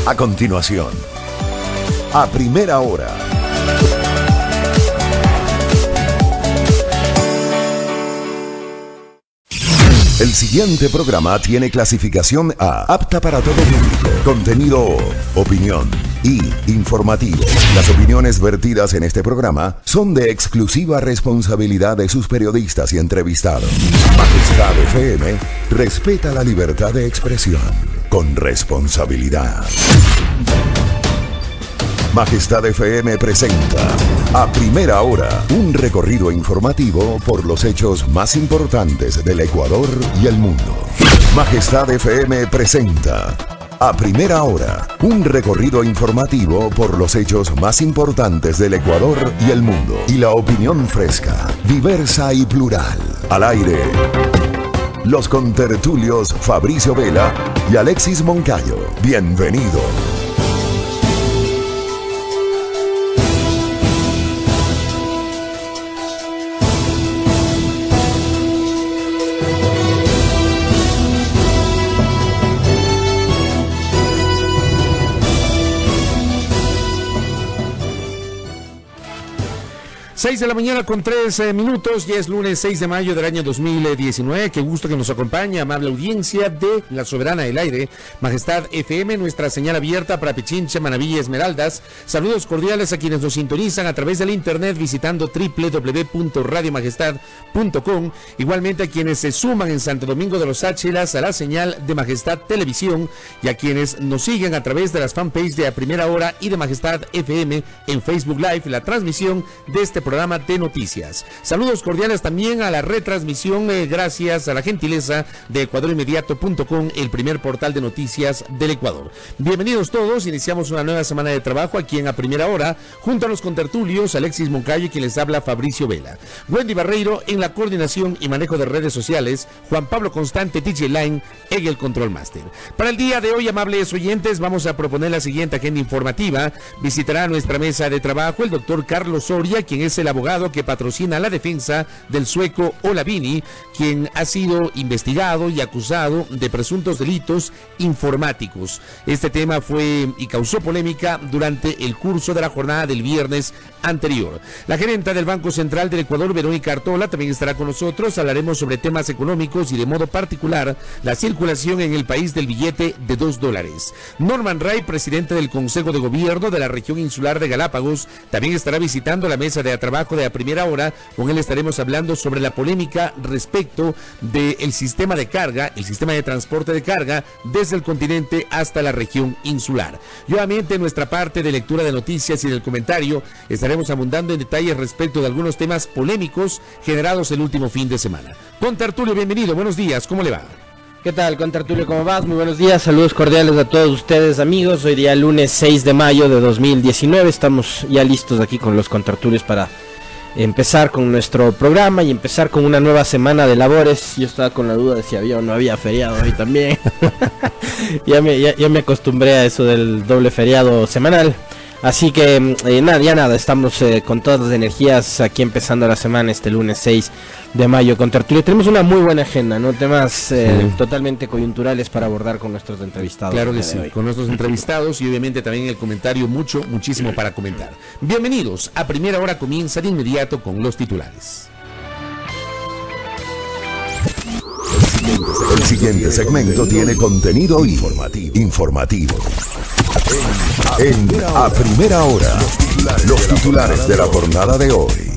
A continuación, a primera hora. El siguiente programa tiene clasificación A, apta para todo público. Contenido O, opinión y informativo. Las opiniones vertidas en este programa son de exclusiva responsabilidad de sus periodistas y entrevistados. Majestad FM respeta la libertad de expresión con responsabilidad. Majestad FM presenta a primera hora un recorrido informativo por los hechos más importantes del Ecuador y el mundo. Majestad FM presenta a primera hora un recorrido informativo por los hechos más importantes del Ecuador y el mundo. Y la opinión fresca, diversa y plural. Al aire, los contertulios Fabricio Vela y Alexis Moncayo. Bienvenido. 6 de la mañana con 3 minutos, ya es lunes 6 de mayo del año 2019. Qué gusto que nos acompañe, amable audiencia de La Soberana del Aire, Majestad FM, nuestra señal abierta para Pichincha, Manaví y Esmeraldas. Saludos cordiales a quienes nos sintonizan a través del internet visitando www.radiomajestad.com. Igualmente a quienes se suman en Santo Domingo de los Áchilas a la señal de Majestad Televisión y a quienes nos siguen a través de las fanpages de A Primera Hora y de Majestad FM en Facebook Live, la transmisión de este programa de noticias. Saludos cordiales también a la retransmisión gracias a la gentileza de ecuadorinmediato.com, el primer portal de noticias del Ecuador. Bienvenidos todos, iniciamos una nueva semana de trabajo aquí en A Primera Hora, junto a los contertulios Alexis Moncayo y quien les habla Fabricio Vela. Wendy Barreiro en la coordinación y manejo de redes sociales, Juan Pablo Constante, DJ Line, en el Control Master. Para el día de hoy, amables oyentes, vamos a proponer la siguiente agenda informativa. Visitará nuestra mesa de trabajo el doctor Carlos Soria, quien es el abogado que patrocina la defensa del sueco Olavini, quien ha sido investigado y acusado de presuntos delitos informáticos. Este tema fue y causó polémica durante el curso de la jornada del viernes anterior. La gerenta del Banco Central del Ecuador, Verónica Artola, también estará con nosotros. Hablaremos sobre temas económicos y de modo particular la circulación en el país del billete de $2. Norman Ray, presidente del Consejo de Gobierno de la región insular de Galápagos, también estará visitando la mesa de trabajo de A Primera Hora. Con él estaremos hablando sobre la polémica respecto del sistema de carga, el sistema de transporte de carga desde el continente hasta la región insular. Y obviamente en nuestra parte de lectura de noticias y del comentario estaremos abundando en detalles respecto de algunos temas polémicos generados el último fin de semana. Contertulio, bienvenido, buenos días, ¿cómo le va? ¿Qué tal, Contertulio? ¿Cómo vas? Muy buenos días, saludos cordiales a todos ustedes, amigos. Hoy día lunes 6 de mayo de 2019, estamos ya listos aquí con los Contertulios para empezar con nuestro programa y empezar con una nueva semana de labores. Yo estaba con la duda de si había o no había feriado hoy también. ya me acostumbré a eso del doble feriado semanal. Así que nada, estamos con todas las energías aquí empezando la semana este lunes 6 de mayo con tertulia. Tenemos una muy buena agenda, ¿no? Temas totalmente coyunturales para abordar con nuestros entrevistados. Claro que sí, con nuestros entrevistados y obviamente también el comentario, muchísimo para comentar. Bienvenidos, A Primera Hora comienza de inmediato con los titulares. El siguiente segmento tiene contenido informativo. En A Primera Hora, los titulares de la jornada de hoy.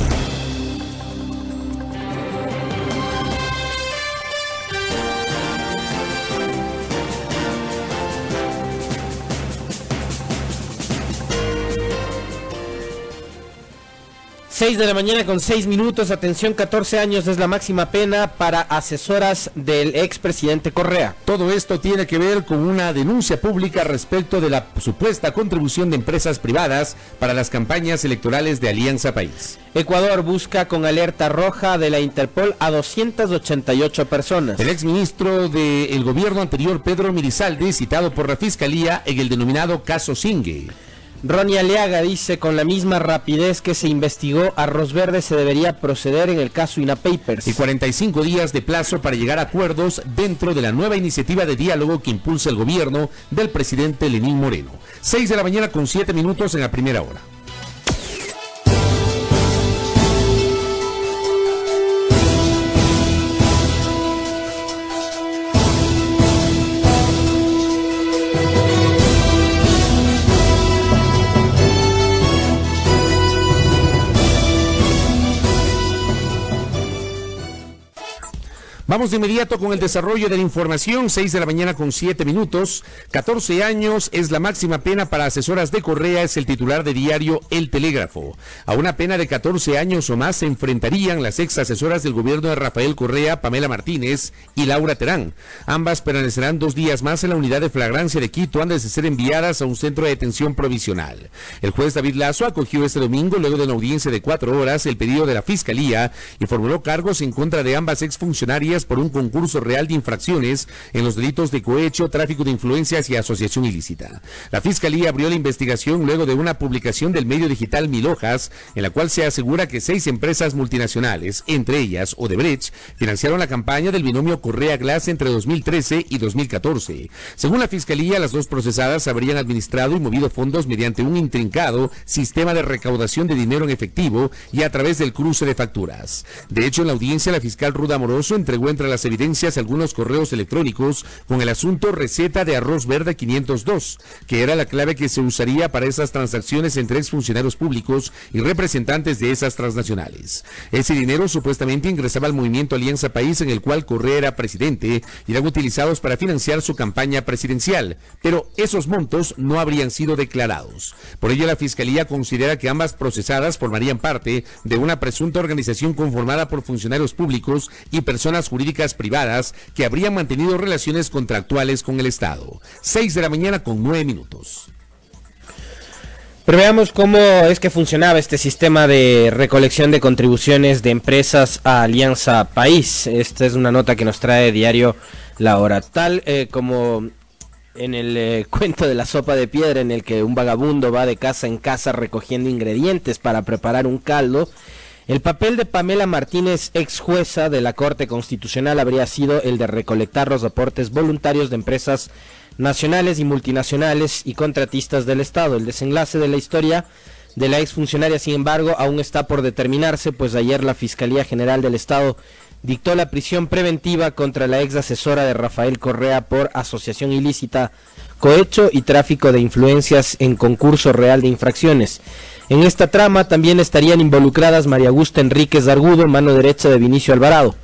Seis de la mañana con 6 minutos, atención, 14 años es la máxima pena para asesoras del expresidente Correa. Todo esto tiene que ver con una denuncia pública respecto de la supuesta contribución de empresas privadas para las campañas electorales de Alianza País. Ecuador busca con alerta roja de la Interpol a 288 personas. El exministro del gobierno anterior, Pedro Mirizalde, citado por la Fiscalía en el denominado caso Singue. Ronnie Aliaga dice, con la misma rapidez que se investigó Arroz Verde se debería proceder en el caso INA Papers. Y 45 días de plazo para llegar a acuerdos dentro de la nueva iniciativa de diálogo que impulsa el gobierno del presidente Lenín Moreno. 6 de la mañana con 7 minutos en la primera hora. Vamos de inmediato con el desarrollo de la información, 6 de la mañana con 7 minutos. 14 años es la máxima pena para asesoras de Correa, es el titular de diario El Telégrafo. A una pena de 14 años o más se enfrentarían las ex asesoras del gobierno de Rafael Correa, Pamela Martínez y Laura Terán. Ambas permanecerán 2 días más en la unidad de flagrancia de Quito antes de ser enviadas a un centro de detención provisional. El juez David Lazo acogió este domingo, luego de una audiencia de 4 horas, el pedido de la Fiscalía y formuló cargos en contra de ambas exfuncionarias por un concurso real de infracciones en los delitos de cohecho, tráfico de influencias y asociación ilícita. La Fiscalía abrió la investigación luego de una publicación del medio digital Mil Hojas, en la cual se asegura que 6 empresas multinacionales, entre ellas Odebrecht, financiaron la campaña del binomio Correa-Glass entre 2013 y 2014. Según la Fiscalía, las 2 procesadas habrían administrado y movido fondos mediante un intrincado sistema de recaudación de dinero en efectivo y a través del cruce de facturas. De hecho, en la audiencia, la fiscal Ruda Amoroso entregó entre las evidencias algunos correos electrónicos con el asunto receta de arroz verde 502, que era la clave que se usaría para esas transacciones entre exfuncionarios públicos y representantes de esas transnacionales. Ese dinero supuestamente ingresaba al movimiento Alianza País, en el cual Correa era presidente, y eran utilizados para financiar su campaña presidencial, pero esos montos no habrían sido declarados. Por ello, la Fiscalía considera que ambas procesadas formarían parte de una presunta organización conformada por funcionarios públicos y personas jurídicas privadas que habrían mantenido relaciones contractuales con el Estado. 6 de la mañana con 9 minutos. Pero veamos cómo es que funcionaba este sistema de recolección de contribuciones de empresas a Alianza País. Esta es una nota que nos trae diario La Hora. Tal como en el cuento de la sopa de piedra, en el que un vagabundo va de casa en casa recogiendo ingredientes para preparar un caldo, el papel de Pamela Martínez, ex jueza de la Corte Constitucional, habría sido el de recolectar los aportes voluntarios de empresas nacionales y multinacionales y contratistas del Estado. El desenlace de la historia de la exfuncionaria, sin embargo, aún está por determinarse, pues ayer la Fiscalía General del Estado dictó la prisión preventiva contra la ex asesora de Rafael Correa por asociación ilícita, cohecho y tráfico de influencias en concurso real de infracciones. En esta trama también estarían involucradas María Augusta Enríquez Argudo, mano derecha de Vinicio Alvarado,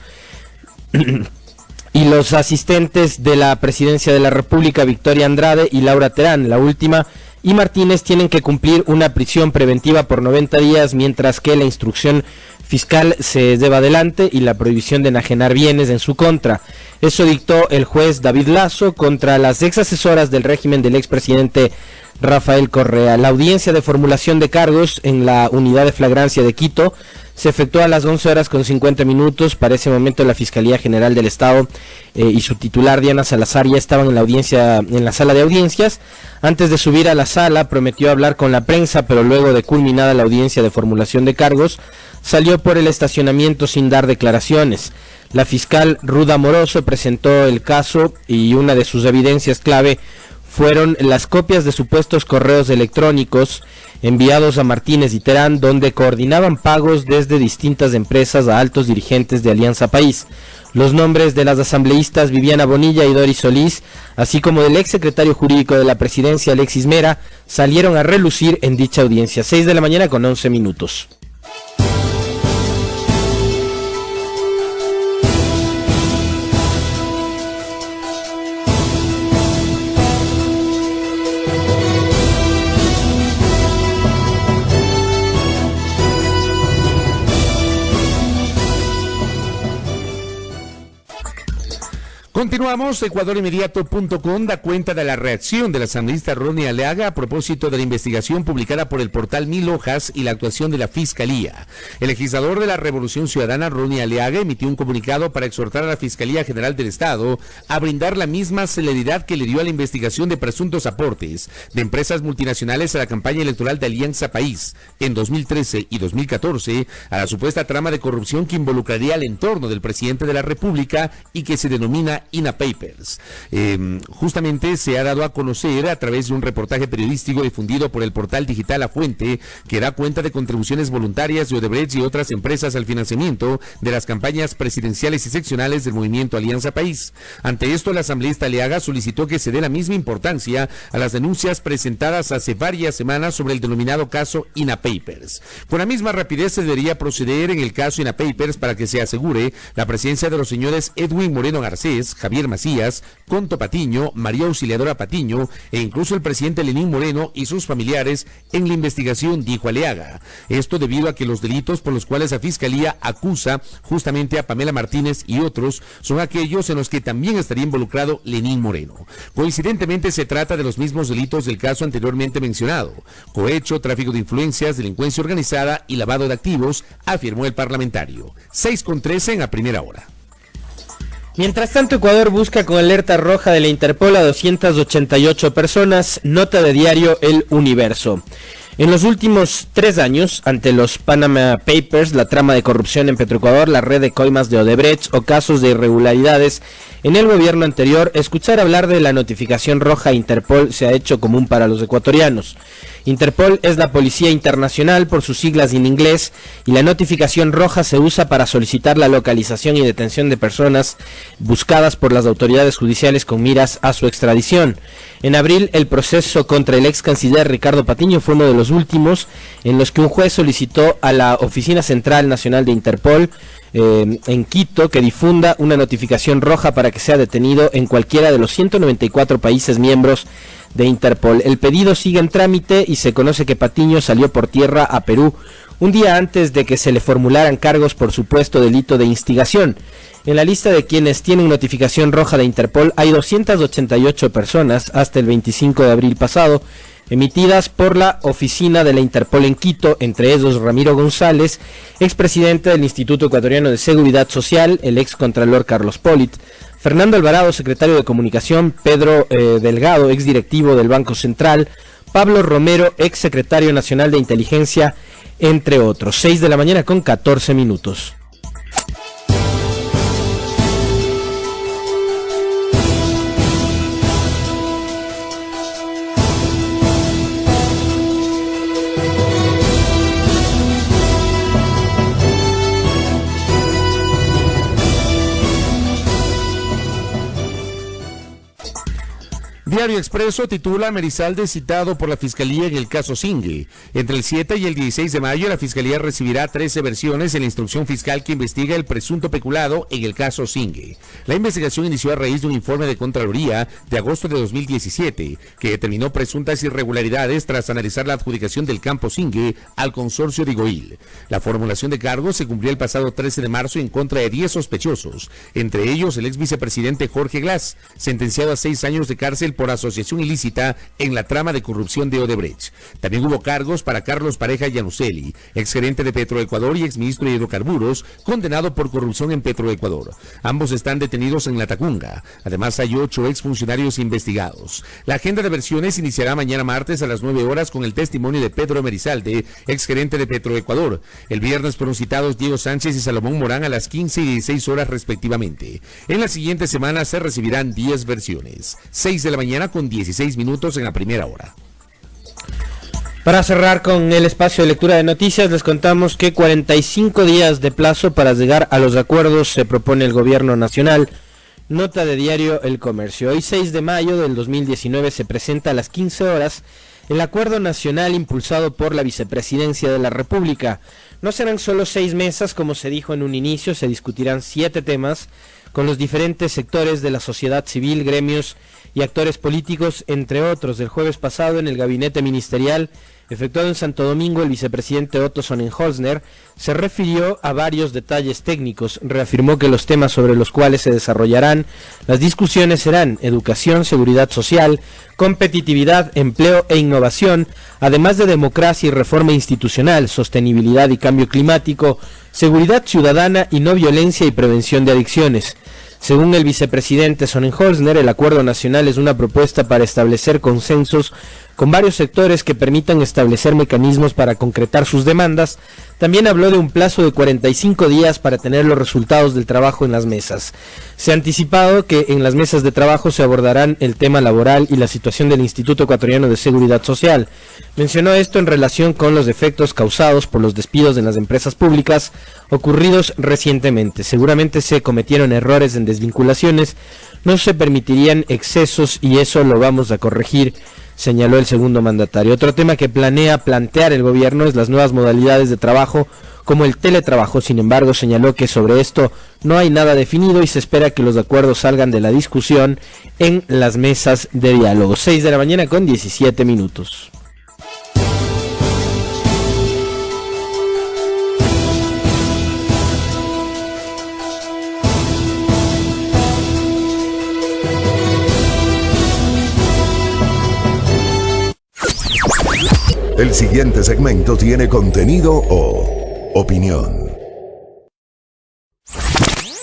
y los asistentes de la Presidencia de la República, Victoria Andrade y Laura Terán. La última y Martínez tienen que cumplir una prisión preventiva por 90 días, mientras que la instrucción fiscal se lleva adelante y la prohibición de enajenar bienes en su contra. Eso dictó el juez David Lazo contra las ex asesoras del régimen del expresidente Rafael Correa. La audiencia de formulación de cargos en la unidad de flagrancia de Quito se efectuó a las 11 horas con 50 minutos. Para ese momento la Fiscalía General del Estado y su titular Diana Salazar ya estaban en la audiencia, en la sala de audiencias. Antes de subir a la sala prometió hablar con la prensa, pero luego de culminada la audiencia de formulación de cargos salió por el estacionamiento sin dar declaraciones. La fiscal Ruda Amoroso presentó el caso y una de sus evidencias clave fueron las copias de supuestos correos electrónicos enviados a Martínez y Terán, donde coordinaban pagos desde distintas empresas a altos dirigentes de Alianza País. Los nombres de las asambleístas Viviana Bonilla y Doris Solís, así como del exsecretario jurídico de la presidencia Alexis Mera, salieron a relucir en dicha audiencia. 6 de la mañana con 11 minutos. Continuamos. EcuadorInmediato.com da cuenta de la reacción del asambleísta Ronnie Aliaga a propósito de la investigación publicada por el portal Mil Hojas y la actuación de la Fiscalía. El legislador de la Revolución Ciudadana, Ronnie Aliaga, emitió un comunicado para exhortar a la Fiscalía General del Estado a brindar la misma celeridad que le dio a la investigación de presuntos aportes de empresas multinacionales a la campaña electoral de Alianza País en 2013 y 2014, a la supuesta trama de corrupción que involucraría al entorno del presidente de la República y que se denomina INA Papers. Justamente se ha dado a conocer a través de un reportaje periodístico difundido por el portal digital La Fuente, que da cuenta de contribuciones voluntarias de Odebrecht y otras empresas al financiamiento de las campañas presidenciales y seccionales del movimiento Alianza País. Ante esto, el asambleísta Aliaga solicitó que se dé la misma importancia a las denuncias presentadas hace varias semanas sobre el denominado caso INA Papers. Con la misma rapidez se debería proceder en el caso INA Papers para que se asegure la presencia de los señores Edwin Moreno Garcés, Javier Macías, Conto Patiño, María Auxiliadora Patiño e incluso el presidente Lenín Moreno y sus familiares en la investigación, dijo Aliaga. Esto debido a que los delitos por los cuales la Fiscalía acusa justamente a Pamela Martínez y otros son aquellos en los que también estaría involucrado Lenín Moreno. Coincidentemente se trata de los mismos delitos del caso anteriormente mencionado: cohecho, tráfico de influencias, delincuencia organizada y lavado de activos, afirmó el parlamentario. 6:13 en la primera hora. Mientras tanto, Ecuador busca con alerta roja de la Interpol a 288 personas, nota de diario El Universo. En los últimos 3 años, ante los Panama Papers, la trama de corrupción en Petroecuador, la red de coimas de Odebrecht o casos de irregularidades en el gobierno anterior, escuchar hablar de la notificación roja a Interpol se ha hecho común para los ecuatorianos. Interpol es la Policía Internacional por sus siglas en inglés, y la notificación roja se usa para solicitar la localización y detención de personas buscadas por las autoridades judiciales con miras a su extradición. En abril, el proceso contra el ex canciller Ricardo Patiño fue uno de los últimos en los que un juez solicitó a la Oficina Central Nacional de Interpol en Quito que difunda una notificación roja para que sea detenido en cualquiera de los 194 países miembros de Interpol. El pedido sigue en trámite y se conoce que Patiño salió por tierra a Perú un día antes de que se le formularan cargos por supuesto delito de instigación. En la lista de quienes tienen notificación roja de Interpol hay 288 personas hasta el 25 de abril pasado, emitidas por la oficina de la Interpol en Quito, entre ellos Ramiro González, expresidente del Instituto Ecuatoriano de Seguridad Social, el ex contralor Carlos Polit, Fernando Alvarado, secretario de Comunicación, Pedro Delgado, ex directivo del Banco Central, Pablo Romero, ex secretario nacional de Inteligencia, entre otros. 6 de la mañana con 14 minutos. Diario Expreso titula: Merizalde citado por la Fiscalía en el caso Singue. Entre el 7 y el 16 de mayo, la Fiscalía recibirá 13 versiones en la instrucción fiscal que investiga el presunto peculado en el caso Singue. La investigación inició a raíz de un informe de Contraloría de agosto de 2017, que determinó presuntas irregularidades tras analizar la adjudicación del campo Singue al consorcio de Igoil. La formulación de cargos se cumplió el pasado 13 de marzo en contra de 10 sospechosos, entre ellos el ex vicepresidente Jorge Glass, sentenciado a 6 años de cárcel por asociación ilícita en la trama de corrupción de Odebrecht. También hubo cargos para Carlos Pareja Llanuselli, exgerente de Petroecuador y exministro de Hidrocarburos, condenado por corrupción en Petroecuador. Ambos están detenidos en La Tacunga. Además, hay 8 exfuncionarios investigados. La agenda de versiones iniciará mañana martes a las 9 horas con el testimonio de Pedro Merizalde, exgerente de Petroecuador. El viernes fueron citados Diego Sánchez y Salomón Morán a las 15 y 16 horas respectivamente. En la siguiente semana se recibirán 10 versiones. 6 de la mañana con 16 minutos en la primera hora. Para cerrar con el espacio de lectura de noticias, les contamos que 45 días de plazo para llegar a los acuerdos se propone el gobierno nacional. Nota de diario El Comercio. Hoy 6 de mayo del 2019 se presenta a las 15 horas el acuerdo nacional impulsado por la Vicepresidencia de la República. No serán solo 6 mesas, como se dijo en un inicio, se discutirán 7 temas con los diferentes sectores de la sociedad civil, gremios y actores políticos, entre otros. El jueves pasado en el gabinete ministerial, efectuado en Santo Domingo, el vicepresidente Otto Sonnenholzner se refirió a varios detalles técnicos. Reafirmó que los temas sobre los cuales se desarrollarán las discusiones serán educación, seguridad social, competitividad, empleo e innovación, además de democracia y reforma institucional, sostenibilidad y cambio climático, seguridad ciudadana y no violencia y prevención de adicciones. Según el vicepresidente Sonnenholzner, el Acuerdo Nacional es una propuesta para establecer consensos con varios sectores que permitan establecer mecanismos para concretar sus demandas. También habló de un plazo de 45 días para tener los resultados del trabajo en las mesas. Se ha anticipado que en las mesas de trabajo se abordarán el tema laboral y la situación del Instituto Ecuatoriano de Seguridad Social. Mencionó esto en relación con los efectos causados por los despidos en las empresas públicas ocurridos recientemente. Seguramente se cometieron errores en desvinculaciones, no se permitirían excesos y eso lo vamos a corregir, señaló el segundo mandatario. Otro tema que planea plantear el gobierno es las nuevas modalidades de trabajo, como el teletrabajo. Sin embargo, señaló que sobre esto no hay nada definido y se espera que los acuerdos salgan de la discusión en las mesas de diálogo. 6 de la mañana con 17 minutos. El siguiente segmento tiene contenido o opinión.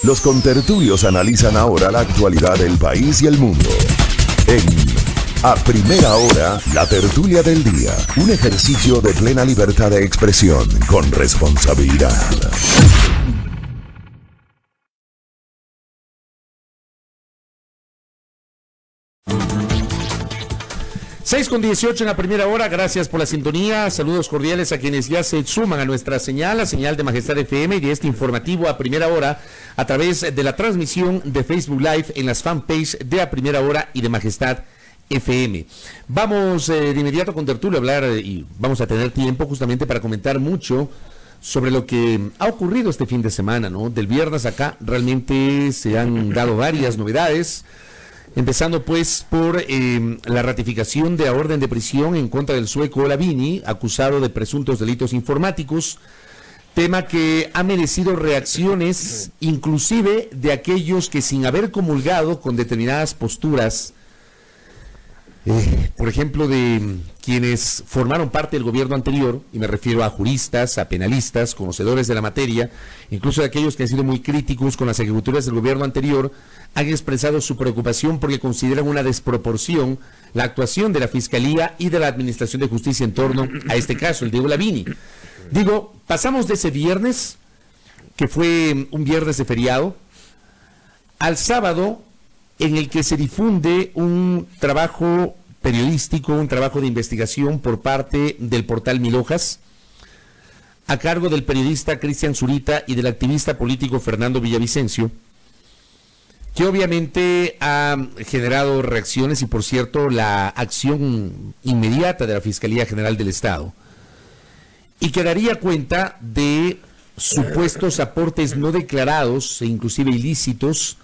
Los contertulios analizan ahora la actualidad del país y el mundo. En A Primera Hora, la tertulia del día. Un ejercicio de plena libertad de expresión con responsabilidad. 6:18 en la primera hora, gracias por la sintonía, saludos cordiales a quienes ya se suman a nuestra señal, la señal de Majestad FM y de este informativo a primera hora a través de la transmisión de Facebook Live en las fanpages de A Primera Hora y de Majestad FM. Vamos de inmediato con tertulia a hablar y vamos a tener tiempo justamente para comentar mucho sobre lo que ha ocurrido este fin de semana, ¿no? Del viernes acá realmente se han dado varias novedades. Empezando pues por la ratificación de la orden de prisión en contra del sueco Olavini, acusado de presuntos delitos informáticos, tema que ha merecido reacciones inclusive de aquellos que sin haber comulgado con determinadas posturas, por ejemplo de quienes formaron parte del gobierno anterior, y me refiero a juristas, a penalistas, conocedores de la materia, incluso de aquellos que han sido muy críticos con las ejecuturas del gobierno anterior, han expresado su preocupación porque consideran una desproporción la actuación de la Fiscalía y de la Administración de Justicia en torno a este caso, el de Olavini. Digo, pasamos de ese viernes, que fue un viernes de feriado, al sábado en el que se difunde un trabajo periodístico, un trabajo de investigación por parte del portal Mil Hojas, a cargo del periodista Cristian Zurita y del activista político Fernando Villavicencio, que obviamente ha generado reacciones y, por cierto, la acción inmediata de la Fiscalía General del Estado, y que daría cuenta de supuestos aportes no declarados e inclusive ilícitos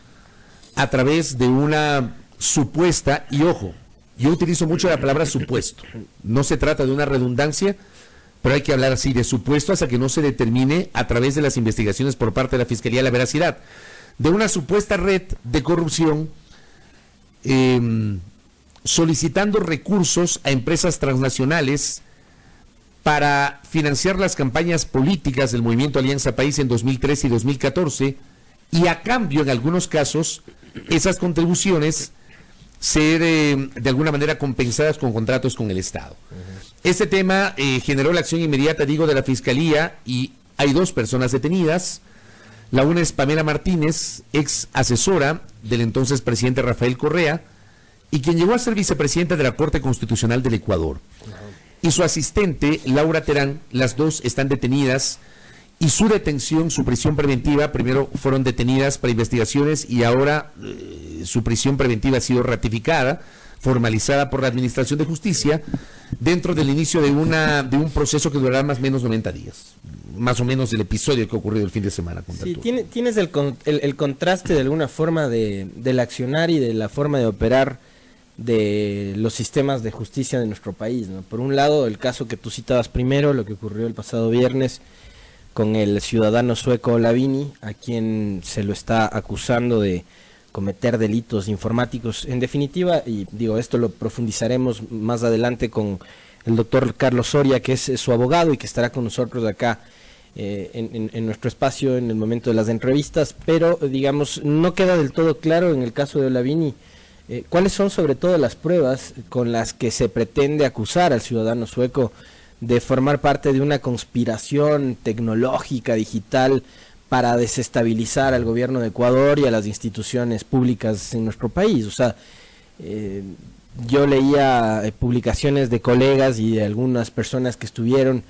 a través de una supuesta, y ojo, yo utilizo mucho la palabra supuesto, no se trata de una redundancia, pero hay que hablar así de supuesto hasta que no se determine a través de las investigaciones por parte de la Fiscalía la veracidad de una supuesta red de corrupción solicitando recursos a empresas transnacionales para financiar las campañas políticas del Movimiento Alianza País en 2013 y 2014, y a cambio, en algunos casos, esas contribuciones ser de alguna manera compensadas con contratos con el Estado. Este tema generó la acción inmediata, digo, de la Fiscalía, y hay 2 personas detenidas. La una es Pamela Martínez, ex asesora del entonces presidente Rafael Correa, y quien llegó a ser vicepresidenta de la Corte Constitucional del Ecuador. Y su asistente, Laura Terán, las 2 están detenidas, y su detención, su prisión preventiva, primero fueron detenidas para investigaciones y ahora su prisión preventiva ha sido ratificada, formalizada por la Administración de Justicia, dentro del inicio de un proceso que durará más o menos 90 días. Más o menos el episodio que ha ocurrido el fin de semana. Sí, tienes el contraste de alguna forma del accionar y de la forma de operar de los sistemas de justicia de nuestro país, ¿no? Por un lado, el caso que tú citabas primero, lo que ocurrió el pasado viernes con el ciudadano sueco Olavini, a quien se lo está acusando de cometer delitos informáticos. En definitiva, y digo, esto lo profundizaremos más adelante con el doctor Carlos Soria, que es su abogado y que estará con nosotros acá en nuestro espacio en el momento de las entrevistas, pero digamos, no queda del todo claro en el caso de Olavini cuáles son sobre todo las pruebas con las que se pretende acusar al ciudadano sueco de formar parte de una conspiración tecnológica, digital, para desestabilizar al gobierno de Ecuador y a las instituciones públicas en nuestro país. O sea, yo leía publicaciones de colegas y de algunas personas que estuvieron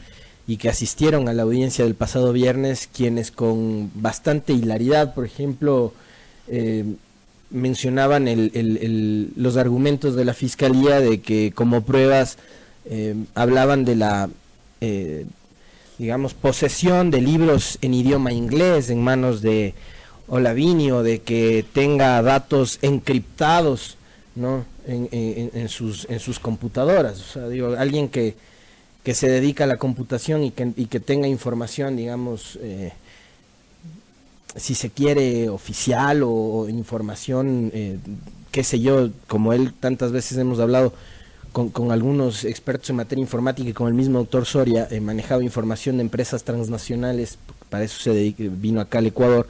y que asistieron a la audiencia del pasado viernes, quienes con bastante hilaridad, por ejemplo, mencionaban los argumentos de la Fiscalía de que como pruebas hablaban de la, digamos, posesión de libros en idioma inglés en manos de Olavini, o de que tenga datos encriptados, ¿no?, en sus computadoras. O sea, digo, alguien que se dedica a la computación y que tenga información, digamos, si se quiere, oficial o información, qué sé yo, como él tantas veces hemos hablado con algunos expertos en materia informática y con el mismo doctor Soria, manejaba información de empresas transnacionales, para eso vino acá al Ecuador.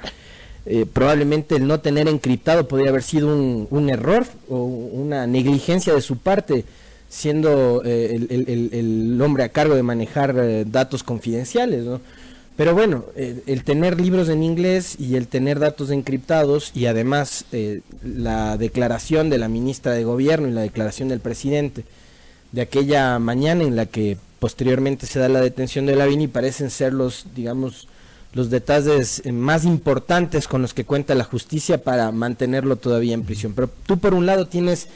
Probablemente el no tener encriptado podría haber sido un error o una negligencia de su parte, siendo el hombre a cargo de manejar datos confidenciales, ¿no? Pero bueno, el tener libros en inglés y el tener datos encriptados, y además la declaración de la ministra de Gobierno y la declaración del presidente de aquella mañana en la que posteriormente se da la detención de Olavini, parecen ser los detalles más importantes con los que cuenta la justicia para mantenerlo todavía en prisión. Pero tú, por un lado, tienes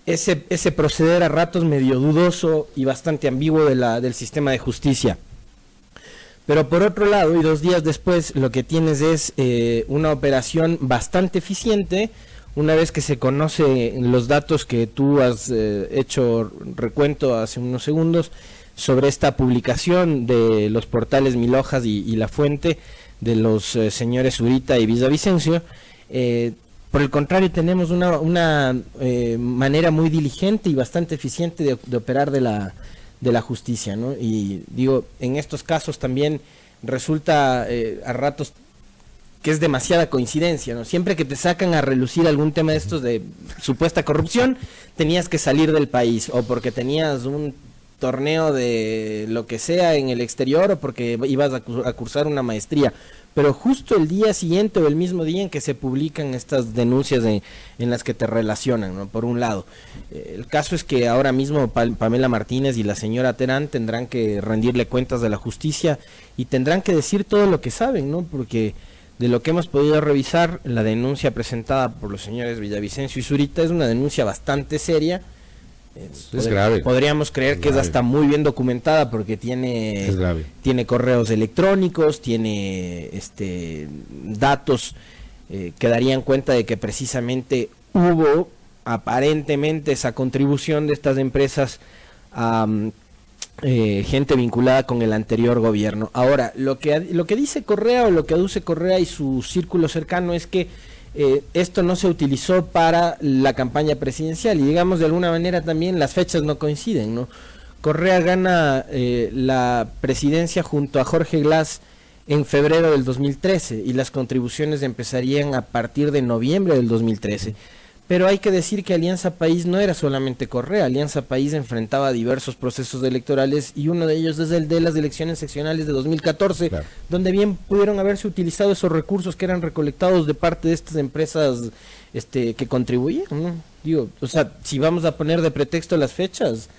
ese proceder a ratos medio dudoso y bastante ambiguo del sistema de justicia. Pero por otro lado, y 2 días después, lo que tienes es una operación bastante eficiente, una vez que se conocen los datos que tú has hecho recuento hace unos segundos sobre esta publicación de los portales Mil Hojas y La Fuente, de los señores Zurita y Villavicencio. Por el contrario, tenemos una manera muy diligente y bastante eficiente de operar de la justicia, ¿no? Y digo, en estos casos también resulta a ratos que es demasiada coincidencia, ¿no? Siempre que te sacan a relucir algún tema de estos de supuesta corrupción, tenías que salir del país, o porque tenías un torneo de lo que sea en el exterior, o porque ibas a cursar una maestría. Pero justo el día siguiente o el mismo día en que se publican estas denuncias en las que te relacionan, ¿no? Por un lado. El caso es que ahora mismo Pamela Martínez y la señora Terán tendrán que rendirle cuentas de la justicia y tendrán que decir todo lo que saben, ¿no? Porque de lo que hemos podido revisar, la denuncia presentada por los señores Villavicencio y Zurita es una denuncia bastante seria. Es grave. Podríamos creer que es hasta muy bien documentada, porque tiene correos electrónicos, tiene datos que darían cuenta de que precisamente hubo aparentemente esa contribución de estas empresas a gente vinculada con el anterior gobierno. Ahora, lo que dice Correa, o lo que aduce Correa y su círculo cercano, es que esto no se utilizó para la campaña presidencial, y digamos de alguna manera también las fechas no coinciden, ¿no? Correa gana la presidencia junto a Jorge Glass en febrero del 2013, y las contribuciones empezarían a partir de noviembre del 2013. Pero hay que decir que Alianza País no era solamente Correa. Alianza País enfrentaba diversos procesos electorales, y uno de ellos es el de las elecciones seccionales de 2014, claro, donde bien pudieron haberse utilizado esos recursos que eran recolectados de parte de estas empresas que contribuían, ¿no? Digo, o sea, si vamos a poner de pretexto las fechas,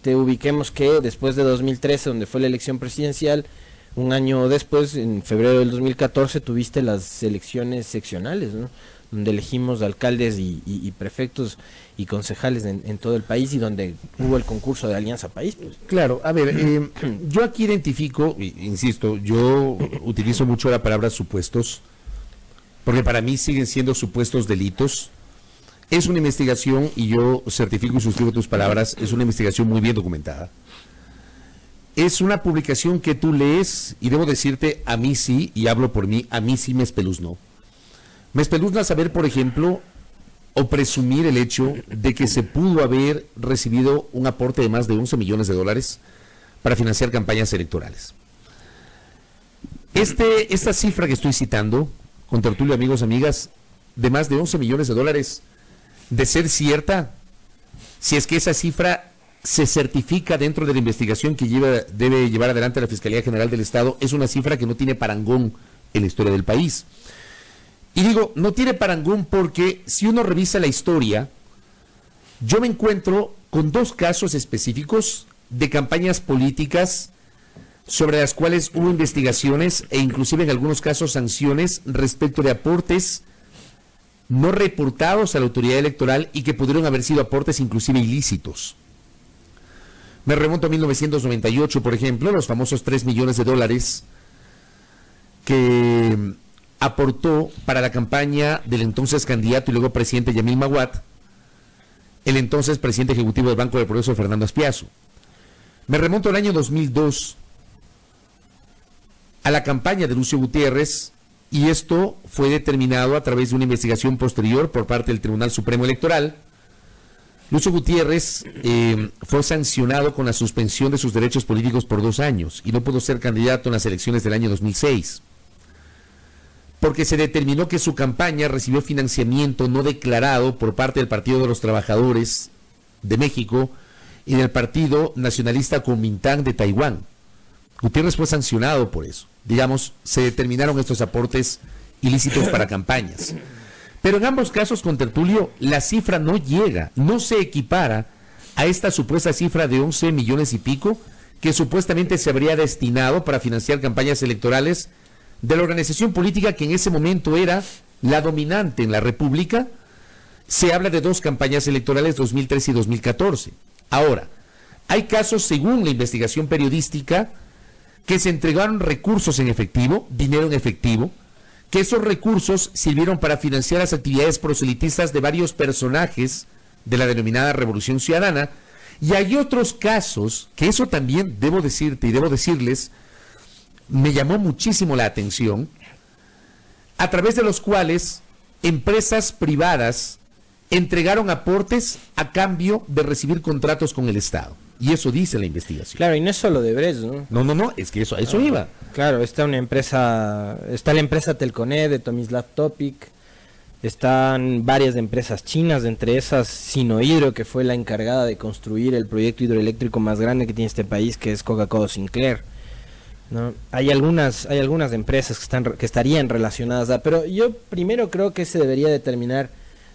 ubiquemos que después de 2013, donde fue la elección presidencial, un año después, en febrero del 2014, tuviste las elecciones seccionales, ¿no?, donde elegimos alcaldes y prefectos y concejales en todo el país, y donde hubo el concurso de Alianza País. Pues. Claro, a ver, yo aquí identifico, insisto, yo utilizo mucho la palabra supuestos, porque para mí siguen siendo supuestos delitos. Es una investigación, y yo certifico y suscribo tus palabras, es una investigación muy bien documentada. Es una publicación que tú lees, y debo decirte, a mí sí, y hablo por mí, a mí sí me espeluznó. Me espeluzna saber, por ejemplo, o presumir el hecho de que se pudo haber recibido un aporte de más de 11 millones de dólares para financiar campañas electorales. Esta cifra que estoy citando, con tertulio, amigos, amigas, de más de 11 millones de dólares, de ser cierta, si es que esa cifra se certifica dentro de la investigación que debe llevar adelante la Fiscalía General del Estado, es una cifra que no tiene parangón en la historia del país. Y digo, no tiene parangón porque si uno revisa la historia, yo me encuentro con 2 casos específicos de campañas políticas sobre las cuales hubo investigaciones e inclusive en algunos casos sanciones respecto de aportes no reportados a la autoridad electoral y que pudieron haber sido aportes inclusive ilícitos. Me remonto a 1998, por ejemplo, los famosos 3 millones de dólares que aportó para la campaña del entonces candidato y luego presidente Yamil Maguad, el entonces presidente ejecutivo del Banco del Progreso, Fernando Aspiazu. Me remonto al año 2002 a la campaña de Lucio Gutiérrez, y esto fue determinado a través de una investigación posterior por parte del Tribunal Supremo Electoral. Lucio Gutiérrez fue sancionado con la suspensión de sus derechos políticos por 2 años y no pudo ser candidato en las elecciones del año 2006, porque se determinó que su campaña recibió financiamiento no declarado por parte del Partido de los Trabajadores de México y del Partido Nacionalista Kuomintang de Taiwán. Gutiérrez fue sancionado por eso. Digamos, se determinaron estos aportes ilícitos para campañas. Pero en ambos casos, con tertulio, la cifra no llega, no se equipara a esta supuesta cifra de 11 millones y pico que supuestamente se habría destinado para financiar campañas electorales de la organización política que en ese momento era la dominante en la República. Se habla de 2 campañas electorales, 2013 y 2014. Ahora, hay casos, según la investigación periodística, que se entregaron recursos en efectivo, dinero en efectivo, que esos recursos sirvieron para financiar las actividades proselitistas de varios personajes de la denominada Revolución Ciudadana, y hay otros casos, que eso también debo decirte y debo decirles, me llamó muchísimo la atención, a través de los cuales empresas privadas entregaron aportes a cambio de recibir contratos con el Estado. Y eso dice la investigación. Claro, y no es solo de Odebrecht, ¿no? No, es que eso iba. Claro, está la empresa Telconet de Tomislav Topic, están varias empresas chinas, entre esas Sinohydro, que fue la encargada de construir el proyecto hidroeléctrico más grande que tiene este país, que es Coca-Cola Sinclair, ¿no? Hay algunas empresas que estarían relacionadas, pero yo primero creo que se debería determinar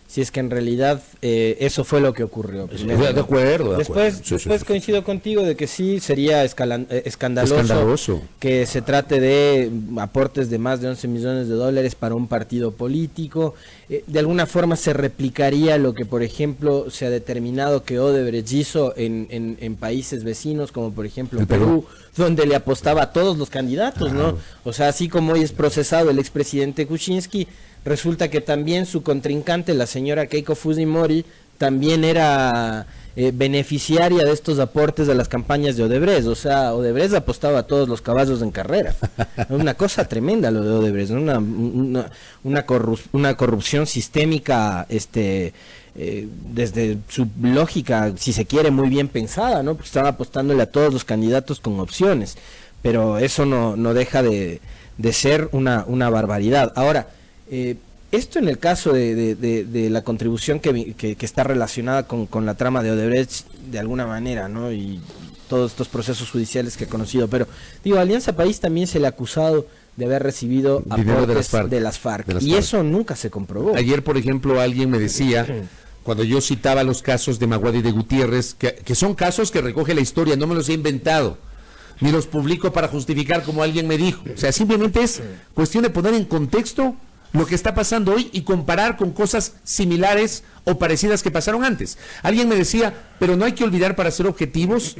si es que en realidad eso fue lo que ocurrió. Primero, de acuerdo. Después coincido contigo de que sí sería escandaloso que se trate de aportes de más de 11 millones de dólares para un partido político. De alguna forma se replicaría lo que, por ejemplo, se ha determinado que Odebrecht hizo en países vecinos, como por ejemplo Perú, donde le apostaba a todos los candidatos, ¿no? O sea, así como hoy es procesado el expresidente Kuczynski, resulta que también su contrincante, la señora Keiko Fujimori, también era beneficiaria de estos aportes de las campañas de Odebrecht. O sea, Odebrecht apostaba a todos los caballos en carrera. Una cosa tremenda lo de Odebrecht, ¿no? Una corrupción sistémica, desde su lógica, si se quiere, muy bien pensada, ¿no? Porque estaba apostándole a todos los candidatos con opciones. Pero eso no deja de ser una barbaridad. Ahora, esto en el caso de la contribución que está relacionada con la trama de Odebrecht, de alguna manera, ¿no? Y todos estos procesos judiciales que he conocido, pero digo, Alianza País también se le ha acusado de haber recibido aportes de las FARC, y eso nunca se comprobó. Ayer, por ejemplo, alguien me decía, cuando yo citaba los casos de Maguad y de Gutiérrez, que son casos que recoge la historia, no me los he inventado, ni los publico para justificar como alguien me dijo. O sea, simplemente es cuestión de poner en contexto lo que está pasando hoy y comparar con cosas similares o parecidas que pasaron antes. Alguien me decía, pero no hay que olvidar, para ser objetivos,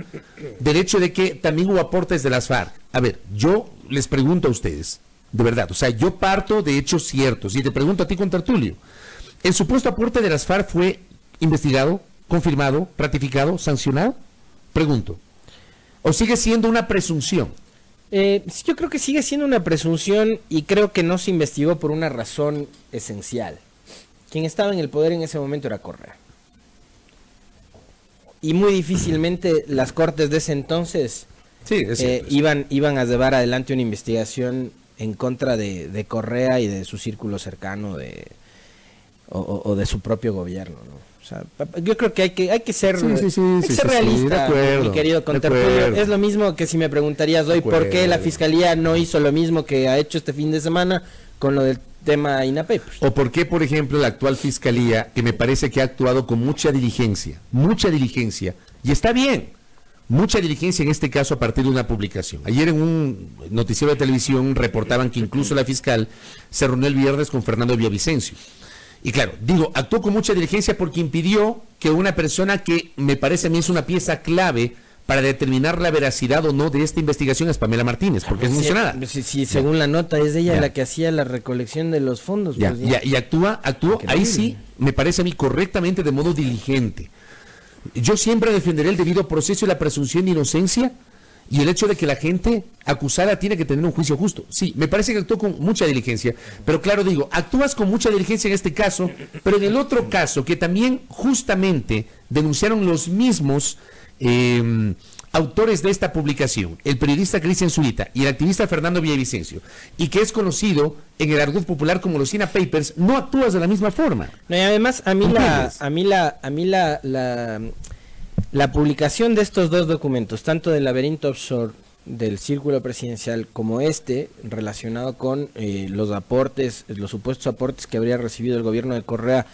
del hecho de que también hubo aportes de las FARC. A ver, yo les pregunto a ustedes, de verdad, o sea, yo parto de hechos ciertos y te pregunto a ti, con tertulio, ¿El supuesto aporte de las FARC fue investigado, confirmado, ratificado, sancionado? Pregunto. ¿O sigue siendo una presunción? Yo creo que sigue siendo una presunción y creo que no se investigó por una razón esencial. Quien estaba en el poder en ese momento era Correa. Y muy difícilmente las cortes de ese entonces iban a llevar adelante una investigación en contra de Correa y de su círculo cercano o de su propio gobierno, ¿no? O sea, yo creo que hay que ser realista, mi querido contertulio. Es lo mismo que si me preguntarías hoy por qué la fiscalía no hizo lo mismo que ha hecho este fin de semana con lo del tema INAPAPERS. O por qué, por ejemplo, la actual fiscalía, que me parece que ha actuado con mucha diligencia, y está bien, mucha diligencia en este caso a partir de una publicación. Ayer en un noticiero de televisión reportaban que incluso la fiscal se reunió el viernes con Fernando Villavicencio. Y claro, digo, actuó con mucha diligencia porque impidió que una persona que me parece a mí es una pieza clave para determinar la veracidad o no de esta investigación es Pamela Martínez, porque es mencionada. Sí, según la nota, es ella la que hacía la recolección de los fondos. Y actuó ahí sí, me parece a mí correctamente, de modo diligente. Yo siempre defenderé el debido proceso y la presunción de inocencia y el hecho de que la gente acusada tiene que tener un juicio justo. Sí, me parece que actuó con mucha diligencia, pero claro, digo, actúas con mucha diligencia en este caso, pero en el otro caso, que también justamente denunciaron los mismos autores de esta publicación, el periodista Cristian Zurita y el activista Fernando Villavicencio, y que es conocido en el argot popular como los INAPAPERS, no actúas de la misma forma. No, y además, la publicación de estos dos documentos, tanto del laberinto offshore del círculo presidencial como relacionado con los supuestos aportes que habría recibido el gobierno de Correa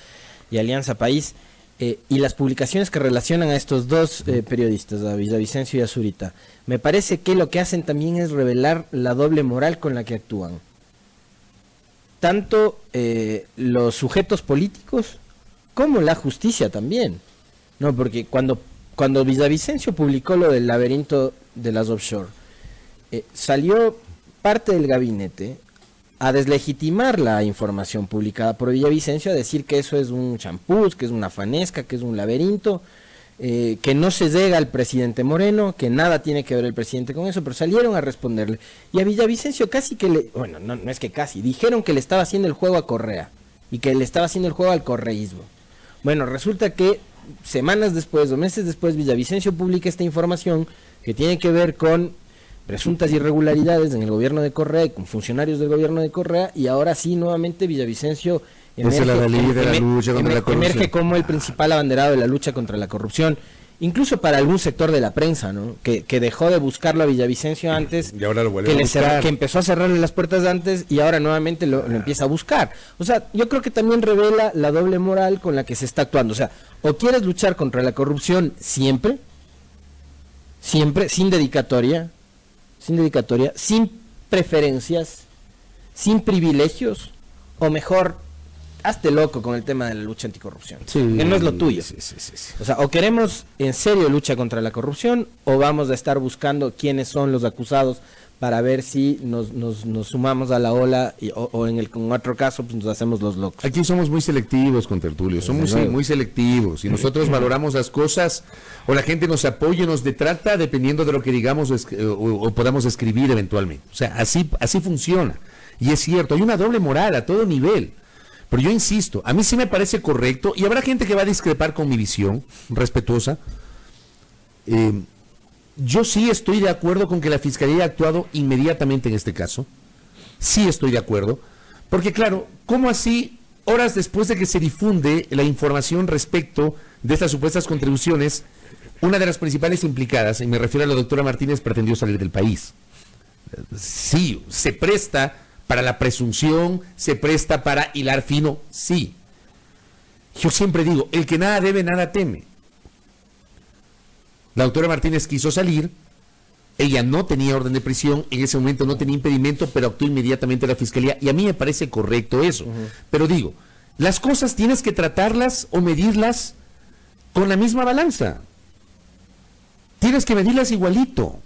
y Alianza País, y las publicaciones que relacionan a estos dos periodistas, a Villavicencio y a Zurita, me parece que lo que hacen también es revelar la doble moral con la que actúan. Tanto los sujetos políticos como la justicia también. No, porque cuando Villavicencio publicó lo del laberinto de las offshore, salió parte del gabinete a deslegitimar la información publicada por Villavicencio, a decir que eso es un champús, que es una fanesca, que es un laberinto, que no se llega al presidente Moreno, que nada tiene que ver el presidente con eso, pero salieron a responderle. Y a Villavicencio casi que no es que casi, dijeron que le estaba haciendo el juego a Correa y que le estaba haciendo el juego al correísmo. Bueno, resulta que semanas después o meses después Villavicencio publica esta información que tiene que ver con presuntas irregularidades en el gobierno de Correa y con funcionarios del gobierno de Correa, y ahora sí nuevamente Villavicencio emerge como el principal abanderado de la lucha contra la corrupción, incluso para algún sector de la prensa, ¿no? Que dejó de buscarlo a Villavicencio antes, y ahora lo vuelve a buscar. Que empezó a cerrarle las puertas antes y ahora nuevamente lo empieza a buscar. O sea, yo creo que también revela la doble moral con la que se está actuando. O sea, o quieres luchar contra la corrupción siempre, sin dedicatoria, sin preferencias, sin privilegios, o mejor, hazte loco con el tema de la lucha anticorrupción, que no es lo tuyo. Sí. O sea, o queremos en serio lucha contra la corrupción, o vamos a estar buscando quiénes son los acusados para ver si nos sumamos a la ola o en otro caso pues nos hacemos los locos. Aquí somos muy selectivos, contertulio, somos muy selectivos, y nosotros valoramos las cosas, o la gente nos apoya y nos detrata dependiendo de lo que digamos o podamos escribir eventualmente. O sea, así funciona, y es cierto, hay una doble moral a todo nivel. Pero yo insisto, a mí sí me parece correcto, y habrá gente que va a discrepar con mi visión respetuosa. Yo sí estoy de acuerdo con que la Fiscalía haya actuado inmediatamente en este caso. Sí estoy de acuerdo. Porque claro, ¿cómo así, horas después de que se difunde la información respecto de estas supuestas contribuciones, una de las principales implicadas, y me refiero a la doctora Martínez, pretendió salir del país? Sí, se presta para la presunción, se presta para hilar fino, sí. Yo siempre digo, el que nada debe, nada teme. La doctora Martínez quiso salir, ella no tenía orden de prisión, en ese momento no tenía impedimento, pero actuó inmediatamente la Fiscalía, y a mí me parece correcto eso. Pero digo, las cosas tienes que tratarlas o medirlas con la misma balanza. Tienes que medirlas igualito.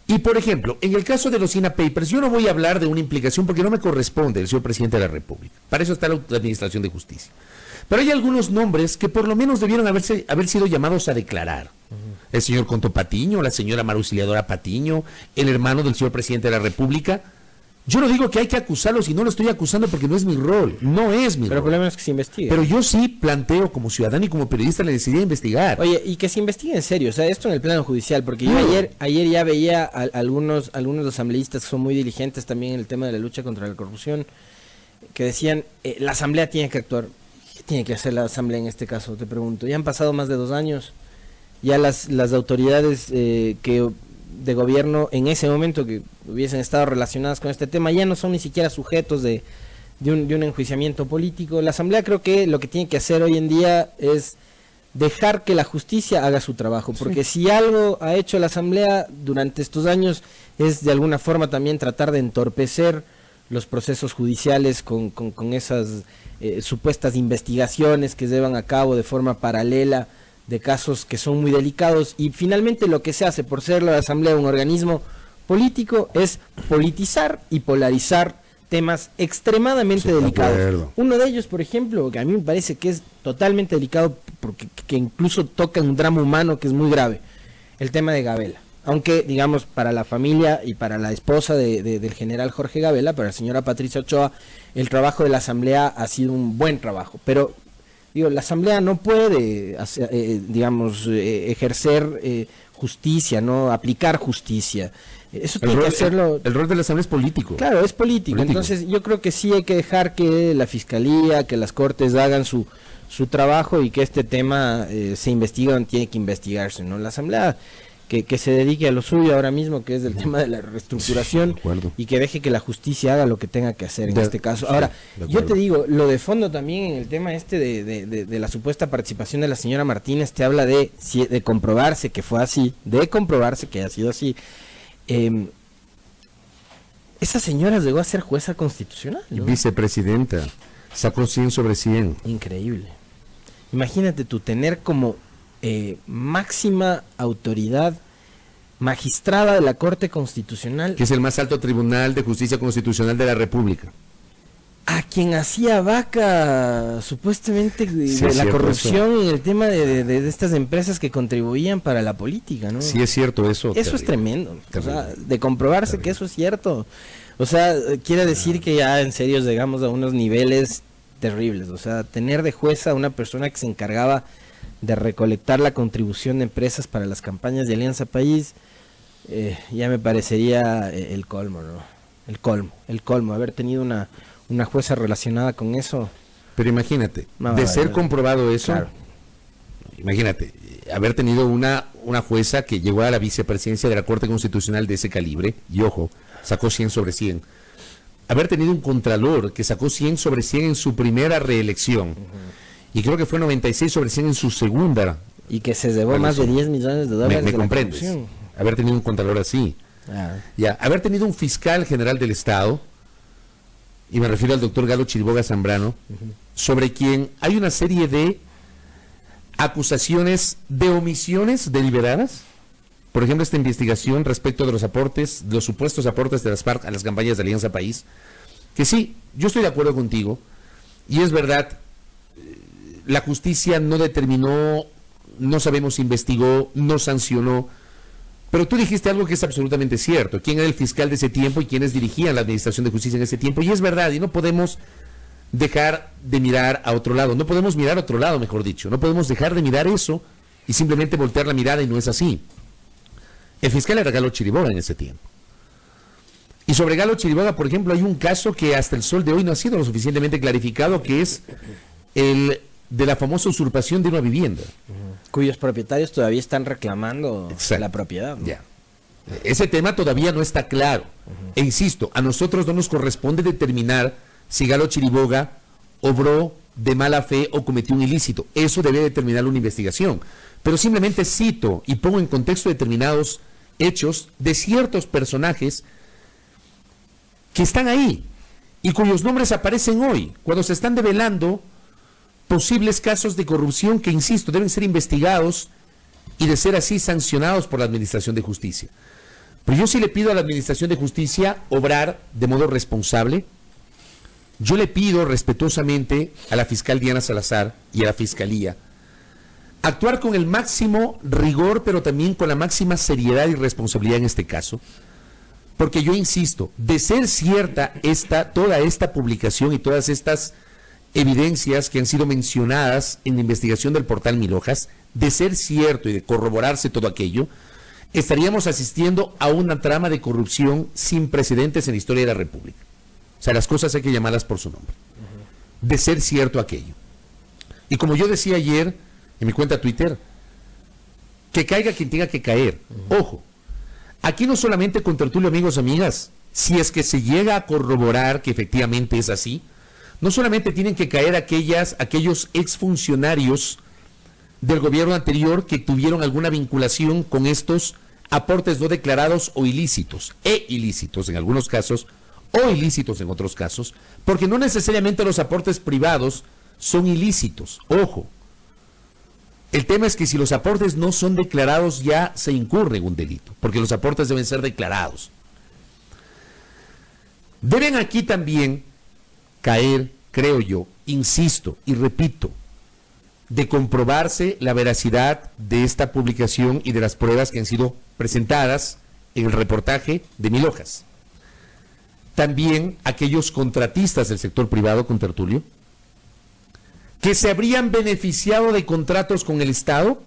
Y por ejemplo, en el caso de los INA Papers, yo no voy a hablar de una implicación porque no me corresponde el señor presidente de la República. Para eso está la Administración de Justicia. Pero hay algunos nombres que por lo menos debieron haber sido llamados a declarar. El señor Conto Patiño, la señora Maruciliadora Patiño, el hermano del señor presidente de la República. Yo no digo que hay que acusarlos y no lo estoy acusando porque no es mi rol, no es mi rol. Pero el problema es que se investigue. Pero yo sí planteo como ciudadano y como periodista la necesidad de investigar. Oye, y que se investigue en serio, o sea, esto en el plano judicial, porque yo ayer ya veía a algunos asambleístas que son muy diligentes también en el tema de la lucha contra la corrupción, que decían, la asamblea tiene que actuar. ¿Qué tiene que hacer la asamblea en este caso? Te pregunto. Ya han pasado más de 2 años, ya las autoridades de gobierno en ese momento que hubiesen estado relacionadas con este tema ya no son ni siquiera sujetos de un enjuiciamiento político. La asamblea creo que lo que tiene que hacer hoy en día es dejar que la justicia haga su trabajo, porque si algo ha hecho la asamblea durante estos años es de alguna forma también tratar de entorpecer los procesos judiciales con esas supuestas investigaciones que se llevan a cabo de forma paralela de casos que son muy delicados, y finalmente lo que se hace por ser la asamblea un organismo político es politizar y polarizar temas extremadamente delicados. Uno de ellos, por ejemplo, que a mí me parece que es totalmente delicado porque que incluso toca un drama humano que es muy grave, el tema de Gabela. Aunque, digamos, para la familia y para la esposa del general Jorge Gabela, para la señora Patricia Ochoa, el trabajo de la asamblea ha sido un buen trabajo, pero digo, la asamblea no puede ejercer justicia, no aplicar justicia. Eso tiene que hacerlo. El rol de la asamblea es político. Claro, es político. Entonces yo creo que sí hay que dejar que la fiscalía, que las cortes hagan su trabajo y que este tema se investigue donde tiene que investigarse, ¿no? La asamblea que se dedique a lo suyo ahora mismo, que es el tema de la reestructuración, y que deje que la justicia haga lo que tenga que hacer en este caso. Ahora, yo te digo, lo de fondo también en el tema de la supuesta participación de la señora Martínez, te habla de comprobarse que fue así, de comprobarse que ha sido así. Esa señora llegó a ser jueza constitucional, ¿no? Vicepresidenta, sacó 100 sobre 100. Increíble. Imagínate tú tener como máxima autoridad magistrada de la Corte Constitucional, que es el más alto tribunal de justicia constitucional de la República, a quien hacía vaca supuestamente de la corrupción eso. En el tema de estas empresas que contribuían para la política, ¿no? Sí, es cierto eso. Eso es tremendo. O sea, de comprobarse que eso es cierto. O sea, quiere decir que ya en serio llegamos a unos niveles terribles. O sea, tener de jueza a una persona que se encargaba de recolectar la contribución de empresas para las campañas de Alianza País, ya me parecería el colmo, ¿no? El colmo, haber tenido una jueza relacionada con eso. Pero imagínate, de ser comprobado eso, claro. Imagínate, haber tenido una jueza que llegó a la vicepresidencia de la Corte Constitucional de ese calibre, y ojo, sacó 100 sobre 100. Haber tenido un contralor que sacó 100 sobre 100 en su primera reelección, y creo que fue 96 sobre 100 en su segunda. Y que se llevó más de 10 millones de dólares. ¿Me comprendes? Haber tenido un contralor así. Ya, haber tenido un fiscal general del Estado, y me refiero al doctor Galo Chiriboga Zambrano, sobre quien hay una serie de acusaciones de omisiones deliberadas. Por ejemplo, esta investigación respecto de los supuestos aportes de las FARC a las campañas de Alianza País, que sí, yo estoy de acuerdo contigo, y es verdad, la justicia no determinó, no sabemos si investigó, no sancionó, pero tú dijiste algo que es absolutamente cierto. ¿Quién era el fiscal de ese tiempo y quiénes dirigían la Administración de Justicia en ese tiempo? Y es verdad, y no podemos dejar de mirar a otro lado, no podemos mirar a otro lado, mejor dicho, no podemos dejar de mirar eso y simplemente voltear la mirada, y no es así. El fiscal era Galo Chiriboga en ese tiempo. Y sobre Galo Chiriboga, por ejemplo, hay un caso que hasta el sol de hoy no ha sido lo suficientemente clarificado, que es el de la famosa usurpación de una vivienda. Cuyos propietarios todavía están reclamando la propiedad, ¿no? Ya. Ese tema todavía no está claro. E insisto, a nosotros no nos corresponde determinar si Galo Chiriboga obró de mala fe o cometió un ilícito. Eso debe determinar una investigación. Pero simplemente cito y pongo en contexto determinados hechos de ciertos personajes que están ahí y cuyos nombres aparecen hoy, cuando se están develando posibles casos de corrupción que, insisto, deben ser investigados y, de ser así, sancionados por la Administración de Justicia. Pero yo sí le pido a la Administración de Justicia obrar de modo responsable. Yo le pido respetuosamente a la fiscal Diana Salazar y a la Fiscalía actuar con el máximo rigor, pero también con la máxima seriedad y responsabilidad en este caso. Porque yo insisto, de ser cierta toda esta publicación y todas estas evidencias que han sido mencionadas en la investigación del portal Mil Hojas, de ser cierto y de corroborarse todo aquello, estaríamos asistiendo a una trama de corrupción sin precedentes en la historia de la República. O sea, las cosas hay que llamarlas por su nombre. De ser cierto aquello. Y como yo decía ayer en mi cuenta Twitter, que caiga quien tenga que caer. Ojo, aquí no solamente con tertulio, amigos, amigas, si es que se llega a corroborar que efectivamente es así, no solamente tienen que caer aquellos exfuncionarios del gobierno anterior que tuvieron alguna vinculación con estos aportes no declarados o ilícitos, ilícitos en algunos casos, o ilícitos en otros casos, porque no necesariamente los aportes privados son ilícitos. Ojo, el tema es que si los aportes no son declarados ya se incurre en un delito, porque los aportes deben ser declarados. Deben aquí también caer, creo yo, insisto y repito, de comprobarse la veracidad de esta publicación y de las pruebas que han sido presentadas en el reportaje de Mil Hojas. También aquellos contratistas del sector privado, con tertulio, que se habrían beneficiado de contratos con el Estado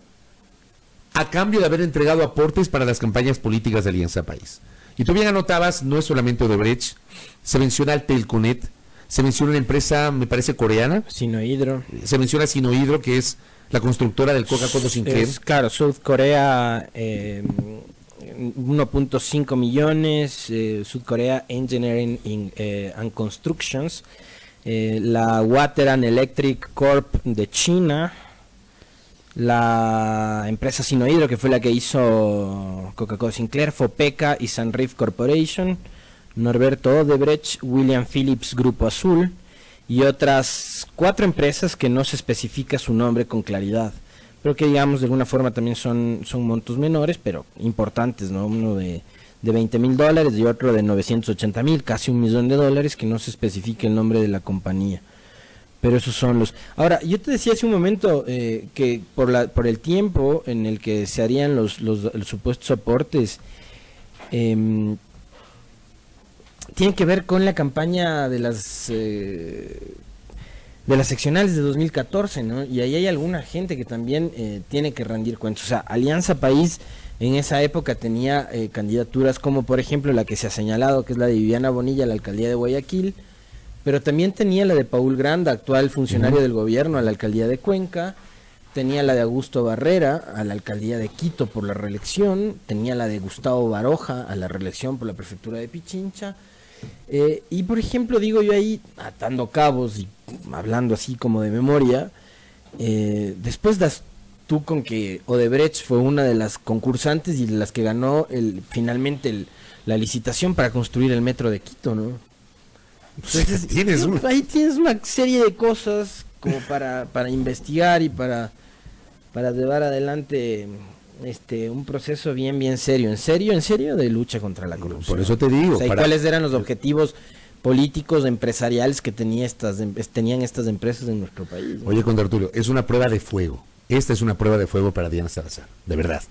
a cambio de haber entregado aportes para las campañas políticas de Alianza País. Y tú bien anotabas, no es solamente Odebrecht, se menciona el Telconet, se menciona una empresa, me parece coreana. Sinohydro. Se menciona Sinohydro, que es la constructora del Coca-Cola Sinclair. Claro, South Korea, 1.5 millones, South Korea Engineering and Constructions, la Water and Electric Corp de China, la empresa Sinohydro, que fue la que hizo Coca-Cola Sinclair, Fopeca y Sunrift Corporation, Norberto Odebrecht, William Phillips Grupo Azul y otras 4 empresas que no se especifica su nombre con claridad, pero que digamos de alguna forma también son montos menores, pero importantes, ¿no? Uno de $20,000 y otro de 980,000, casi $1,000,000, que no se especifica el nombre de la compañía. Pero esos son los... Ahora, yo te decía hace un momento que por el tiempo en el que se harían los supuestos aportes, tienen que ver con la campaña de las seccionales de 2014, ¿no? Y ahí hay alguna gente que también tiene que rendir cuentas. O sea, Alianza País en esa época tenía candidaturas como, por ejemplo, la que se ha señalado, que es la de Viviana Bonilla a la alcaldía de Guayaquil, pero también tenía la de Paul Granda, actual funcionario del gobierno, a la alcaldía de Cuenca, tenía la de Augusto Barrera a la alcaldía de Quito por la reelección, tenía la de Gustavo Baroja a la reelección por la prefectura de Pichincha, y por ejemplo, digo yo ahí, atando cabos y hablando así como de memoria, después das tú con que Odebrecht fue una de las concursantes y de las que ganó finalmente la licitación para construir el metro de Quito, ¿no? Entonces, ahí tienes una serie de cosas como para investigar y para llevar adelante un proceso bien serio, en serio de lucha contra la corrupción. Por eso te digo. O sea, ¿cuáles eran los objetivos políticos, empresariales que tenían estas empresas en nuestro país, ¿no? Oye, Condartulio, es una prueba de fuego. Esta es una prueba de fuego para Diana Salazar, de verdad.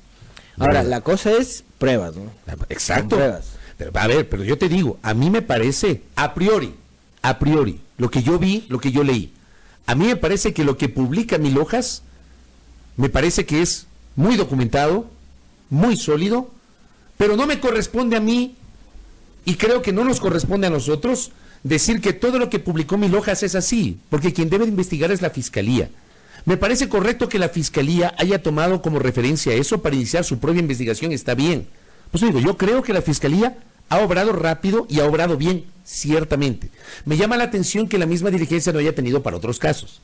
Ahora, la cosa es pruebas, ¿no? Exacto. Pruebas. Pero, a ver, pero yo te digo, a mí me parece, a priori, lo que yo vi, lo que yo leí, a mí me parece que lo que publica Mil Hojas, me parece que es muy documentado, muy sólido, pero no me corresponde a mí, y creo que no nos corresponde a nosotros, decir que todo lo que publicó Mil Hojas es así, porque quien debe de investigar es la Fiscalía. Me parece correcto que la Fiscalía haya tomado como referencia eso para iniciar su propia investigación, está bien. Pues digo, yo creo que la Fiscalía ha obrado rápido y ha obrado bien, ciertamente. Me llama la atención que la misma diligencia no haya tenido para otros casos.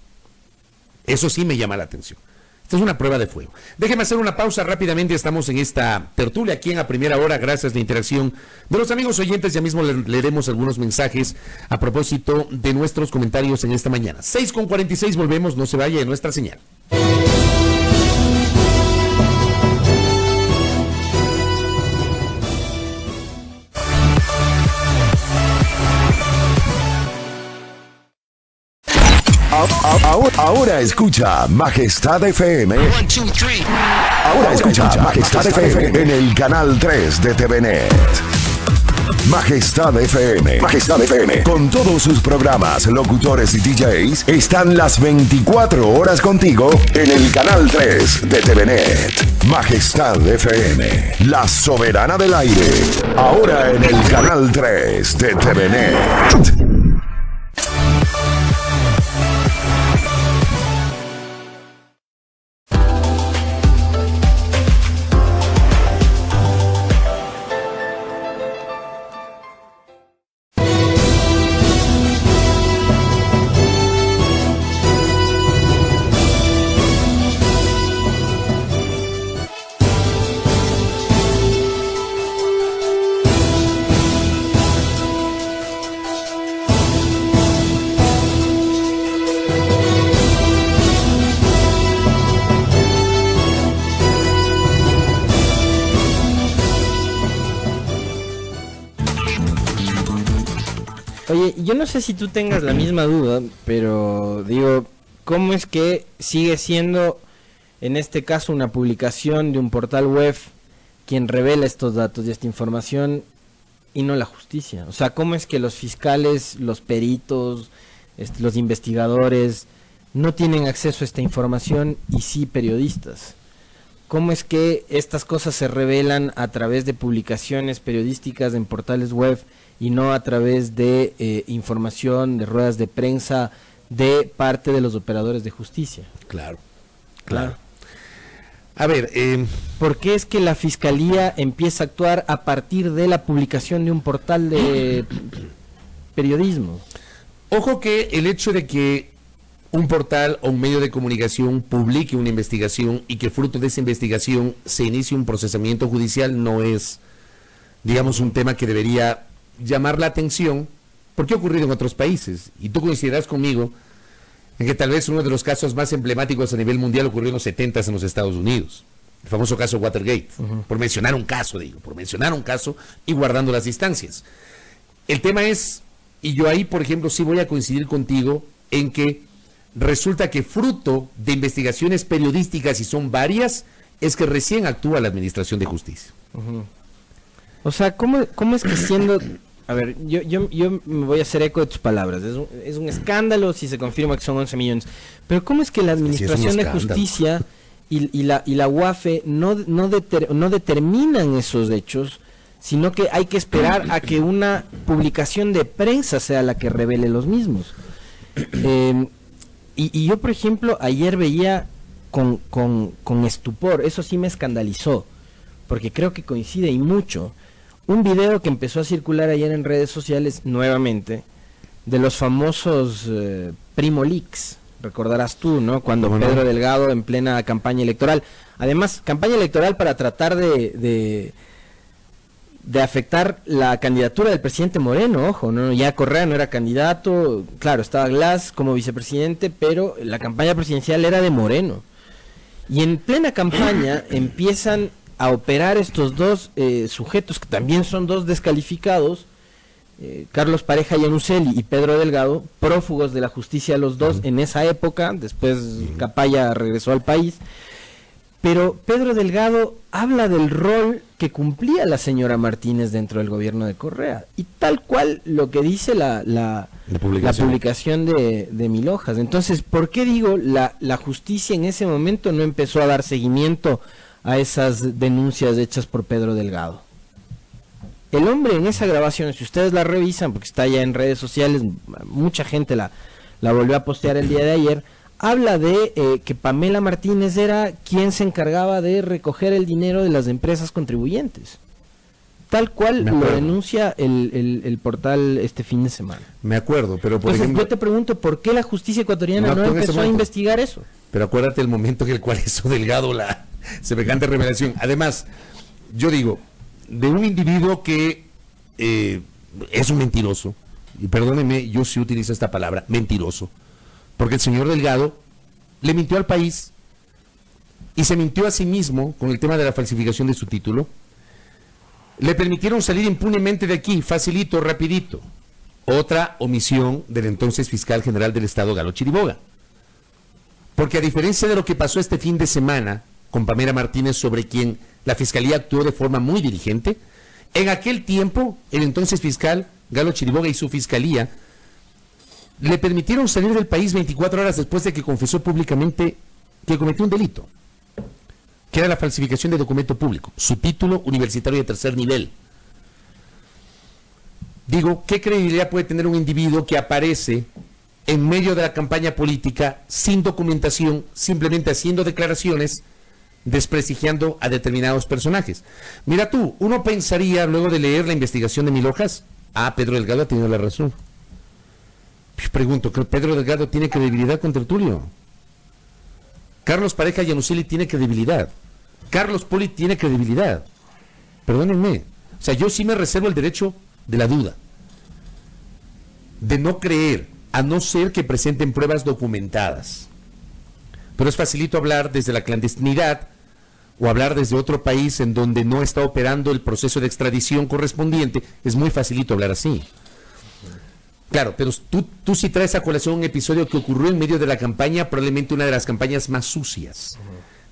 Eso sí me llama la atención. Esta es una prueba de fuego. Déjeme hacer una pausa rápidamente. Estamos en esta tertulia aquí en A Primera Hora, gracias a la interacción de los amigos oyentes. Ya mismo leeremos algunos mensajes a propósito de nuestros comentarios en esta mañana. 6:46, volvemos, no se vaya de nuestra señal. Ahora escucha Majestad FM. Ahora escucha Majestad FM en el canal 3 de TVNet. Majestad FM. Majestad FM. Con todos sus programas, locutores y DJs, están las 24 horas contigo en el canal 3 de TVNet. Majestad FM. La soberana del aire. Ahora en el canal 3 de TVNet. Oye, yo no sé si tú tengas la misma duda, pero digo, ¿cómo es que sigue siendo, en este caso, una publicación de un portal web quien revela estos datos y esta información y no la justicia? O sea, ¿cómo es que los fiscales, los peritos, los investigadores no tienen acceso a esta información y sí periodistas? ¿Cómo es que estas cosas se revelan a través de publicaciones periodísticas en portales web y no a través de información, de ruedas de prensa de parte de los operadores de justicia? Claro. A ver, ¿por qué es que la fiscalía empieza a actuar a partir de la publicación de un portal de periodismo? Ojo que el hecho de que un portal o un medio de comunicación publique una investigación y que fruto de esa investigación se inicie un procesamiento judicial no es, digamos, un tema que debería llamar la atención, porque ha ocurrido en otros países, y tú coincidirás conmigo en que tal vez uno de los casos más emblemáticos a nivel mundial ocurrió en los 70s en los Estados Unidos, el famoso caso Watergate, por mencionar un caso, y guardando las distancias. El tema es, y yo ahí, por ejemplo, sí voy a coincidir contigo en que resulta que fruto de investigaciones periodísticas, y son varias, es que recién actúa la Administración de Justicia. O sea, ¿cómo es que siendo... A ver, yo me voy a hacer eco de tus palabras. Es un escándalo si se confirma que son 11 millones. Pero ¿cómo es que la Administración de Justicia y la UAFE no determinan esos hechos, sino que hay que esperar a que una publicación de prensa sea la que revele los mismos? Y yo, por ejemplo, ayer veía con estupor, eso sí me escandalizó, porque creo que coincide y mucho, un video que empezó a circular ayer en redes sociales nuevamente, de los famosos Primo Leaks. Recordarás tú, ¿no? Cuando Pedro Delgado, en plena campaña electoral, además, campaña electoral para tratar de afectar la candidatura del presidente Moreno, ojo, ¿no? Ya Correa no era candidato, claro, estaba Glass como vicepresidente, pero la campaña presidencial era de Moreno. Y en plena campaña empiezan a operar estos dos sujetos, que también son dos descalificados, Carlos Pareja Yanuseli y Pedro Delgado, prófugos de la justicia los dos en esa época, después Capaya regresó al país, pero Pedro Delgado habla del rol que cumplía la señora Martínez dentro del gobierno de Correa, y tal cual lo que dice la publicación de Mil Hojas. Entonces, ¿por qué digo la justicia en ese momento no empezó a dar seguimiento a esas denuncias hechas por Pedro Delgado? El hombre en esa grabación, si ustedes la revisan, porque está ya en redes sociales, mucha gente la volvió a postear el día de ayer, habla de que Pamela Martínez era quien se encargaba de recoger el dinero de las empresas contribuyentes. Tal cual lo denuncia el portal este fin de semana. Me acuerdo, pero por ejemplo, yo te pregunto, ¿por qué la justicia ecuatoriana no empezó a investigar eso? Pero acuérdate el momento en el cual hizo Delgado la semejante revelación. Además, yo digo, de un individuo que es un mentiroso, y perdónenme, yo sí utilizo esta palabra, mentiroso, porque el señor Delgado le mintió al país y se mintió a sí mismo con el tema de la falsificación de su título. Le permitieron salir impunemente de aquí, facilito, rapidito. Otra omisión del entonces fiscal general del Estado, Galo Chiriboga. Porque a diferencia de lo que pasó este fin de semana con Pamela Martínez, sobre quien la Fiscalía actuó de forma muy diligente, en aquel tiempo, el entonces fiscal Galo Chiriboga y su Fiscalía le permitieron salir del país 24 horas después de que confesó públicamente que cometió un delito, que era la falsificación de documento público, su título universitario de tercer nivel. Digo, ¿qué credibilidad puede tener un individuo que aparece en medio de la campaña política sin documentación, simplemente haciendo declaraciones, desprestigiando a determinados personajes? Mira tú, uno pensaría luego de leer la investigación de Mil Hojas, Pedro Delgado ha tenido la razón. Pregunto, ¿Pedro Delgado tiene credibilidad con Tertulio? Carlos Pareja Llanusilli tiene credibilidad. Carlos Poli tiene credibilidad. Perdónenme. O sea, yo sí me reservo el derecho de la duda, de no creer, a no ser que presenten pruebas documentadas. Pero es facilito hablar desde la clandestinidad o hablar desde otro país en donde no está operando el proceso de extradición correspondiente. Es muy facilito hablar así. Claro, pero tú sí traes a colación un episodio que ocurrió en medio de la campaña, probablemente una de las campañas más sucias,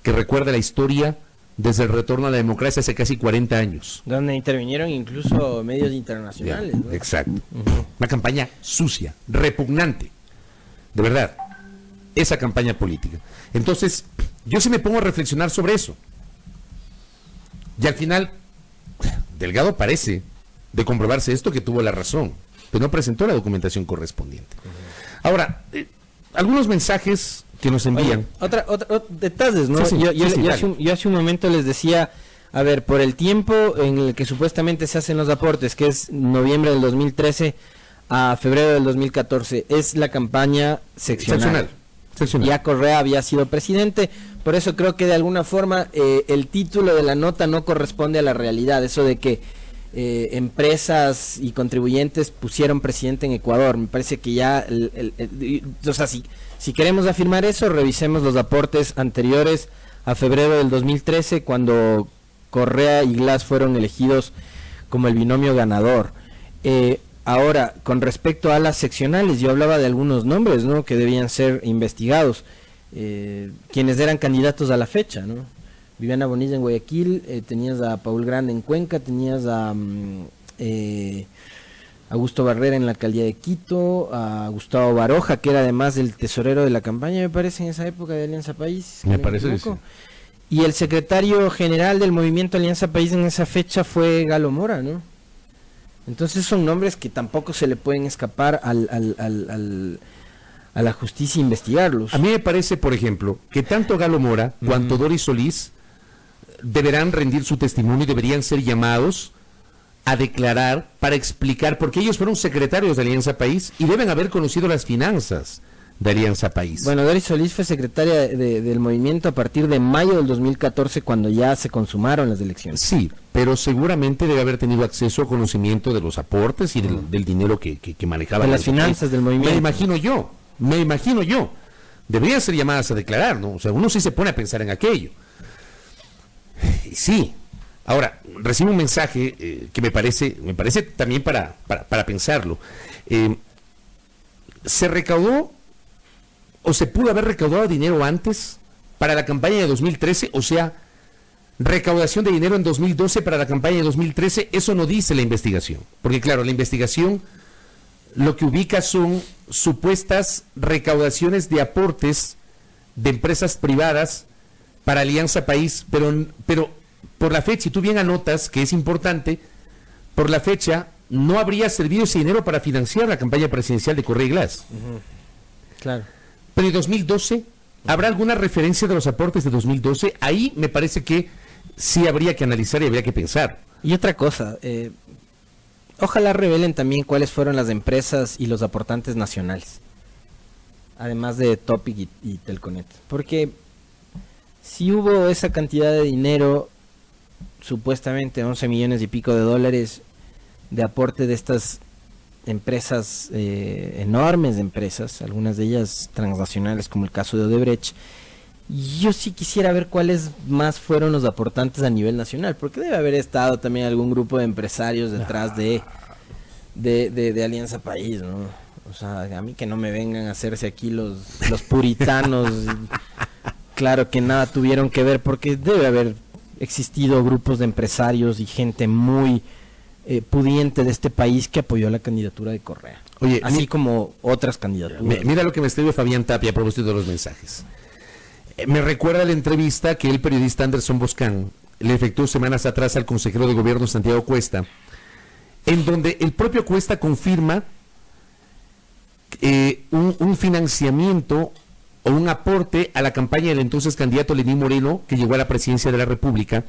que recuerda la historia desde el retorno a la democracia hace casi 40 años. Donde intervinieron incluso medios internacionales, ¿no? Exacto. Una campaña sucia, repugnante. De verdad, esa campaña política. Entonces, yo sí me pongo a reflexionar sobre eso. Y al final, Delgado parece, de comprobarse esto, que tuvo la razón, pero no presentó la documentación correspondiente. Ahora, algunos mensajes que nos envían. Oye, otra detalles, ¿no? Sí, yo hace un momento les decía, a ver, por el tiempo en el que supuestamente se hacen los aportes, que es noviembre del 2013 a febrero del 2014, es la campaña seccional. Ya Correa había sido presidente, por eso creo que de alguna forma el título de la nota no corresponde a la realidad, eso de que empresas y contribuyentes pusieron presidente en Ecuador. Me parece que ya, o sea, si queremos afirmar eso, revisemos los aportes anteriores a febrero del 2013, cuando Correa y Glass fueron elegidos como el binomio ganador. Ahora, con respecto a las seccionales, yo hablaba de algunos nombres, ¿no?, que debían ser investigados, quienes eran candidatos a la fecha, ¿no? Viviana Bonilla en Guayaquil, tenías a Paul Grande en Cuenca, tenías a Augusto Barrera en la alcaldía de Quito, a Gustavo Baroja, que era además el tesorero de la campaña, me parece, en esa época de Alianza País. Me parece que sí. Y el secretario general del movimiento Alianza País en esa fecha fue Galo Mora, ¿no? Entonces son nombres que tampoco se le pueden escapar a la justicia investigarlos. A mí me parece, por ejemplo, que tanto Galo Mora cuanto Doris Solís deberán rendir su testimonio y deberían ser llamados a declarar para explicar, porque ellos fueron secretarios de Alianza País y deben haber conocido las finanzas de Alianza País. Bueno, Doris Solís fue secretaria del movimiento a partir de mayo del 2014, cuando ya se consumaron las elecciones. Sí, pero seguramente debe haber tenido acceso a conocimiento de los aportes y del dinero que manejaba. De las finanzas del movimiento. Me imagino yo. Deberían ser llamadas a declarar, ¿no? O sea, uno sí se pone a pensar en aquello. Sí. Ahora, recibo un mensaje que me parece también para pensarlo. ¿Se recaudó o se pudo haber recaudado dinero antes para la campaña de 2013? O sea, recaudación de dinero en 2012 para la campaña de 2013, eso no dice la investigación. Porque claro, la investigación lo que ubica son supuestas recaudaciones de aportes de empresas privadas para Alianza País, pero por la fecha, y tú bien anotas que es importante, por la fecha no habría servido ese dinero para financiar la campaña presidencial de Correa y Glass. Claro. Pero en 2012, ¿habrá alguna referencia de los aportes de 2012? Ahí me parece que sí habría que analizar y habría que pensar. Y otra cosa, ojalá revelen también cuáles fueron las empresas y los aportantes nacionales, además de Topic y Telconet, porque si hubo esa cantidad de dinero, supuestamente 11 millones y pico de dólares de aporte de estas empresas, enormes empresas, algunas de ellas transnacionales, como el caso de Odebrecht, yo sí quisiera ver cuáles más fueron los aportantes a nivel nacional, porque debe haber estado también algún grupo de empresarios detrás de Alianza País, ¿no? O sea, a mí que no me vengan a hacerse aquí los puritanos. Claro que nada tuvieron que ver, porque debe haber existido grupos de empresarios y gente muy pudiente de este país que apoyó la candidatura de Correa. Oye, así como otras candidaturas. Mira lo que me escribe Fabián Tapia a propósito de los mensajes. Me recuerda la entrevista que el periodista Anderson Boscan le efectuó semanas atrás al consejero de gobierno Santiago Cuesta, en donde el propio Cuesta confirma un financiamiento o un aporte a la campaña del entonces candidato Lenín Moreno, que llegó a la presidencia de la República,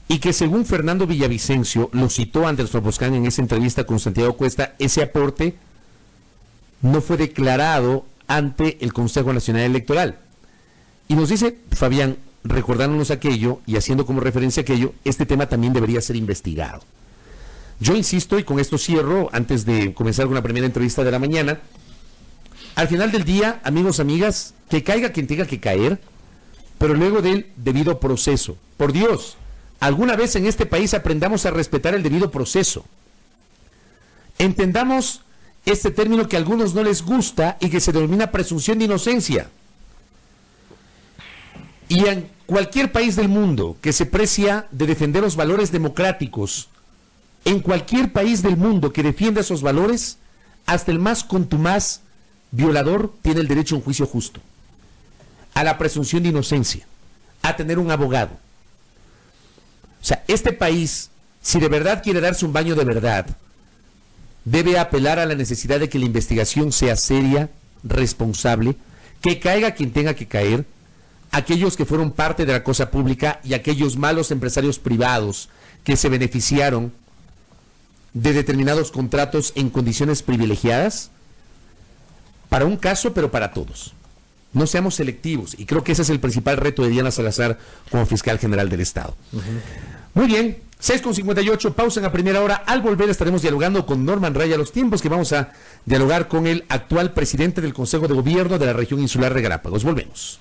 y que según Fernando Villavicencio, lo citó Anderson Boscan en esa entrevista con Santiago Cuesta, ese aporte no fue declarado ante el Consejo Nacional Electoral. Y nos dice Fabián, recordándonos aquello y haciendo como referencia aquello, este tema también debería ser investigado. Yo insisto, y con esto cierro, antes de comenzar con la primera entrevista de la mañana, al final del día, amigos, amigas, que caiga quien tenga que caer, pero luego del debido proceso. Por Dios, alguna vez en este país aprendamos a respetar el debido proceso. Entendamos este término que a algunos no les gusta y que se denomina presunción de inocencia. Y en cualquier país del mundo que se precia de defender los valores democráticos, en cualquier país del mundo que defienda esos valores, hasta el más contumaz violador tiene el derecho a un juicio justo, a la presunción de inocencia, a tener un abogado. O sea, este país, si de verdad quiere darse un baño de verdad, debe apelar a la necesidad de que la investigación sea seria, responsable, que caiga quien tenga que caer, aquellos que fueron parte de la cosa pública y aquellos malos empresarios privados que se beneficiaron de determinados contratos en condiciones privilegiadas, para un caso, pero para todos. No seamos selectivos, y creo que ese es el principal reto de Diana Salazar como fiscal general del Estado. Muy bien, 6:58, pausa en la primera hora. Al volver estaremos dialogando con Norman Raya, los tiempos que vamos a dialogar con el actual presidente del Consejo de Gobierno de la región insular de Galápagos. Volvemos.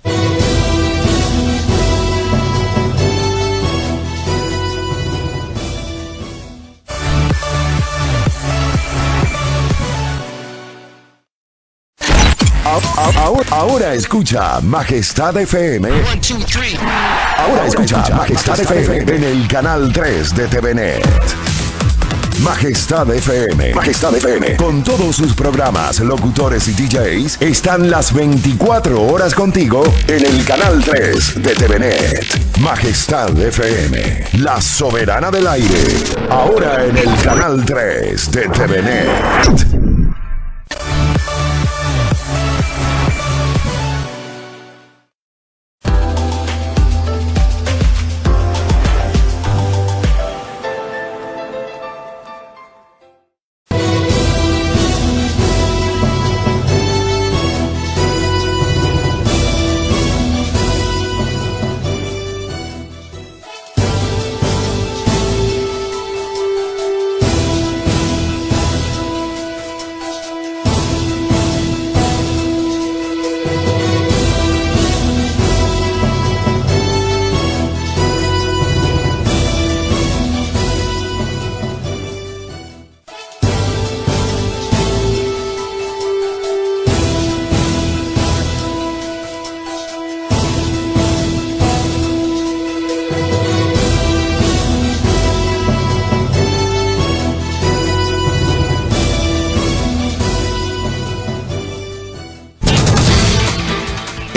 Ahora escucha Majestad FM. Ahora escucha Majestad FM en el canal 3 de TVNet. Majestad FM. Majestad FM. Con todos sus programas, locutores y DJs, están las 24 horas contigo en el canal 3 de TVNet. Majestad FM. La soberana del aire. Ahora en el canal 3 de TVNet.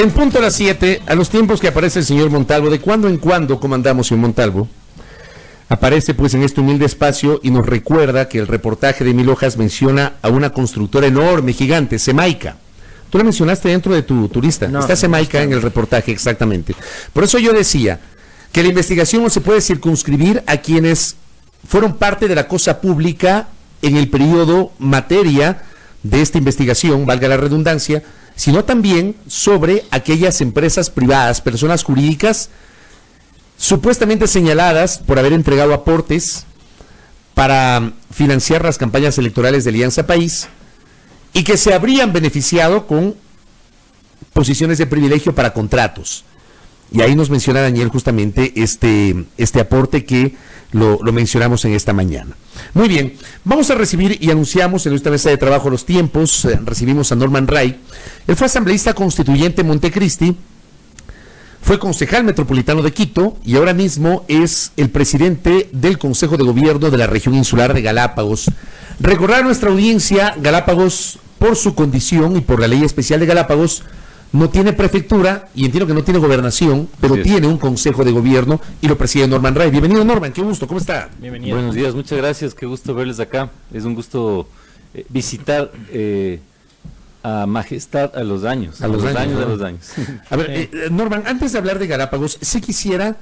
En punto a las 7, a los tiempos que aparece el señor Montalvo, de cuando en cuando comandamos, señor Montalvo, aparece pues en este humilde espacio y nos recuerda que el reportaje de 1000 hojas menciona a una constructora enorme, gigante, Semaica. Tú la mencionaste dentro de tu lista. No, está Semaica en el reportaje, exactamente. Por eso yo decía que la investigación no se puede circunscribir a quienes fueron parte de la cosa pública en el periodo materia de esta investigación, valga la redundancia, sino también sobre aquellas empresas privadas, personas jurídicas, supuestamente señaladas por haber entregado aportes para financiar las campañas electorales de Alianza País y que se habrían beneficiado con posiciones de privilegio para contratos. Y ahí nos menciona Daniel justamente este aporte que lo mencionamos en esta mañana. Muy bien, vamos a recibir y anunciamos en nuestra mesa de trabajo los tiempos. Recibimos a Norman Ray. Él fue asambleísta constituyente en Montecristi, fue concejal metropolitano de Quito y ahora mismo es el presidente del Consejo de Gobierno de la región insular de Galápagos. Recordar a nuestra audiencia, Galápagos, por su condición y por la ley especial de Galápagos, no tiene prefectura y entiendo que no tiene gobernación, pero tiene un consejo de gobierno y lo preside Norman Ray. Bienvenido, Norman, qué gusto, ¿cómo está? Bienvenido. Buenos días, muchas gracias, qué gusto verles acá. Es un gusto visitar a Majestad a los años. A los años. A ver, Norman, antes de hablar de Galápagos, sí quisiera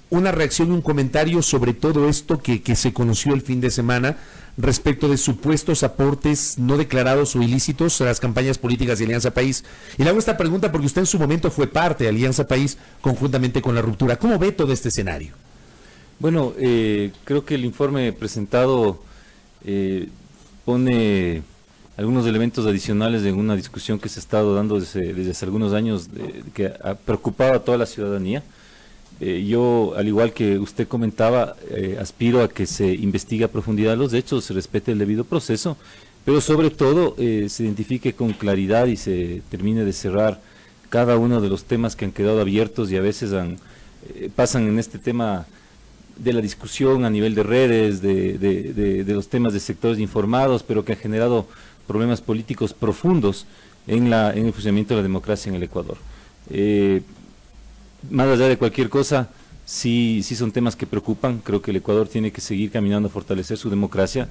una reacción y un comentario sobre todo esto que se conoció el fin de semana respecto de supuestos aportes no declarados o ilícitos a las campañas políticas de Alianza País. Y le hago esta pregunta porque usted en su momento fue parte de Alianza País conjuntamente con la ruptura. ¿Cómo ve todo este escenario? Bueno, creo que el informe presentado pone algunos elementos adicionales en una discusión que se ha estado dando desde hace algunos años que ha preocupado a toda la ciudadanía. Yo, al igual que usted comentaba, aspiro a que se investigue a profundidad los hechos, se respete el debido proceso, pero sobre todo se identifique con claridad y se termine de cerrar cada uno de los temas que han quedado abiertos y a veces pasan en este tema de la discusión a nivel de redes, de los temas de sectores informados, pero que han generado problemas políticos profundos en el funcionamiento de la democracia en el Ecuador. Más allá de cualquier cosa, sí son temas que preocupan. Creo que el Ecuador tiene que seguir caminando a fortalecer su democracia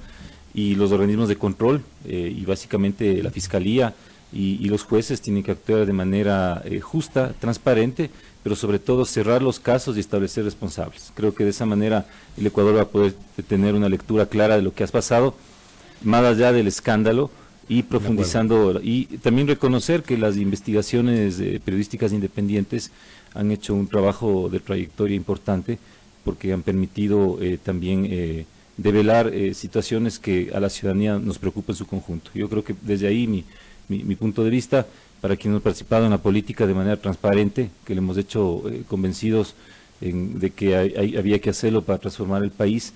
y los organismos de control y básicamente la Fiscalía y los jueces tienen que actuar de manera justa, transparente, pero sobre todo cerrar los casos y establecer responsables. Creo que de esa manera el Ecuador va a poder tener una lectura clara de lo que ha pasado, más allá del escándalo, y profundizando, y también reconocer que las investigaciones periodísticas independientes han hecho un trabajo de trayectoria importante porque han permitido también develar situaciones que a la ciudadanía nos preocupan en su conjunto. Yo creo que desde ahí mi punto de vista, para quienes hemos participado en la política de manera transparente, que le hemos hecho convencidos de que había que hacerlo para transformar el país,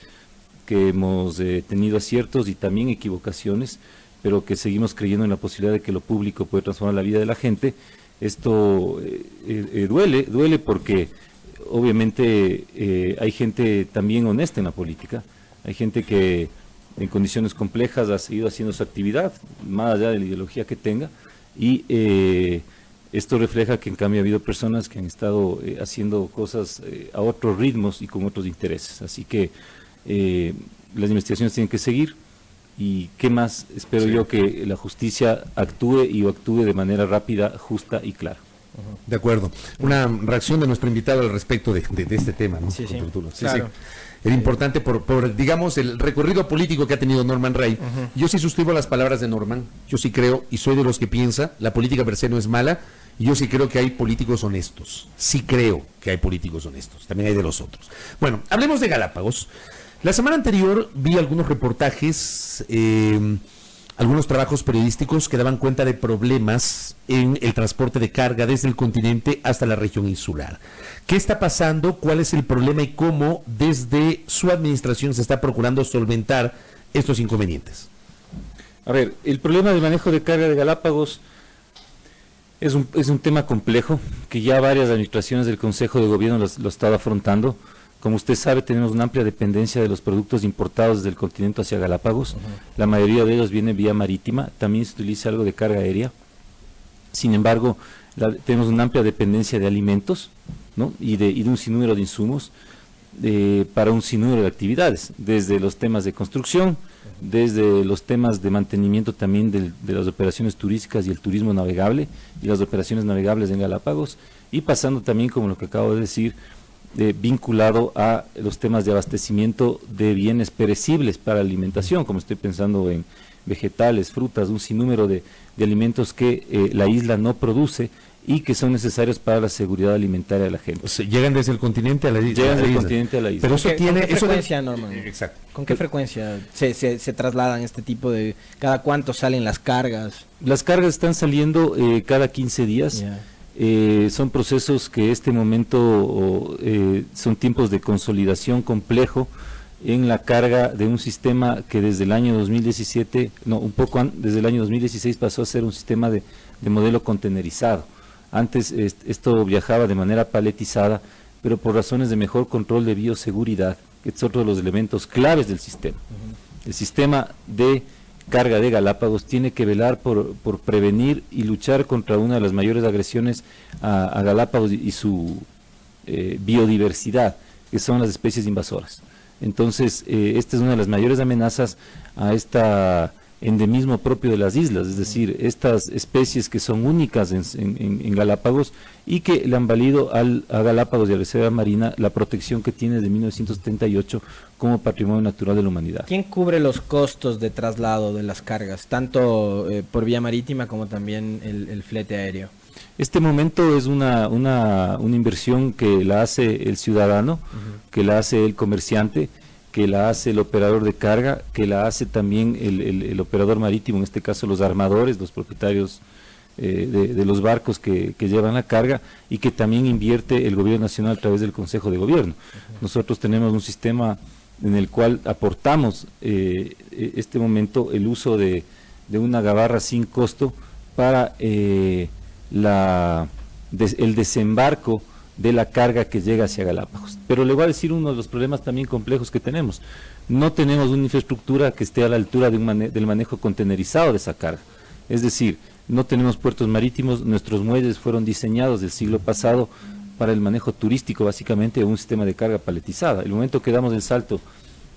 que hemos tenido aciertos y también equivocaciones, pero que seguimos creyendo en la posibilidad de que lo público puede transformar la vida de la gente. Esto duele porque obviamente hay gente también honesta en la política, hay gente que en condiciones complejas ha seguido haciendo su actividad, más allá de la ideología que tenga, y esto refleja que en cambio ha habido personas que han estado haciendo cosas a otros ritmos y con otros intereses. Así que las investigaciones tienen que seguir. Y qué más espero yo que la justicia actúe de manera rápida, justa y clara. De acuerdo. Una reacción de nuestro invitado al respecto de este tema, ¿no? Sí, claro. Era importante por, digamos, el recorrido político que ha tenido Norman Ray. Yo sí suscribo las palabras de Norman. Yo sí creo, y soy de los que piensa, la política per se no es mala. Y yo sí creo que hay políticos honestos. Sí creo que hay políticos honestos. También hay de los otros. Bueno, hablemos de Galápagos. La semana anterior vi algunos reportajes, algunos trabajos periodísticos que daban cuenta de problemas en el transporte de carga desde el continente hasta la región insular. ¿Qué está pasando? ¿Cuál es el problema y cómo desde su administración se está procurando solventar estos inconvenientes? A ver, el problema del manejo de carga de Galápagos es un tema complejo que ya varias administraciones del Consejo de Gobierno lo están afrontando. Como usted sabe, tenemos una amplia dependencia de los productos importados desde el continente hacia Galápagos. La mayoría de ellos viene vía marítima, también se utiliza algo de carga aérea. Sin embargo, tenemos una amplia dependencia de alimentos, ¿no? y de un sinnúmero de insumos para un sinnúmero de actividades, desde los temas de construcción, desde los temas de mantenimiento también de las operaciones turísticas y el turismo navegable y las operaciones navegables en Galápagos, y pasando también, como lo que acabo de decir, vinculado a los temas de abastecimiento de bienes perecibles para alimentación, como estoy pensando en vegetales, frutas, un sinnúmero de alimentos que la isla no produce y que son necesarios para la seguridad alimentaria de la gente. O sea, llegan desde el continente a la isla. Llegan del continente a la isla. Pero eso tiene... ¿Con qué frecuencia, Norman? Exacto. ¿Con qué frecuencia se trasladan este tipo de... ¿Cada cuánto salen las cargas? Las cargas están saliendo cada 15 días. Yeah. Son procesos que este momento son tiempos de consolidación complejo en la carga de un sistema que desde el año 2017, desde el año 2016 pasó a ser un sistema de modelo contenerizado. Antes esto viajaba de manera paletizada, pero por razones de mejor control de bioseguridad, que es otro de los elementos claves del sistema. El sistema de carga de Galápagos tiene que velar por prevenir y luchar contra una de las mayores agresiones a Galápagos y su biodiversidad, que son las especies invasoras. Entonces, esta es una de las mayores amenazas a esta endemismo propio de las islas, es decir, estas especies que son únicas en Galápagos y que le han valido a Galápagos y a la Reserva Marina la protección que tiene desde 1978 como patrimonio natural de la humanidad. ¿Quién cubre los costos de traslado de las cargas, tanto por vía marítima como también el flete aéreo? Este momento es una inversión que la hace el ciudadano, que la hace el comerciante, que la hace el operador de carga, que la hace también el operador marítimo, en este caso los armadores, los propietarios de los barcos que llevan la carga, y que también invierte el gobierno nacional a través del Consejo de Gobierno. Nosotros tenemos un sistema en el cual aportamos este momento el uso de una gabarra sin costo para el desembarco de la carga que llega hacia Galápagos. Pero le voy a decir uno de los problemas también complejos que tenemos. No tenemos una infraestructura que esté a la altura del manejo contenerizado de esa carga. Es decir, no tenemos puertos marítimos, nuestros muelles fueron diseñados del siglo pasado para el manejo turístico, básicamente, de un sistema de carga paletizada. El momento que damos el salto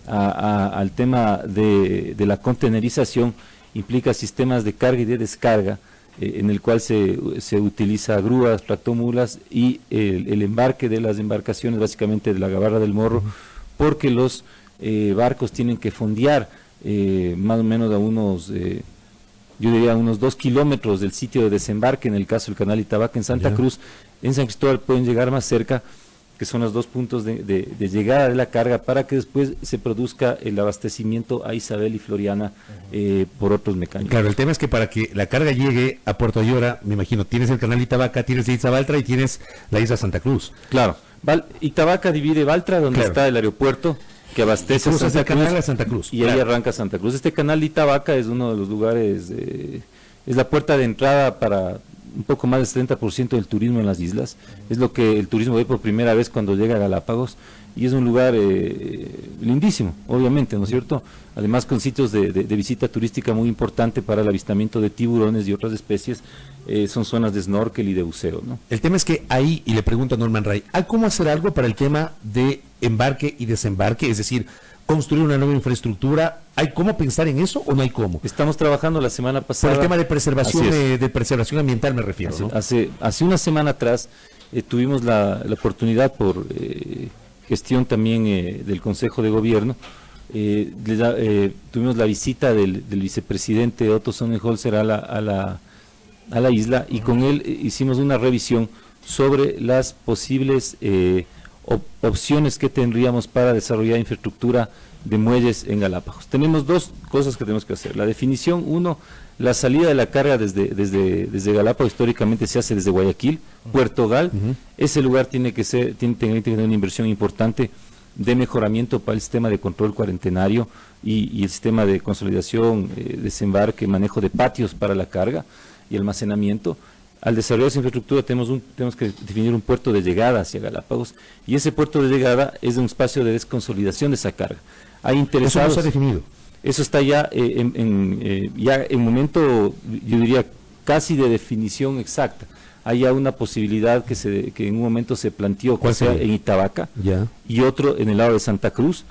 al tema de la contenerización implica sistemas de carga y de descarga, en el cual se utiliza grúas, tractomulas y el embarque de las embarcaciones, básicamente de la gabarra del Morro, porque los barcos tienen que fondear más o menos a unos, yo diría unos 2 kilómetros del sitio de desembarque, en el caso del canal Itavaca en Santa Cruz. En San Cristóbal pueden llegar más cerca, que son los 2 puntos de llegada de la carga, para que después se produzca el abastecimiento a Isabel y Floriana por otros mecanismos. Claro, el tema es que para que la carga llegue a Puerto Ayora, me imagino, tienes el canal Itavaca, tienes Isla Baltra y tienes la isla Santa Cruz. Claro, Itavaca divide Baltra, donde está el aeropuerto, que abastece a Santa Cruz, canal a Santa Cruz. Y ahí arranca Santa Cruz. Este canal de Itavaca es uno de los lugares, es la puerta de entrada para un poco más del 70% del turismo en las islas. Es lo que el turismo ve por primera vez cuando llega a Galápagos, y es un lugar lindísimo, obviamente, ¿no es cierto? Además, con sitios de visita turística muy importante para el avistamiento de tiburones y otras especies. Son zonas de snorkel y de buceo, ¿no? El tema es que ahí, y le pregunto a Norman Ray, ¿hay cómo hacer algo para el tema de embarque y desembarque? Es decir, construir una nueva infraestructura. ¿Hay cómo pensar en eso o no hay cómo? Estamos trabajando la semana pasada. Por el tema de preservación, de preservación ambiental me refiero, ¿no? Hace una semana atrás tuvimos la oportunidad, por gestión también del Consejo de Gobierno, tuvimos la visita del vicepresidente Otto Sonnenholzer a la isla, y con él hicimos una revisión sobre las posibles opciones que tendríamos para desarrollar infraestructura de muelles en Galápagos. Tenemos 2 cosas que tenemos que hacer. La definición, uno, la salida de la carga desde Galápagos históricamente se hace desde Guayaquil, Puerto Gal. Ese lugar tiene que tener una inversión importante de mejoramiento para el sistema de control cuarentenario y el sistema de consolidación, desembarque, manejo de patios para la carga y almacenamiento. Al desarrollar esa infraestructura tenemos que definir un puerto de llegada hacia Galápagos, y ese puerto de llegada es un espacio de desconsolidación de esa carga. Hay interesados. ¿Eso no se ha definido? Eso está ya en momento, yo diría, casi de definición exacta. Hay ya una posibilidad que en un momento se planteó, que sea en Itavaca, y otro en el lado de Santa Cruz,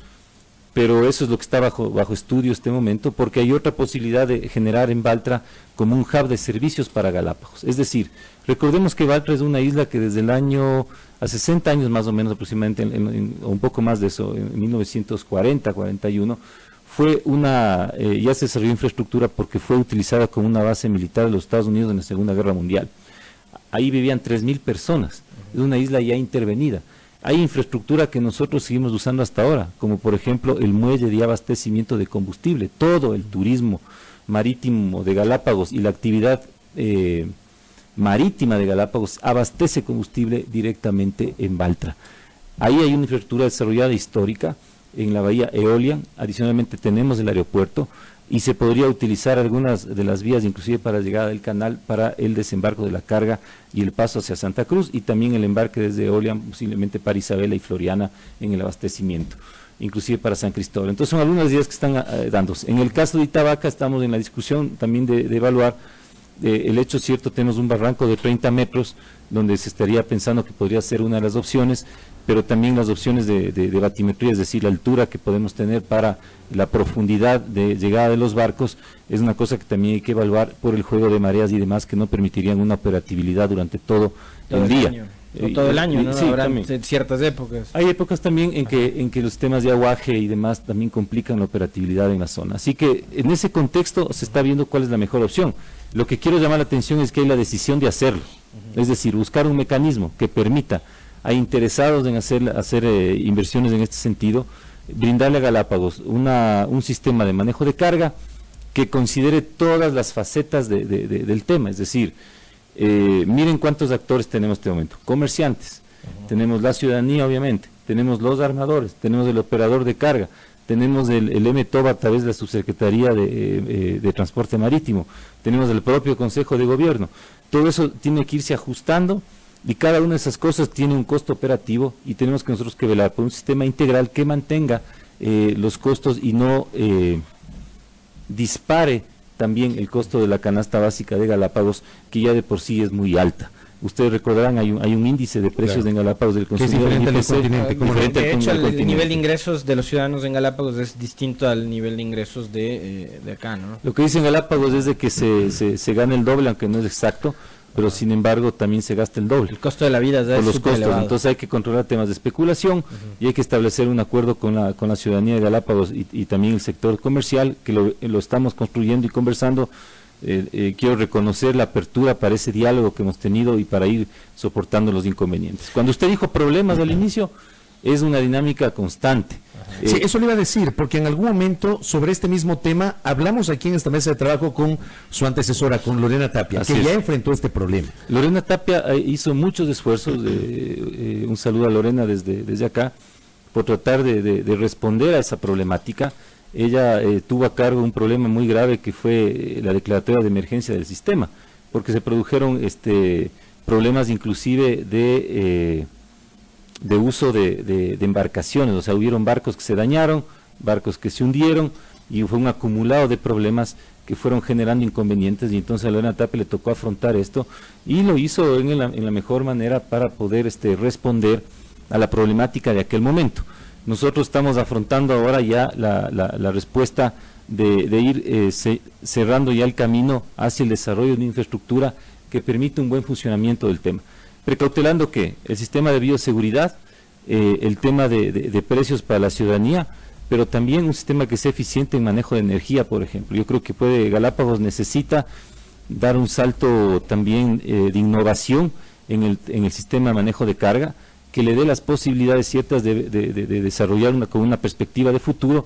pero eso es lo que está bajo estudio este momento, porque hay otra posibilidad de generar en Baltra como un hub de servicios para Galápagos. Es decir, recordemos que Baltra es una isla que desde el año, a 60 años más o menos aproximadamente, o un poco más de eso, en 1940, 41, fue ya se desarrolló infraestructura porque fue utilizada como una base militar de los Estados Unidos en la Segunda Guerra Mundial. Ahí vivían 3.000 personas, es una isla ya intervenida. Hay infraestructura que nosotros seguimos usando hasta ahora, como por ejemplo el muelle de abastecimiento de combustible. Todo el turismo marítimo de Galápagos y la actividad marítima de Galápagos abastece combustible directamente en Baltra. Ahí hay una infraestructura desarrollada histórica en la bahía Eolia, adicionalmente tenemos el aeropuerto y se podría utilizar algunas de las vías inclusive para la llegada del canal para el desembarco de la carga y el paso hacia Santa Cruz y también el embarque desde Eolia posiblemente para Isabela y Floriana en el abastecimiento, inclusive para San Cristóbal. Entonces son algunas ideas que están dándose. En el caso de Itavaca estamos en la discusión también de evaluar el hecho cierto, tenemos un barranco de 30 metros donde se estaría pensando que podría ser una de las opciones, pero también las opciones de batimetría, es decir, la altura que podemos tener para la profundidad de llegada de los barcos, es una cosa que también hay que evaluar por el juego de mareas y demás que no permitirían una operatividad durante todo el día. Todo el año, ¿no? Sí, Habrá también ciertas épocas. Hay épocas también en que los temas de aguaje y demás también complican la operatividad en la zona. Así que en ese contexto se está viendo cuál es la mejor opción. Lo que quiero llamar la atención es que hay la decisión de hacerlo, es decir, buscar un mecanismo que permita a interesados en hacer inversiones en este sentido, brindarle a Galápagos un sistema de manejo de carga que considere todas las facetas del tema, es decir, miren cuántos actores tenemos en este momento, comerciantes, tenemos la ciudadanía obviamente, tenemos los armadores, tenemos el operador de carga, tenemos el MTOB a través de la Subsecretaría de Transporte Marítimo, tenemos el propio Consejo de Gobierno, todo eso tiene que irse ajustando y cada una de esas cosas tiene un costo operativo y tenemos que nosotros que velar por un sistema integral que mantenga los costos y no dispare también el costo de la canasta básica de Galápagos, que ya de por sí es muy alta. Ustedes recordarán, hay un índice de precios en Galápagos del consumidor. Es diferente al continente. De hecho, el nivel de ingresos de los ciudadanos en Galápagos es distinto al nivel de ingresos de acá, ¿no? Lo que dicen Galápagos es de que se gana el doble, aunque no es exacto, pero sin embargo también se gasta el doble. El costo de la vida por los costos, elevado. Entonces hay que controlar temas de especulación y hay que establecer un acuerdo con la ciudadanía de Galápagos y también el sector comercial, que lo estamos construyendo y conversando. Quiero reconocer la apertura para ese diálogo que hemos tenido y para ir soportando los inconvenientes. Cuando usted dijo problemas al inicio, es una dinámica constante. Sí, eso le iba a decir, porque en algún momento sobre este mismo tema hablamos aquí en esta mesa de trabajo con su antecesora, con Lorena Tapia, que ya enfrentó este problema. Lorena Tapia hizo muchos esfuerzos, un saludo a Lorena desde acá, por tratar de responder a esa problemática. Ella tuvo a cargo un problema muy grave que fue la declaratoria de emergencia del sistema, porque se produjeron problemas inclusive de uso de embarcaciones, o sea, hubieron barcos que se dañaron, barcos que se hundieron, y fue un acumulado de problemas que fueron generando inconvenientes, y entonces a Lorena Tapia le tocó afrontar esto, y lo hizo en la mejor manera para poder responder a la problemática de aquel momento. Nosotros estamos afrontando ahora ya la respuesta de ir cerrando ya el camino hacia el desarrollo de una infraestructura que permite un buen funcionamiento del tema. Precautelando que el sistema de bioseguridad, el tema de precios para la ciudadanía, pero también un sistema que sea eficiente en manejo de energía, por ejemplo. Yo creo que Galápagos necesita dar un salto también de innovación en el sistema de manejo de carga, que le dé las posibilidades ciertas de desarrollar con una perspectiva de futuro,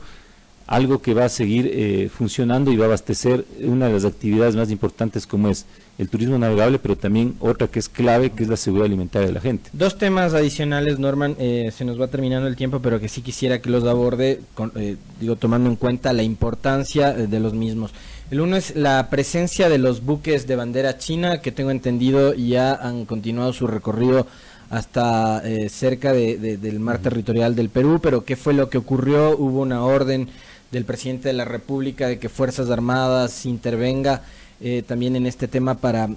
algo que va a seguir funcionando y va a abastecer una de las actividades más importantes, como es el turismo navegable, pero también otra que es clave, que es la seguridad alimentaria de la gente. Dos temas adicionales, Norman, se nos va terminando el tiempo, pero que sí quisiera que los aborde, tomando en cuenta la importancia de los mismos. El uno es la presencia de los buques de bandera china, que tengo entendido ya han continuado su recorrido hasta cerca del mar territorial del Perú, pero ¿qué fue lo que ocurrió? Hubo una orden del presidente de la República de que Fuerzas Armadas intervenga también en este tema para,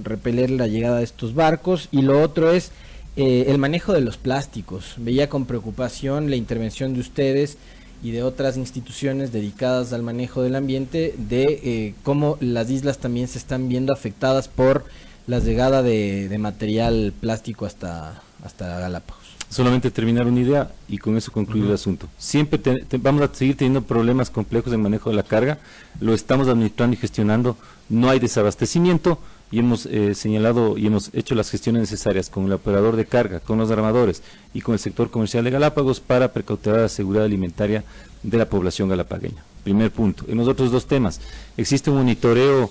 repeler la llegada de estos barcos. Y lo otro es el manejo de los plásticos. Veía con preocupación la intervención de ustedes y de otras instituciones dedicadas al manejo del ambiente, de cómo las islas también se están viendo afectadas por la llegada de material plástico hasta Galápagos. Solamente terminar una idea y con eso concluir el asunto. Siempre vamos a seguir teniendo problemas complejos en manejo de la carga, lo estamos administrando y gestionando, no hay desabastecimiento, y hemos señalado y hemos hecho las gestiones necesarias con el operador de carga, con los armadores y con el sector comercial de Galápagos para precautelar la seguridad alimentaria de la población galapagueña. Primer punto. En los otros dos temas, existe un monitoreo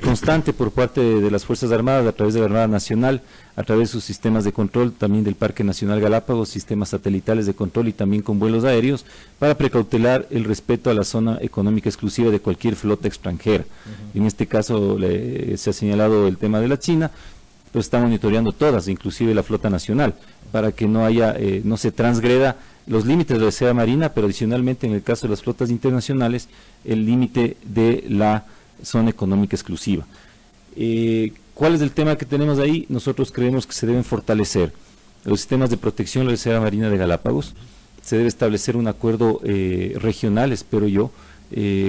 constante por parte de las Fuerzas Armadas, a través de la Armada Nacional, a través de sus sistemas de control, también del Parque Nacional Galápagos, sistemas satelitales de control y también con vuelos aéreos, para precautelar el respeto a la zona económica exclusiva de cualquier flota extranjera. En este caso se ha señalado el tema de la China, pero está monitoreando todas, inclusive la flota nacional, para que no se transgreda los límites de la reserva marina, pero adicionalmente en el caso de las flotas internacionales, el límite de la zona económica exclusiva. ¿Cuál es el tema que tenemos ahí? Nosotros creemos que se deben fortalecer los sistemas de protección de la reserva marina de Galápagos. Se debe establecer un acuerdo regional, espero yo.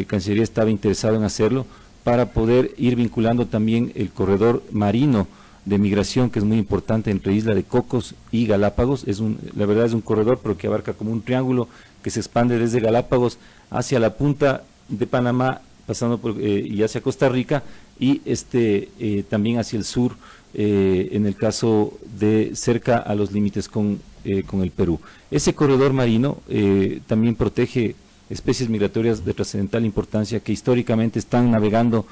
Cancillería estaba interesado en hacerlo para poder ir vinculando también el corredor marino de migración, que es muy importante entre Isla de Cocos y Galápagos. La verdad es un corredor, pero que abarca como un triángulo que se expande desde Galápagos hacia la punta de Panamá, pasando y hacia Costa Rica, y también hacia el sur, en el caso de cerca a los límites con el Perú. Ese corredor marino también protege especies migratorias de trascendental importancia que históricamente están navegando,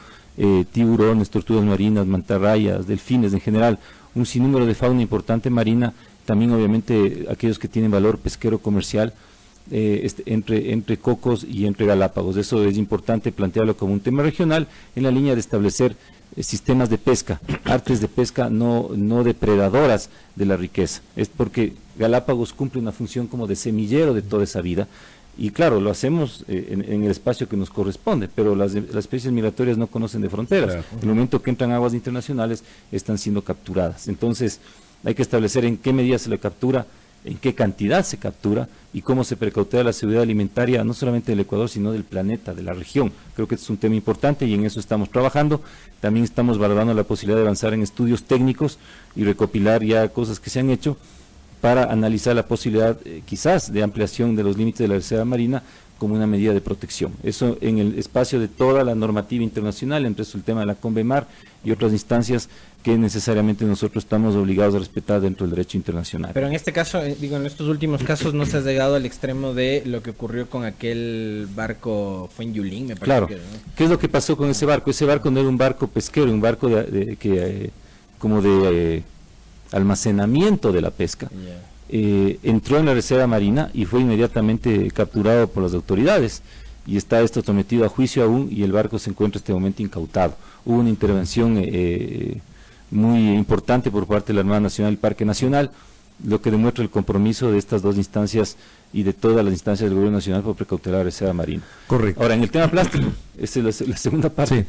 tiburones, tortugas marinas, mantarrayas, delfines en general, un sinnúmero de fauna importante marina, también obviamente aquellos que tienen valor pesquero comercial, entre Cocos y entre Galápagos. Eso es importante plantearlo como un tema regional en la línea de establecer sistemas de pesca, artes de pesca no depredadoras de la riqueza. Es porque Galápagos cumple una función como de semillero de toda esa vida, y claro, lo hacemos en el espacio que nos corresponde, pero las especies migratorias no conocen de fronteras. Claro. En el momento que entran aguas internacionales están siendo capturadas. Entonces hay que establecer en qué medida se le captura, en qué cantidad se captura y cómo se precautea la seguridad alimentaria, no solamente del Ecuador, sino del planeta, de la región. Creo que este es un tema importante y en eso estamos trabajando. También estamos valorando la posibilidad de avanzar en estudios técnicos y recopilar ya cosas que se han hecho para analizar la posibilidad quizás de ampliación de los límites de la reserva marina como una medida de protección. Eso en el espacio de toda la normativa internacional, entre eso el tema de la CONVEMAR y otras instancias que necesariamente nosotros estamos obligados a respetar dentro del derecho internacional. Pero en este caso, en estos últimos casos no se ha llegado al extremo de lo que ocurrió con aquel barco, fue en Yulín, me parece. Claro. Que, ¿no? ¿Qué es lo que pasó con ese barco? Ese barco no era un barco pesquero, un barco de almacenamiento de la pesca. Yeah. Entró en la reserva marina y fue inmediatamente capturado por las autoridades y está esto sometido a juicio aún y el barco se encuentra en este momento incautado. Hubo una intervención muy importante por parte de la Armada Nacional y el Parque Nacional, lo que demuestra el compromiso de estas dos instancias y de todas las instancias del Gobierno Nacional por precautelar la reserva marina. Correcto. Ahora, en el tema plástico, esa es la segunda parte. Sí.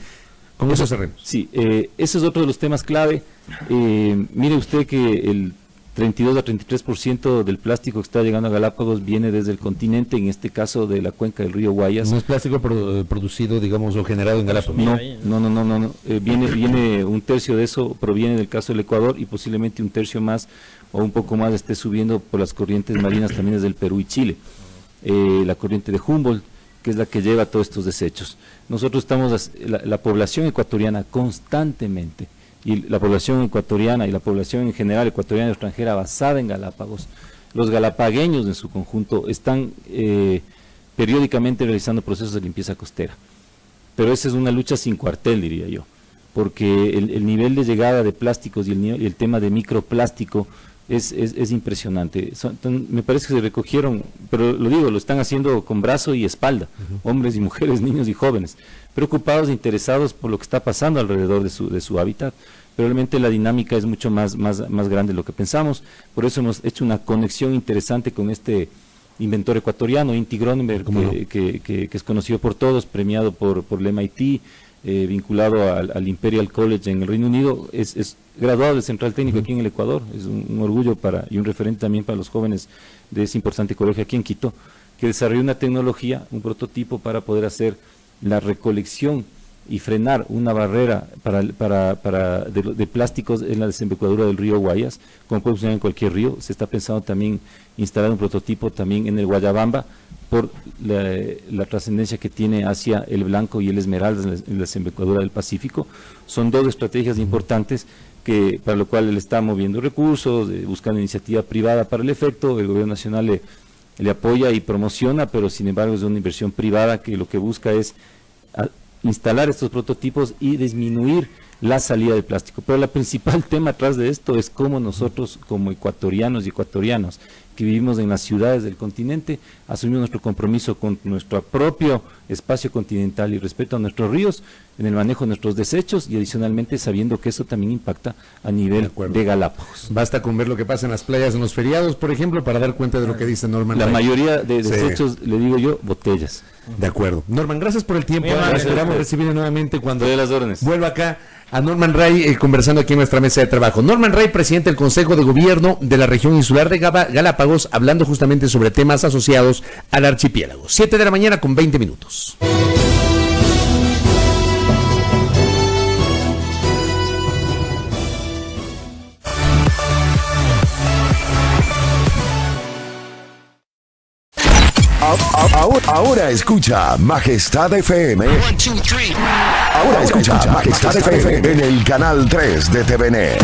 ¿Cómo eso cerremos? Sí, ese es otro de los temas clave. Mire usted que el 32 a 33% del plástico que está llegando a Galápagos viene desde el continente, en este caso de la cuenca del río Guayas. ¿No es plástico producido, digamos, o generado en Galápagos? No. Viene un tercio de eso, proviene del caso del Ecuador y posiblemente un tercio más o un poco más esté subiendo por las corrientes marinas también desde el Perú y Chile. La corriente de Humboldt, que es la que lleva todos estos desechos. Nosotros estamos, la población ecuatoriana constantemente, y la población ecuatoriana y la población en general ecuatoriana y extranjera basada en Galápagos, los galapagueños en su conjunto están periódicamente realizando procesos de limpieza costera. Pero esa es una lucha sin cuartel, diría yo, porque el nivel de llegada de plásticos y el tema de microplástico es impresionante. Me parece que se recogieron, pero lo están haciendo con brazo y espalda, hombres y mujeres, niños y jóvenes, preocupados e interesados por lo que está pasando alrededor de su hábitat. Pero realmente la dinámica es mucho más grande de lo que pensamos. Por eso hemos hecho una conexión interesante con este inventor ecuatoriano, Inti Gronenberg, que es conocido por todos, premiado por el MIT, vinculado al Imperial College en el Reino Unido, es graduado del Central Técnico aquí en el Ecuador, es un orgullo y un referente también para los jóvenes de ese importante colegio aquí en Quito, que desarrolló una tecnología, un prototipo para poder hacer la recolección y frenar una barrera de plásticos en la desembocadura del río Guayas, como puede funcionar en cualquier río. Se está pensando también instalar un prototipo también en el Guayabamba, por la trascendencia que tiene hacia el blanco y el esmeralda en la desembocadura del Pacífico. Son dos estrategias importantes para lo cual él está moviendo recursos, buscando iniciativa privada para el efecto. El gobierno nacional le apoya y promociona, pero sin embargo es una inversión privada que lo que busca es instalar estos prototipos y disminuir la salida del plástico. Pero el principal tema atrás de esto es cómo nosotros, como ecuatorianos y ecuatorianas que vivimos en las ciudades del continente, asumimos nuestro compromiso con nuestro propio espacio continental y respeto a nuestros ríos, en el manejo de nuestros desechos y adicionalmente sabiendo que eso también impacta a nivel de Galápagos. Basta con ver lo que pasa en las playas en los feriados, por ejemplo, para dar cuenta de lo que dice Norman. La Ray. mayoría de desechos, le digo yo, botellas. De acuerdo. Norman, gracias por el tiempo. Esperamos recibirle nuevamente cuando de las órdenes. Vuelva acá a Norman Ray conversando aquí en nuestra mesa de trabajo. Norman Ray, presidente del Consejo de Gobierno de la región insular de Galápagos, hablando justamente sobre temas asociados al archipiélago. 7 de la mañana con 20 minutos. Ahora escucha Majestad FM. Ahora escucha Majestad FM en el canal 3 de TVNet.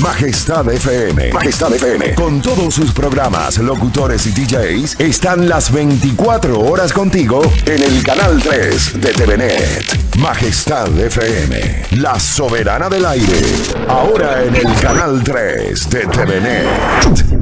Majestad FM. Majestad FM. Con todos sus programas, locutores y DJs, están las 24 horas contigo en el canal 3 de TVNet. Majestad FM. La soberana del aire. Ahora en el canal 3 de TVNet.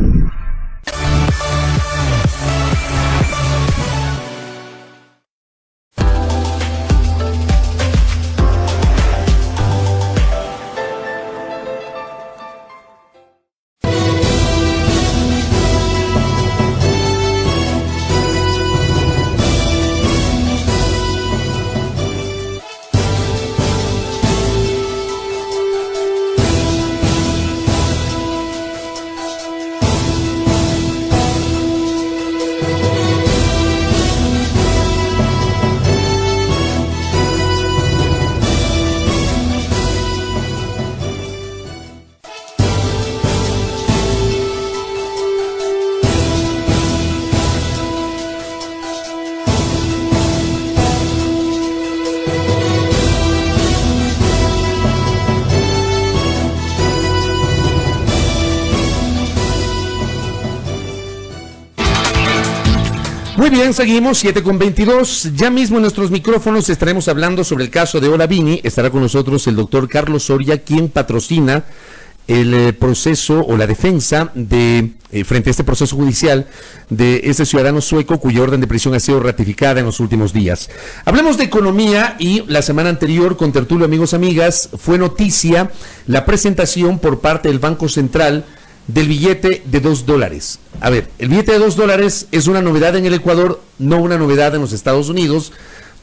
Muy bien, seguimos, 7:22. Ya mismo en nuestros micrófonos estaremos hablando sobre el caso de Olavini. Estará con nosotros el doctor Carlos Soria, quien patrocina el proceso o la defensa de frente a este proceso judicial de ese ciudadano sueco cuya orden de prisión ha sido ratificada en los últimos días. Hablemos de economía y la semana anterior, con tertulio, amigos, amigas, fue noticia la presentación por parte del Banco Central del billete de $2. A ver, el billete de $2 es una novedad en el Ecuador, no una novedad en los Estados Unidos,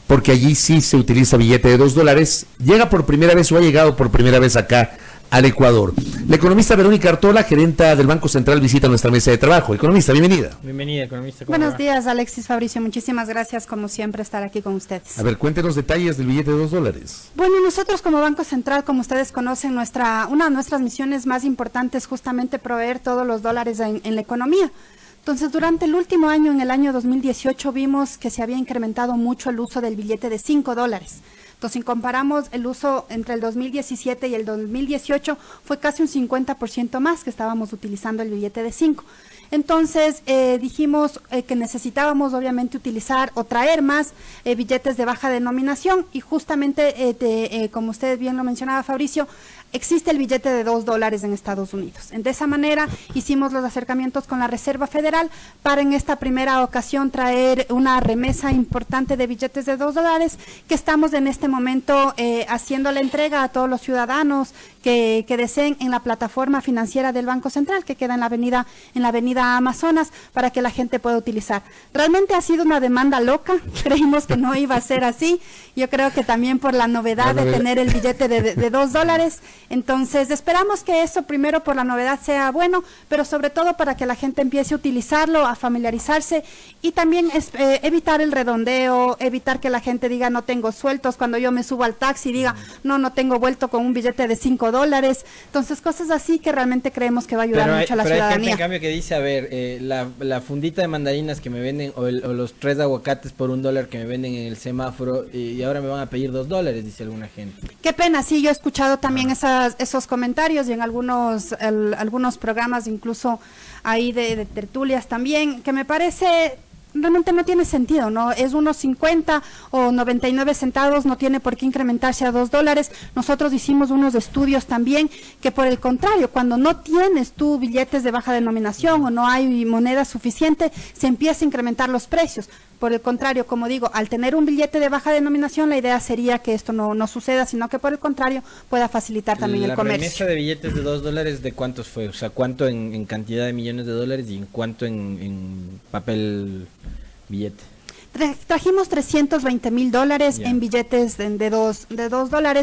porque allí sí se utiliza billete de $2. Llega por primera vez o ha llegado por primera vez acá al Ecuador. La economista Verónica Artola, gerenta del Banco Central, visita nuestra mesa de trabajo. Economista, bienvenida. Bienvenida, economista. Buenos días, Alexis, Fabricio. Muchísimas gracias, como siempre, estar aquí con ustedes. A ver, cuéntenos detalles del billete de $2. Bueno, nosotros como Banco Central, como ustedes conocen, una de nuestras misiones más importantes es justamente proveer todos los dólares en la economía. Entonces, durante el último año, en el año 2018, vimos que se había incrementado mucho el uso del billete de $5. Entonces, si comparamos el uso entre el 2017 y el 2018, fue casi un 50% más que estábamos utilizando el billete de 5. Entonces, dijimos que necesitábamos obviamente utilizar o traer más billetes de baja denominación y justamente, como usted bien lo mencionaba, Fabricio, existe el billete de $2 en Estados Unidos. De esa manera hicimos los acercamientos con la Reserva Federal para en esta primera ocasión traer una remesa importante de billetes de $2 que estamos en este momento haciendo la entrega a todos los ciudadanos que deseen en la plataforma financiera del Banco Central que queda en la avenida Amazonas para que la gente pueda utilizar. Realmente ha sido una demanda loca, creímos que no iba a ser así, yo creo que también por la novedad de tener el billete de $2, entonces esperamos que eso primero por la novedad sea bueno, pero sobre todo para que la gente empiece a utilizarlo, a familiarizarse y también evitar el redondeo, evitar que la gente diga no tengo sueltos, cuando yo me subo al taxi diga no tengo vuelto con un billete de $5, entonces cosas así que realmente creemos que va a ayudar mucho a la ciudadanía. Hay gente en cambio que dice, a ver, la fundita de mandarinas que me venden o los 3 aguacates por $1 que me venden en el semáforo y ahora me van a pedir $2, dice alguna gente. Qué pena, sí, yo he escuchado también esos comentarios y en algunos programas incluso ahí de tertulias también, que me parece realmente no tiene sentido, ¿no? Es unos 50 o 99 centavos, no tiene por qué incrementarse a $2. Nosotros hicimos unos estudios también que, por el contrario, cuando no tienes tú billetes de baja denominación o no hay moneda suficiente, se empieza a incrementar los precios. Por el contrario, como digo, al tener un billete de baja denominación, la idea sería que esto no suceda, sino que por el contrario pueda facilitar también el comercio. ¿La remesa de billetes de $2 de cuántos fue? O sea, ¿cuánto en cantidad de millones de dólares y en cuánto en papel billete? Trajimos $320,000 en billetes de $2. La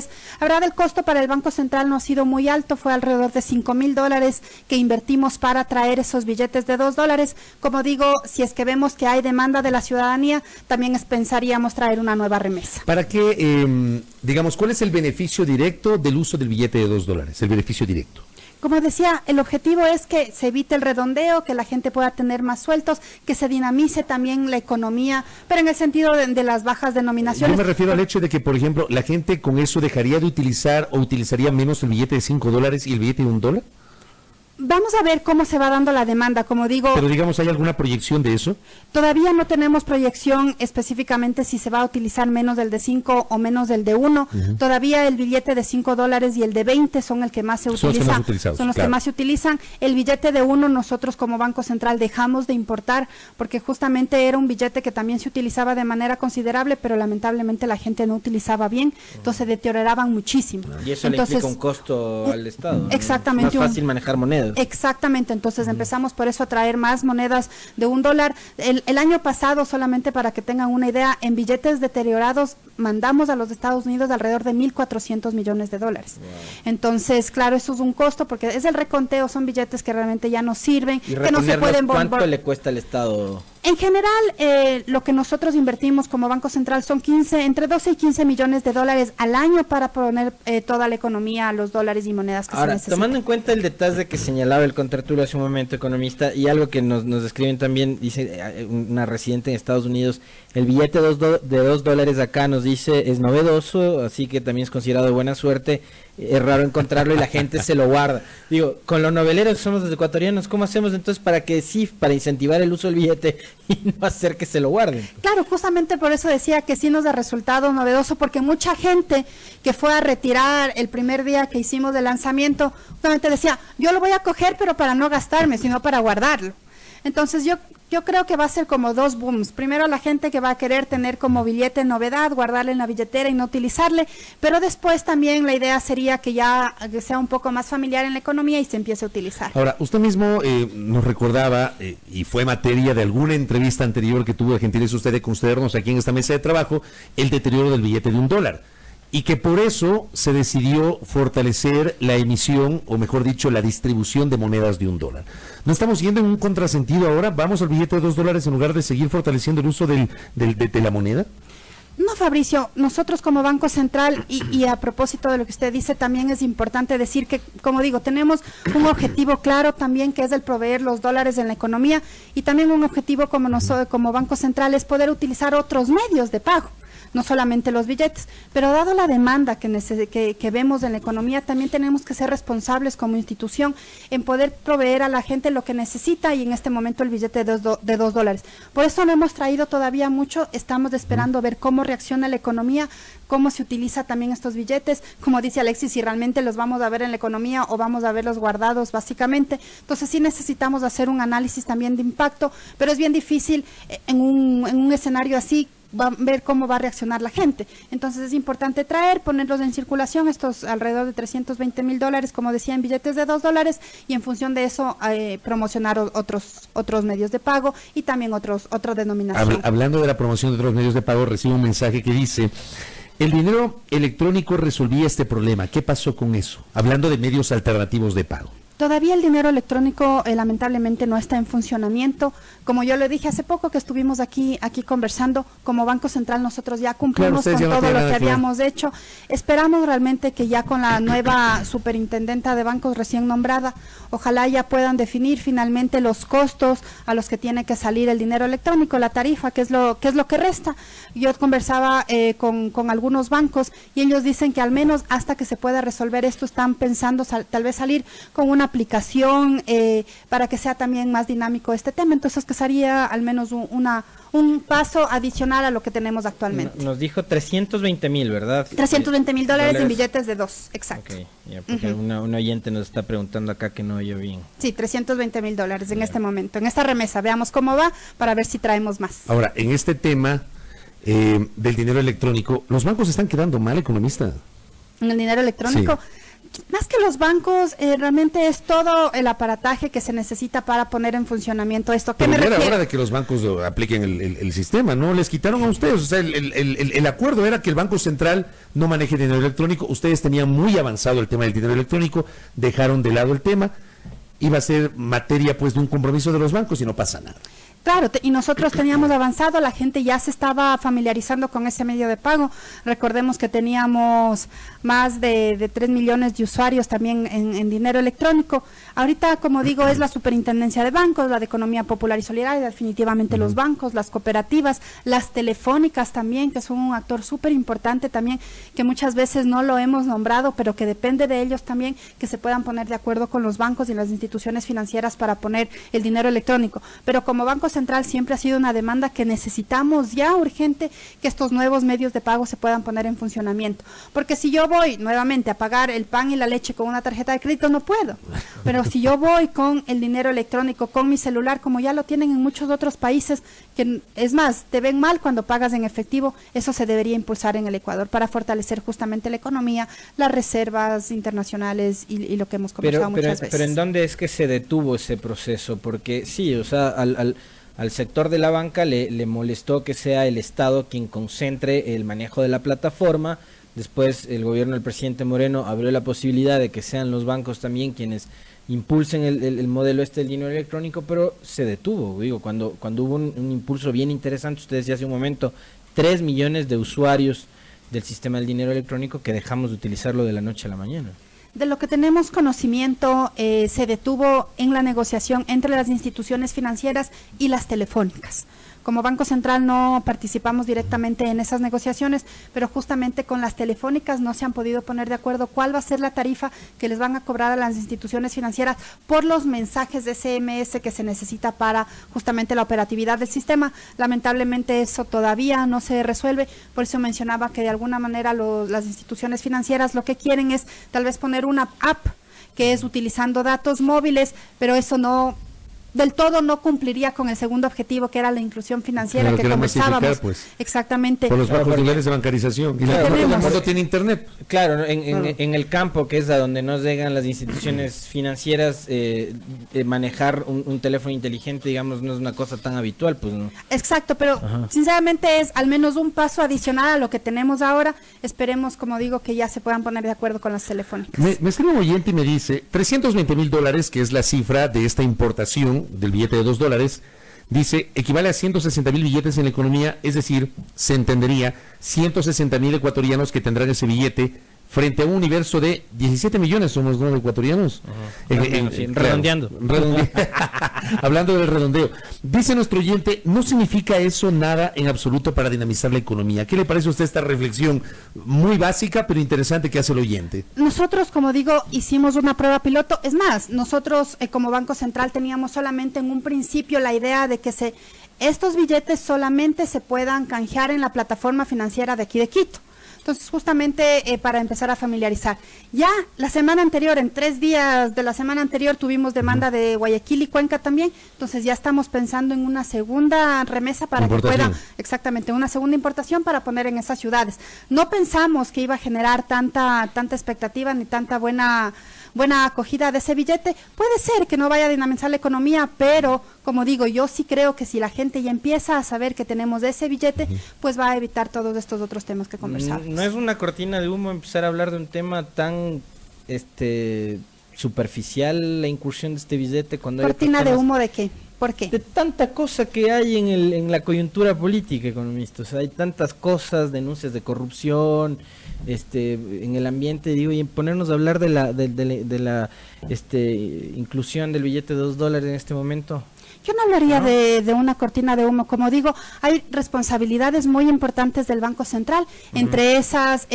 verdad, el costo para el Banco Central no ha sido muy alto, fue alrededor de $5,000 que invertimos para traer esos billetes de $2. Como digo, si es que vemos que hay demanda de la ciudadanía, también pensaríamos traer una nueva remesa. ¿Para qué, digamos, cuál es el beneficio directo del uso del billete de $2? El beneficio directo. Como decía, el objetivo es que se evite el redondeo, que la gente pueda tener más sueltos, que se dinamice también la economía, pero en el sentido de las bajas denominaciones. Yo me refiero al hecho de que, por ejemplo, la gente con eso dejaría de utilizar o utilizaría menos el billete de $5 y el billete de $1. Vamos a ver cómo se va dando la demanda, como digo. Pero digamos, ¿hay alguna proyección de eso? Todavía no tenemos proyección específicamente si se va a utilizar menos del de 5 o menos del de 1. Todavía el billete de $5 y el de 20 son el que más se utilizan. Son los que más se utilizan. El billete de 1 nosotros como Banco Central dejamos de importar porque justamente era un billete que también se utilizaba de manera considerable, pero lamentablemente la gente no utilizaba bien, entonces se deterioraban muchísimo. Y eso le implica un costo al Estado, ¿no? Exactamente. Es más fácil manejar monedas. Exactamente, entonces empezamos por eso a traer más monedas de $1. El año pasado, solamente para que tengan una idea, en billetes deteriorados mandamos a los Estados Unidos alrededor de $1,400 millones. Wow. Entonces, claro, eso es un costo porque es el reconteo, son billetes que realmente ya no sirven, ¿Y que no se pueden ¿cuánto le cuesta al Estado? En general, lo que nosotros invertimos como Banco Central son entre 12 y 15 millones de dólares al año para poner toda la economía a los dólares y monedas que se necesitan. Tomando en cuenta el detalle que señalaba el contratulo hace un momento, economista, y algo que nos escriben también, dice una residente en Estados Unidos, el billete de $2 acá nos dice es novedoso, así que también es considerado de buena suerte, es raro encontrarlo y la gente se lo guarda. Digo, con los noveleros que somos los ecuatorianos, ¿cómo hacemos entonces para incentivar el uso del billete y no hacer que se lo guarden? Claro, justamente por eso decía que sí nos da resultado novedoso, porque mucha gente que fue a retirar el primer día que hicimos de lanzamiento, justamente decía, yo lo voy a coger pero para no gastarme, sino para guardarlo. Entonces yo creo que va a ser como dos booms. Primero la gente que va a querer tener como billete novedad, guardarle en la billetera y no utilizarle, pero después también la idea sería que sea un poco más familiar en la economía y se empiece a utilizar. Ahora, usted mismo nos recordaba, y fue materia de alguna entrevista anterior que tuvo la gentileza usted de concedernos aquí en esta mesa de trabajo, el deterioro del billete de $1. Y que por eso se decidió fortalecer la emisión, o mejor dicho, la distribución de monedas de $1. ¿No estamos yendo en un contrasentido ahora? ¿Vamos al billete de $2 en lugar de seguir fortaleciendo el uso de la moneda? No, Fabricio, nosotros como Banco Central, y a propósito de lo que usted dice, también es importante decir que, como digo, tenemos un objetivo claro también, que es el proveer los dólares en la economía, y también un objetivo como Banco Central es poder utilizar otros medios de pago, no solamente los billetes, pero dado la demanda que vemos en la economía, también tenemos que ser responsables como institución en poder proveer a la gente lo que necesita, y en este momento el billete de $2. Por eso no hemos traído todavía mucho, estamos esperando ver cómo reacciona la economía, cómo se utiliza también estos billetes, como dice Alexis, si realmente los vamos a ver en la economía o vamos a verlos guardados básicamente. Entonces sí necesitamos hacer un análisis también de impacto, pero es bien difícil en un escenario así ver cómo va a reaccionar la gente. Entonces es importante ponerlos en circulación, estos alrededor de $320,000, como decía, en billetes de $2, y en función de eso promocionar otros medios de pago y también otra denominación. Hablando de la promoción de otros medios de pago, recibo un mensaje que dice: el dinero electrónico resolvía este problema. ¿Qué pasó con eso? Hablando de medios alternativos de pago. Todavía el dinero electrónico lamentablemente no está en funcionamiento. Como yo le dije hace poco que estuvimos aquí conversando, como Banco Central nosotros ya cumplimos con todo lo que habíamos hecho. Esperamos realmente que ya con la nueva superintendenta de bancos recién nombrada, ojalá ya puedan definir finalmente los costos a los que tiene que salir el dinero electrónico, la tarifa, que es lo que resta. Yo conversaba con algunos bancos y ellos dicen que al menos hasta que se pueda resolver esto están pensando tal vez salir con una aplicación para que sea también más dinámico este tema. Entonces que sería al menos un paso adicional a lo que tenemos actualmente. Nos dijo 320,000, ¿verdad? 320,000 dólares en billetes de 2, exacto. Ok, ya, porque una oyente nos está preguntando acá que no oyó bien. Sí, 320,000 dólares en este momento, en esta remesa. Veamos cómo va para ver si traemos más. Ahora, en este tema del dinero electrónico, los bancos están quedando mal, economista. En el dinero electrónico. Más que los bancos, realmente es todo el aparataje que se necesita para poner en funcionamiento esto. ¿Qué me Pero era refiero? hora de que los bancos apliquen el sistema, ¿no? Les quitaron a ustedes, o sea, el acuerdo era que el Banco Central no maneje dinero electrónico, ustedes tenían muy avanzado el tema del dinero electrónico, dejaron de lado el tema, iba a ser materia pues de un compromiso de los bancos y no pasa nada. Claro, y nosotros teníamos avanzado, la gente ya se estaba familiarizando con ese medio de pago. Recordemos que teníamos más de 3 millones de usuarios también en dinero electrónico. Ahorita, como digo, es la Superintendencia de Bancos, la de Economía Popular y Solidaria, definitivamente los bancos, las cooperativas, las telefónicas también, que son un actor súper importante también, que muchas veces no lo hemos nombrado, pero que depende de ellos también, que se puedan poner de acuerdo con los bancos y las instituciones financieras para poner el dinero electrónico. Pero como Banco Central siempre ha sido una demanda que necesitamos ya urgente que estos nuevos medios de pago se puedan poner en funcionamiento. Porque si yo voy nuevamente a pagar el pan y la leche con una tarjeta de crédito, no puedo. Pero si yo voy con el dinero electrónico, con mi celular, como ya lo tienen en muchos otros países, que es más, te ven mal cuando pagas en efectivo, eso se debería impulsar en el Ecuador para fortalecer justamente la economía, las reservas internacionales y lo que hemos conversado muchas veces. Pero ¿en dónde es que se detuvo ese proceso? Porque sí, o sea, al sector de la banca le molestó que sea el Estado quien concentre el manejo de la plataforma. Después el gobierno del presidente Moreno abrió la posibilidad de que sean los bancos también quienes impulsen el modelo del dinero electrónico, pero se detuvo, digo, cuando hubo un impulso bien interesante. Ustedes ya hace un momento, 3 millones de usuarios del sistema del dinero electrónico que dejamos de utilizarlo de la noche a la mañana. De lo que tenemos conocimiento, se detuvo en la negociación entre las instituciones financieras y las telefónicas. Como Banco Central no participamos directamente en esas negociaciones, pero justamente con las telefónicas no se han podido poner de acuerdo cuál va a ser la tarifa que les van a cobrar a las instituciones financieras por los mensajes de SMS que se necesita para justamente la operatividad del sistema. Lamentablemente eso todavía no se resuelve, por eso mencionaba que de alguna manera las instituciones financieras lo que quieren es tal vez poner una app que es utilizando datos móviles, pero eso no del todo no cumpliría con el segundo objetivo, que era la inclusión financiera, Claro, que que era conversábamos. masificar, pues, exactamente. por los bajos niveles de bancarización. Y la no tiene internet. Claro, en el campo, que es a donde nos llegan las instituciones financieras, manejar un teléfono inteligente, digamos, no es una cosa tan habitual, pues no. Exacto, pero sinceramente es al menos un paso adicional a lo que tenemos ahora. Esperemos, como digo, que ya se puedan poner de acuerdo con las telefónicas. Me escribe un oyente y me dice, 320,000 dólares, que es la cifra de esta importación del billete de $2, dice, equivale a 160,000 billetes en la economía, es decir, se entendería 160,000 ecuatorianos que tendrán ese billete frente a un universo de 17 millones somos, ¿no?, de ecuatorianos. Redondeando. Hablando del redondeo. Dice nuestro oyente, no significa eso nada en absoluto para dinamizar la economía. ¿Qué le parece a usted esta reflexión muy básica pero interesante que hace el oyente? Nosotros, como digo, hicimos una prueba piloto. Es más, nosotros como Banco Central teníamos solamente en un principio la idea de que estos billetes solamente se puedan canjear en la plataforma financiera de aquí de Quito. Entonces, justamente para empezar a familiarizar. Ya la semana anterior, en 3 días de la semana anterior, tuvimos demanda de Guayaquil y Cuenca también. Entonces, ya estamos pensando en una segunda remesa para que pueda, exactamente, una segunda importación para poner en esas ciudades. No pensamos que iba a generar tanta expectativa ni tanta buena acogida de ese billete. Puede ser que no vaya a dinamizar la economía, pero como digo, yo sí creo que si la gente ya empieza a saber que tenemos ese billete, pues va a evitar todos estos otros temas que conversamos. No es una cortina de humo empezar a hablar de un tema tan superficial, la incursión de este billete cuando ¿Cortina de humo de qué? ¿Por qué? De tanta cosa que hay en la coyuntura política, economista. O sea, hay tantas cosas, denuncias de corrupción, en el ambiente, digo, y en ponernos a hablar de la inclusión del billete de $2 en este momento. Yo no hablaría de una cortina de humo. Como digo, hay responsabilidades muy importantes del Banco Central, entre esas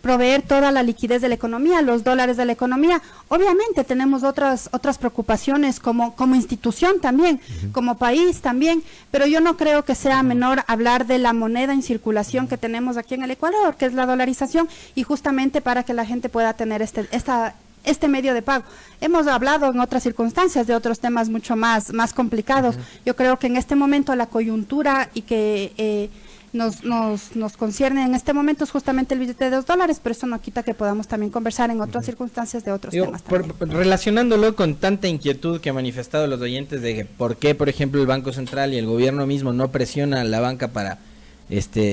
proveer toda la liquidez de la economía, los dólares de la economía. Obviamente tenemos otras preocupaciones como institución también, como país también, pero yo no creo que sea menor hablar de la moneda en circulación que tenemos aquí en el Ecuador, que es la dolarización, y justamente para que la gente pueda tener este medio de pago. Hemos hablado en otras circunstancias de otros temas mucho más complicados. Yo creo que en este momento la coyuntura y que nos concierne en este momento es justamente el billete de $2, pero eso no quita que podamos también conversar en otras circunstancias de otros temas también. Relacionándolo con tanta inquietud que han manifestado los oyentes de por qué, por ejemplo, el Banco Central y el gobierno mismo no presiona a la banca para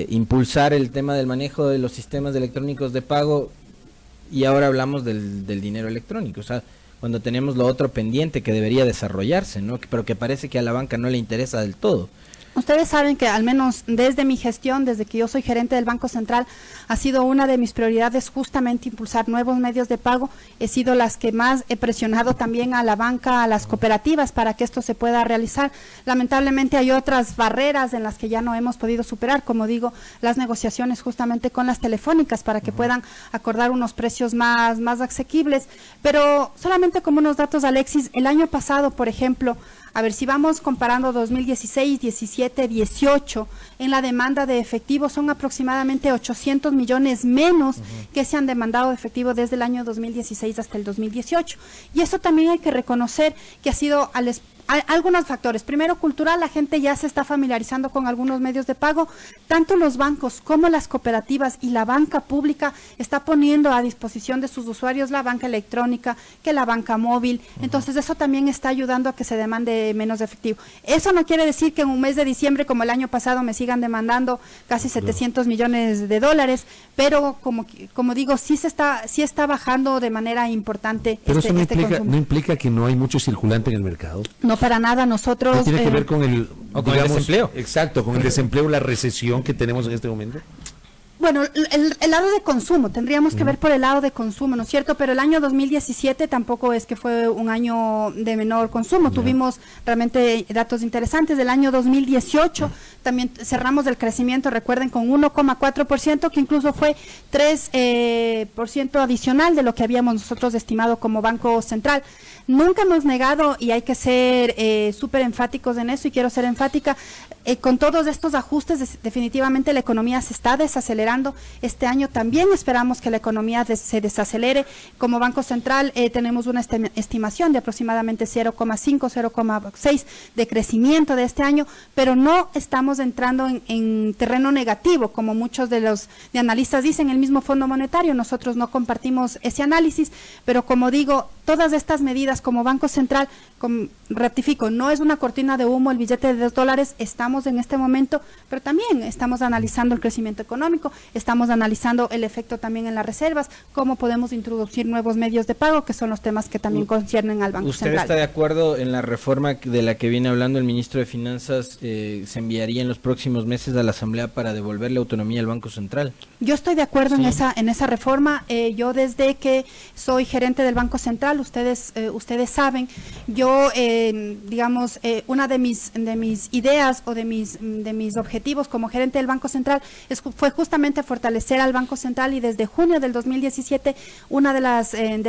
impulsar el tema del manejo de los sistemas electrónicos de pago, y ahora hablamos del dinero electrónico, o sea, cuando tenemos lo otro pendiente que debería desarrollarse, ¿no? Pero que parece que a la banca no le interesa del todo. Ustedes saben que al menos desde mi gestión, desde que yo soy gerente del Banco Central, ha sido una de mis prioridades justamente impulsar nuevos medios de pago. He sido las que más he presionado también a la banca, a las cooperativas, para que esto se pueda realizar. Lamentablemente hay otras barreras en las que ya no hemos podido superar, como digo, las negociaciones justamente con las telefónicas para que puedan acordar unos precios más asequibles. Pero solamente como unos datos, Alexis, el año pasado, por ejemplo, a ver, si vamos comparando 2016, 17, 18, en la demanda de efectivo son aproximadamente 800 millones menos que se han demandado de efectivo desde el año 2016 hasta el 2018. Y eso también hay que reconocer que ha sido algunos factores. Primero, cultural, la gente ya se está familiarizando con algunos medios de pago. Tanto los bancos como las cooperativas y la banca pública está poniendo a disposición de sus usuarios la banca electrónica, que la banca móvil. Entonces, eso también está ayudando a que se demande menos efectivo. Eso no quiere decir que en un mes de diciembre, como el año pasado, me sigan demandando casi 700 millones de dólares, pero como digo, sí está bajando de manera importante. Pero eso no implica que no hay mucho circulante en el mercado. No, para nada. Nosotros ¿no tiene que ver con el desempleo? Exacto, con el desempleo, la recesión que tenemos en este momento. Bueno, el lado de consumo, tendríamos que ver por el lado de consumo, ¿no es cierto? Pero el año 2017 tampoco es que fue un año de menor consumo. Tuvimos realmente datos interesantes. Del año 2018 también cerramos el crecimiento, recuerden, con 1,4%, que incluso fue 3% adicional de lo que habíamos nosotros estimado como Banco Central. Nunca hemos negado, y hay que ser súper enfáticos en eso, y quiero ser enfática, con todos estos ajustes, definitivamente la economía se está desacelerando. Este año también esperamos que la economía se desacelere. Como Banco Central tenemos una estimación de aproximadamente 0,5, 0,6 de crecimiento de este año, pero no estamos entrando en terreno negativo, como muchos de analistas dicen, el mismo Fondo Monetario. Nosotros no compartimos ese análisis, pero como digo, todas estas medidas como Banco Central, ratifico, no es una cortina de humo el billete de $2, estamos en este momento, pero también estamos analizando el crecimiento económico, estamos analizando el efecto también en las reservas, cómo podemos introducir nuevos medios de pago, que son los temas que también conciernen al Banco Central. ¿Usted está de acuerdo en la reforma de la que viene hablando el ministro de Finanzas, se enviaría en los próximos meses a la Asamblea para devolverle autonomía al Banco Central? Yo estoy de acuerdo en esa reforma. Yo desde que soy gerente del Banco Central, ustedes saben, yo digamos, una de mis ideas o de mis objetivos como gerente del Banco Central fue justamente fortalecer al Banco Central, y desde junio del 2017 una de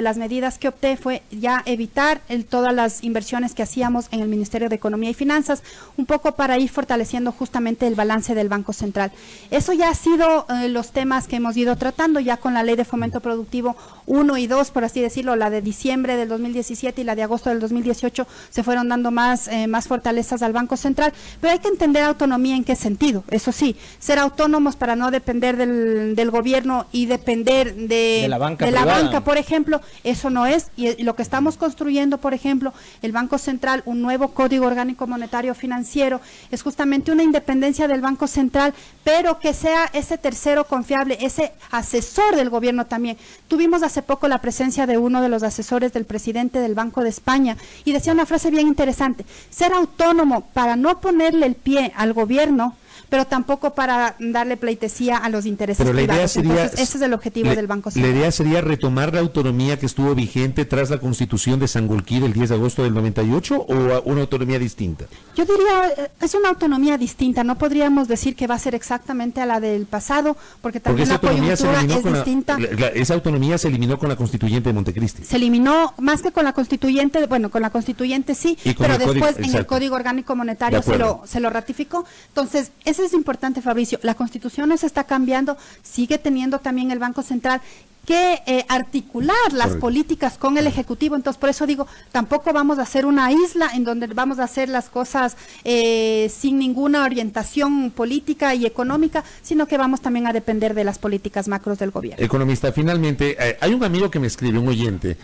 las medidas que opté fue ya evitar todas las inversiones que hacíamos en el Ministerio de Economía y Finanzas, un poco para ir fortaleciendo justamente el balance del Banco Central. Eso ya ha sido los temas que hemos ido tratando ya con la Ley de Fomento Productivo 1 y 2, por así decirlo, la de diciembre del 2017 y la de agosto del 2018 se fueron dando más fortalezas al Banco Central, pero hay que entender autonomía en qué sentido. Eso sí, ser autónomos para no depender del gobierno y depender de la banca, por ejemplo, eso no es, y lo que estamos construyendo, por ejemplo, el Banco Central, un nuevo Código Orgánico Monetario Financiero, es justamente una independencia del Banco Central, pero que sea ese tercero confiable, ese asesor del gobierno también. Tuvimos hace poco la presencia de uno de los asesores del presidente del Banco de España, y decía una frase bien interesante: ser autónomo para no ponerle el pie al gobierno, pero tampoco para darle pleitesía a los intereses Pero la idea privados. sería, Entonces, ese es el objetivo del Banco Central. La idea sería retomar la autonomía que estuvo vigente tras la constitución de Sangolquí del 10 de agosto del 98 o una autonomía distinta. Yo diría, es una autonomía distinta, no podríamos decir que va a ser exactamente a la del pasado, porque también la coyuntura es distinta. Esa autonomía se eliminó con la constituyente de Montecristi. Se eliminó más que con la constituyente, bueno, con la constituyente sí, pero después en el Código Orgánico Monetario se lo ratificó. Entonces, eso es importante, Fabricio. La Constitución no se está cambiando, sigue teniendo también el Banco Central que articular las políticas con el Ejecutivo. Entonces, por eso digo, tampoco vamos a hacer una isla en donde vamos a hacer las cosas sin ninguna orientación política y económica, sino que vamos también a depender de las políticas macros del gobierno. Economista, finalmente, hay un amigo que me escribe, un oyente,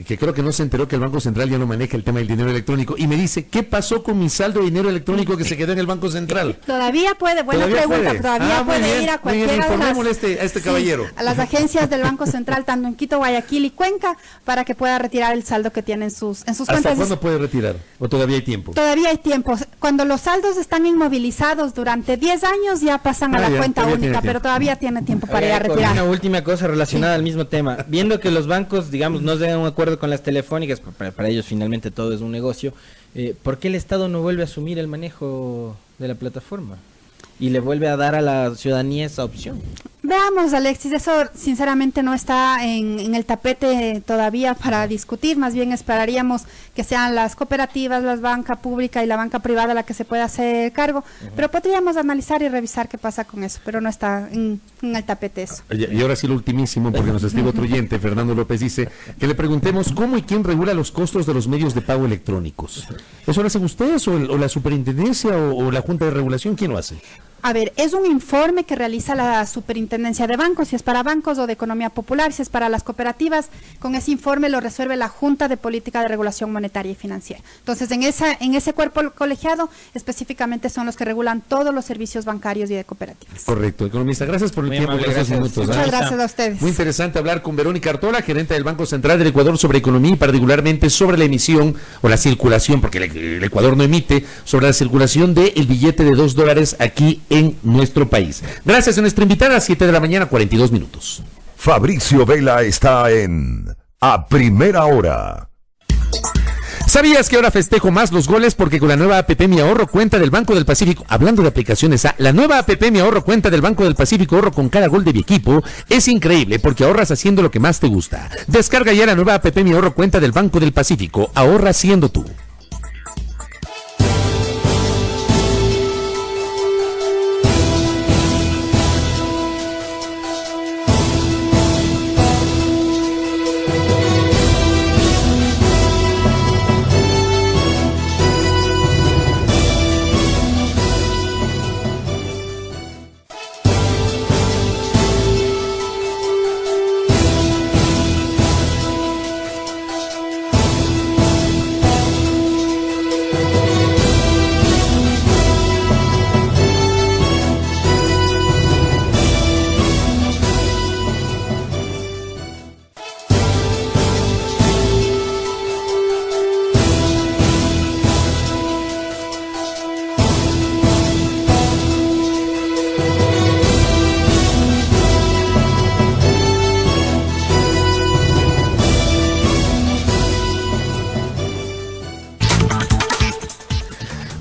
que creo que no se enteró que el Banco Central ya no maneja el tema del dinero electrónico, y me dice, ¿qué pasó con mi saldo de dinero electrónico que se quedó en el Banco Central? Todavía puede, buena pregunta, todavía puede ir a cualquiera de las... caballero. A las agencias del Banco Central, tanto en Quito, Guayaquil y Cuenca, para que pueda retirar el saldo que tiene en sus cuentas. ¿Hasta cuándo puede retirar? ¿O todavía hay tiempo? Todavía hay tiempo. Cuando los saldos están inmovilizados durante 10 años, ya pasan a la cuenta única, pero todavía tiene tiempo para ir a retirar. Una última cosa relacionada al mismo tema. Viendo que los bancos, digamos, no llegan a un acuerdo con las telefónicas, para ellos finalmente todo es un negocio, ¿por qué el Estado no vuelve a asumir el manejo de la plataforma? Y le vuelve a dar a la ciudadanía esa opción. Veamos, Alexis, eso sinceramente no está en el tapete todavía para discutir, más bien esperaríamos que sean las cooperativas, la banca pública y la banca privada la que se pueda hacer cargo, pero podríamos analizar y revisar qué pasa con eso, pero no está en el tapete eso. Y ahora sí lo ultimísimo, porque nos escribe otro oyente, Fernando López, dice que le preguntemos cómo y quién regula los costos de los medios de pago electrónicos. ¿Eso lo hacen ustedes o la superintendencia o la Junta de Regulación? ¿Quién lo hace? A ver, es un informe que realiza la Superintendencia de Bancos, si es para bancos o de economía popular, si es para las cooperativas, con ese informe lo resuelve la Junta de Política de Regulación Monetaria y Financiera. Entonces, en ese cuerpo colegiado, específicamente son los que regulan todos los servicios bancarios y de cooperativas. Correcto, economista, gracias por el tiempo, por esos minutos. Muchas gracias a ustedes. Muy interesante hablar con Verónica Artola, gerente del Banco Central del Ecuador, sobre economía y particularmente sobre la emisión o la circulación, porque el Ecuador no emite, sobre la circulación del billete de $2 aquí en nuestro país. Gracias a nuestra invitada, 7 de la mañana, 42 minutos. Fabricio Vela está en A Primera Hora. ¿Sabías que ahora festejo más los goles porque con la nueva APP Mi Ahorro Cuenta del Banco del Pacífico, hablando de aplicaciones, la nueva APP Mi Ahorro Cuenta del Banco del Pacífico, ahorro con cada gol de mi equipo, es increíble porque ahorras haciendo lo que más te gusta. Descarga ya la nueva APP Mi Ahorro Cuenta del Banco del Pacífico, ahorra siendo tú.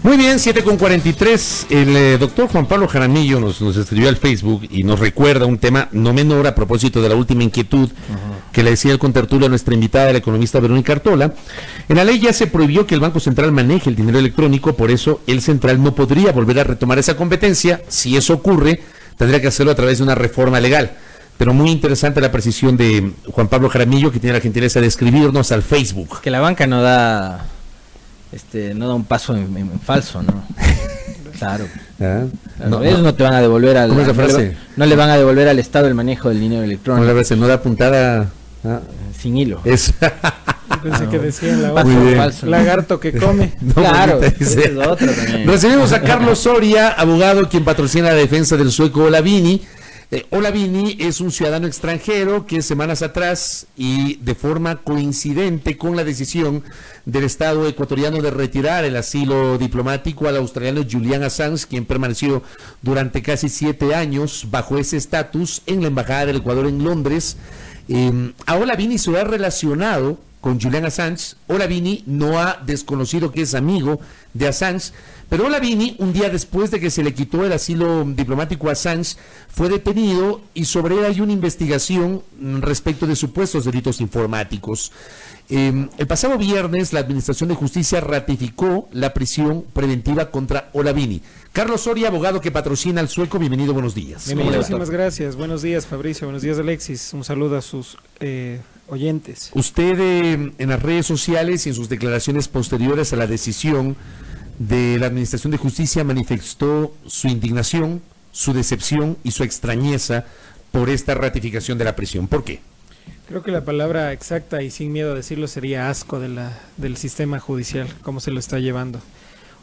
Muy bien, 7:43. El doctor Juan Pablo Jaramillo nos escribió al Facebook y nos recuerda un tema no menor a propósito de la última inquietud que le decía el contertulio a nuestra invitada, la economista Verónica Artola. En la ley ya se prohibió que el Banco Central maneje el dinero electrónico, por eso el Central no podría volver a retomar esa competencia. Si eso ocurre, tendría que hacerlo a través de una reforma legal. Pero muy interesante la precisión de Juan Pablo Jaramillo, que tiene la gentileza de escribirnos al Facebook. Que la banca no da un paso en falso, ¿no? Claro. Ellos no te van a devolver ¿cómo es la frase? No le van a devolver al Estado el manejo del dinero electrónico. ¿Cómo es la frase? No da puntada sin hilo. Es pensé que decía la paso otra. Falso. Lagarto que come. No, claro, dice. es otro también. Recibimos a Carlos Soria, abogado quien patrocina la defensa del sueco Olavini. Olavini es un ciudadano extranjero que semanas atrás y de forma coincidente con la decisión del Estado ecuatoriano de retirar el asilo diplomático al australiano Julian Assange, quien permaneció durante casi 7 años bajo ese estatus en la Embajada del Ecuador en Londres. A Olavini se lo ha relacionado con Julian Assange. Olavini no ha desconocido que es amigo de Assange, pero Olavini, un día después de que se le quitó el asilo diplomático a Assange, fue detenido y sobre él hay una investigación respecto de supuestos delitos informáticos. El pasado viernes la Administración de Justicia ratificó la prisión preventiva contra Olavini. Carlos Soria, abogado que patrocina al Sueco, bienvenido, buenos días. Muchísimas gracias, buenos días Fabricio, buenos días Alexis, un saludo a sus oyentes. Usted en las redes sociales y en sus declaraciones posteriores a la decisión de la Administración de Justicia manifestó su indignación, su decepción y su extrañeza por esta ratificación de la prisión. ¿Por qué? Creo que la palabra exacta y sin miedo a decirlo sería asco del sistema judicial, cómo se lo está llevando.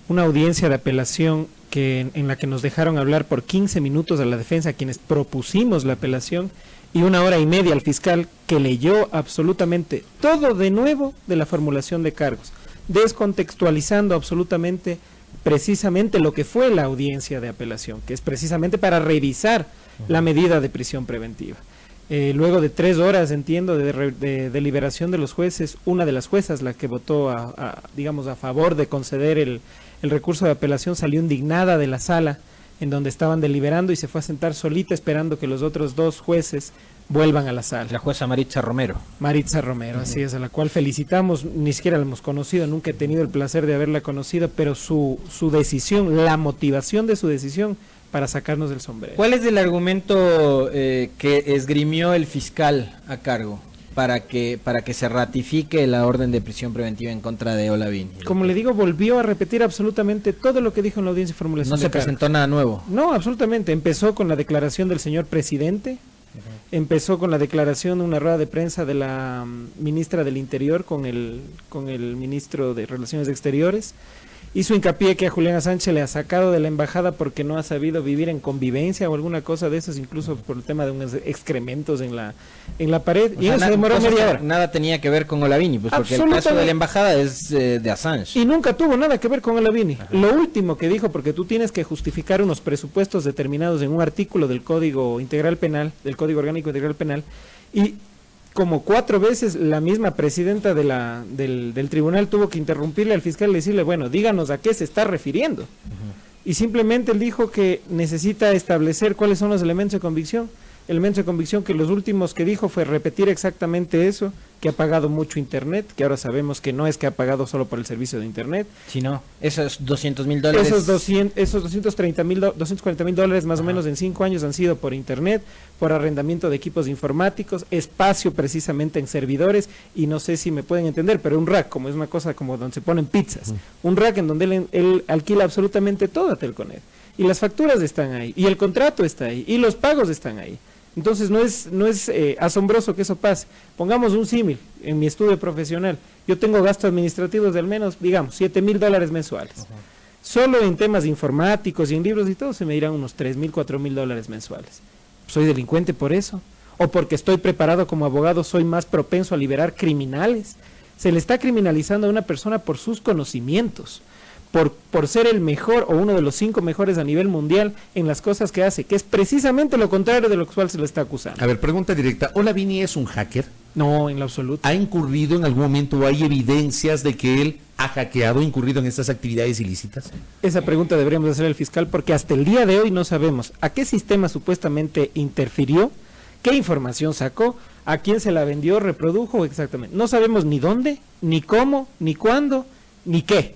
Una audiencia de apelación en la que nos dejaron hablar por 15 minutos a la defensa, quienes propusimos la apelación, y 1 hora y media al fiscal, que leyó absolutamente todo de nuevo de la formulación de cargos, descontextualizando absolutamente precisamente lo que fue la audiencia de apelación, que es precisamente para revisar la medida de prisión preventiva. Luego de 3 horas, entiendo, de deliberación de los jueces, una de las juezas, la que votó digamos, a favor de conceder el recurso de apelación, salió indignada de la sala en donde estaban deliberando y se fue a sentar solita esperando que los otros 2 jueces vuelvan a la sala. La jueza Maritza Romero. Maritza Romero, así es, a la cual felicitamos, ni siquiera la hemos conocido, nunca he tenido el placer de haberla conocido, pero su decisión, la motivación de su decisión para sacarnos del sombrero. ¿Cuál es el argumento que esgrimió el fiscal a cargo para que se ratifique la orden de prisión preventiva en contra de Olavini? Como le digo, volvió a repetir absolutamente todo lo que dijo en la audiencia de formulación. No se presentó nada nuevo. No, absolutamente. Empezó con la declaración del señor presidente, empezó con la declaración de una rueda de prensa de la ministra del Interior con el ministro de Relaciones Exteriores. Hizo hincapié que a Julian Assange le ha sacado de la embajada porque no ha sabido vivir en convivencia o alguna cosa de esas, incluso por el tema de unos excrementos en la pared. O y sea, eso demoró media hora. Nada tenía que ver con Olavini, pues porque el caso de la embajada es de Assange. Y nunca tuvo nada que ver con Olavini. Lo último que dijo, porque tú tienes que justificar unos presupuestos determinados en un artículo del Código Integral Penal, del Código Orgánico Integral Penal, y como 4 veces la misma presidenta del tribunal tuvo que interrumpirle al fiscal y decirle, bueno, díganos a qué se está refiriendo. Y simplemente él dijo que necesita establecer cuáles son los elementos de convicción. Elementos de convicción que los últimos que dijo fue repetir exactamente eso, que ha pagado mucho internet, que ahora sabemos que no es que ha pagado solo por el servicio de internet. Sino esos $200,000. Esos $240,000 más o menos en 5 años han sido por internet, por arrendamiento de equipos informáticos, espacio precisamente en servidores, y no sé si me pueden entender, pero un rack, como es una cosa como donde se ponen pizzas, un rack en donde él alquila absolutamente todo a Telconet, y las facturas están ahí, y el contrato está ahí, y los pagos están ahí. Entonces no es asombroso que eso pase. Pongamos un símil en mi estudio profesional. Yo tengo gastos administrativos de al menos, digamos, $7,000 mensuales. Solo en temas informáticos y en libros y todo se me dirán unos $3,000, $4,000 mensuales. ¿Soy delincuente por eso? ¿O porque estoy preparado como abogado soy más propenso a liberar criminales? Se le está criminalizando a una persona por sus conocimientos, por ser el mejor o uno de los 5 mejores a nivel mundial en las cosas que hace, que es precisamente lo contrario de lo cual se le está acusando. A ver, pregunta directa, ¿Olavini es un hacker? No, en lo absoluto. ¿Ha incurrido en algún momento o hay evidencias de que él ha hackeado, incurrido en estas actividades ilícitas? Esa pregunta deberíamos hacer al fiscal porque hasta el día de hoy no sabemos a qué sistema supuestamente interfirió, qué información sacó, a quién se la vendió, reprodujo exactamente. No sabemos ni dónde, ni cómo, ni cuándo, ni qué.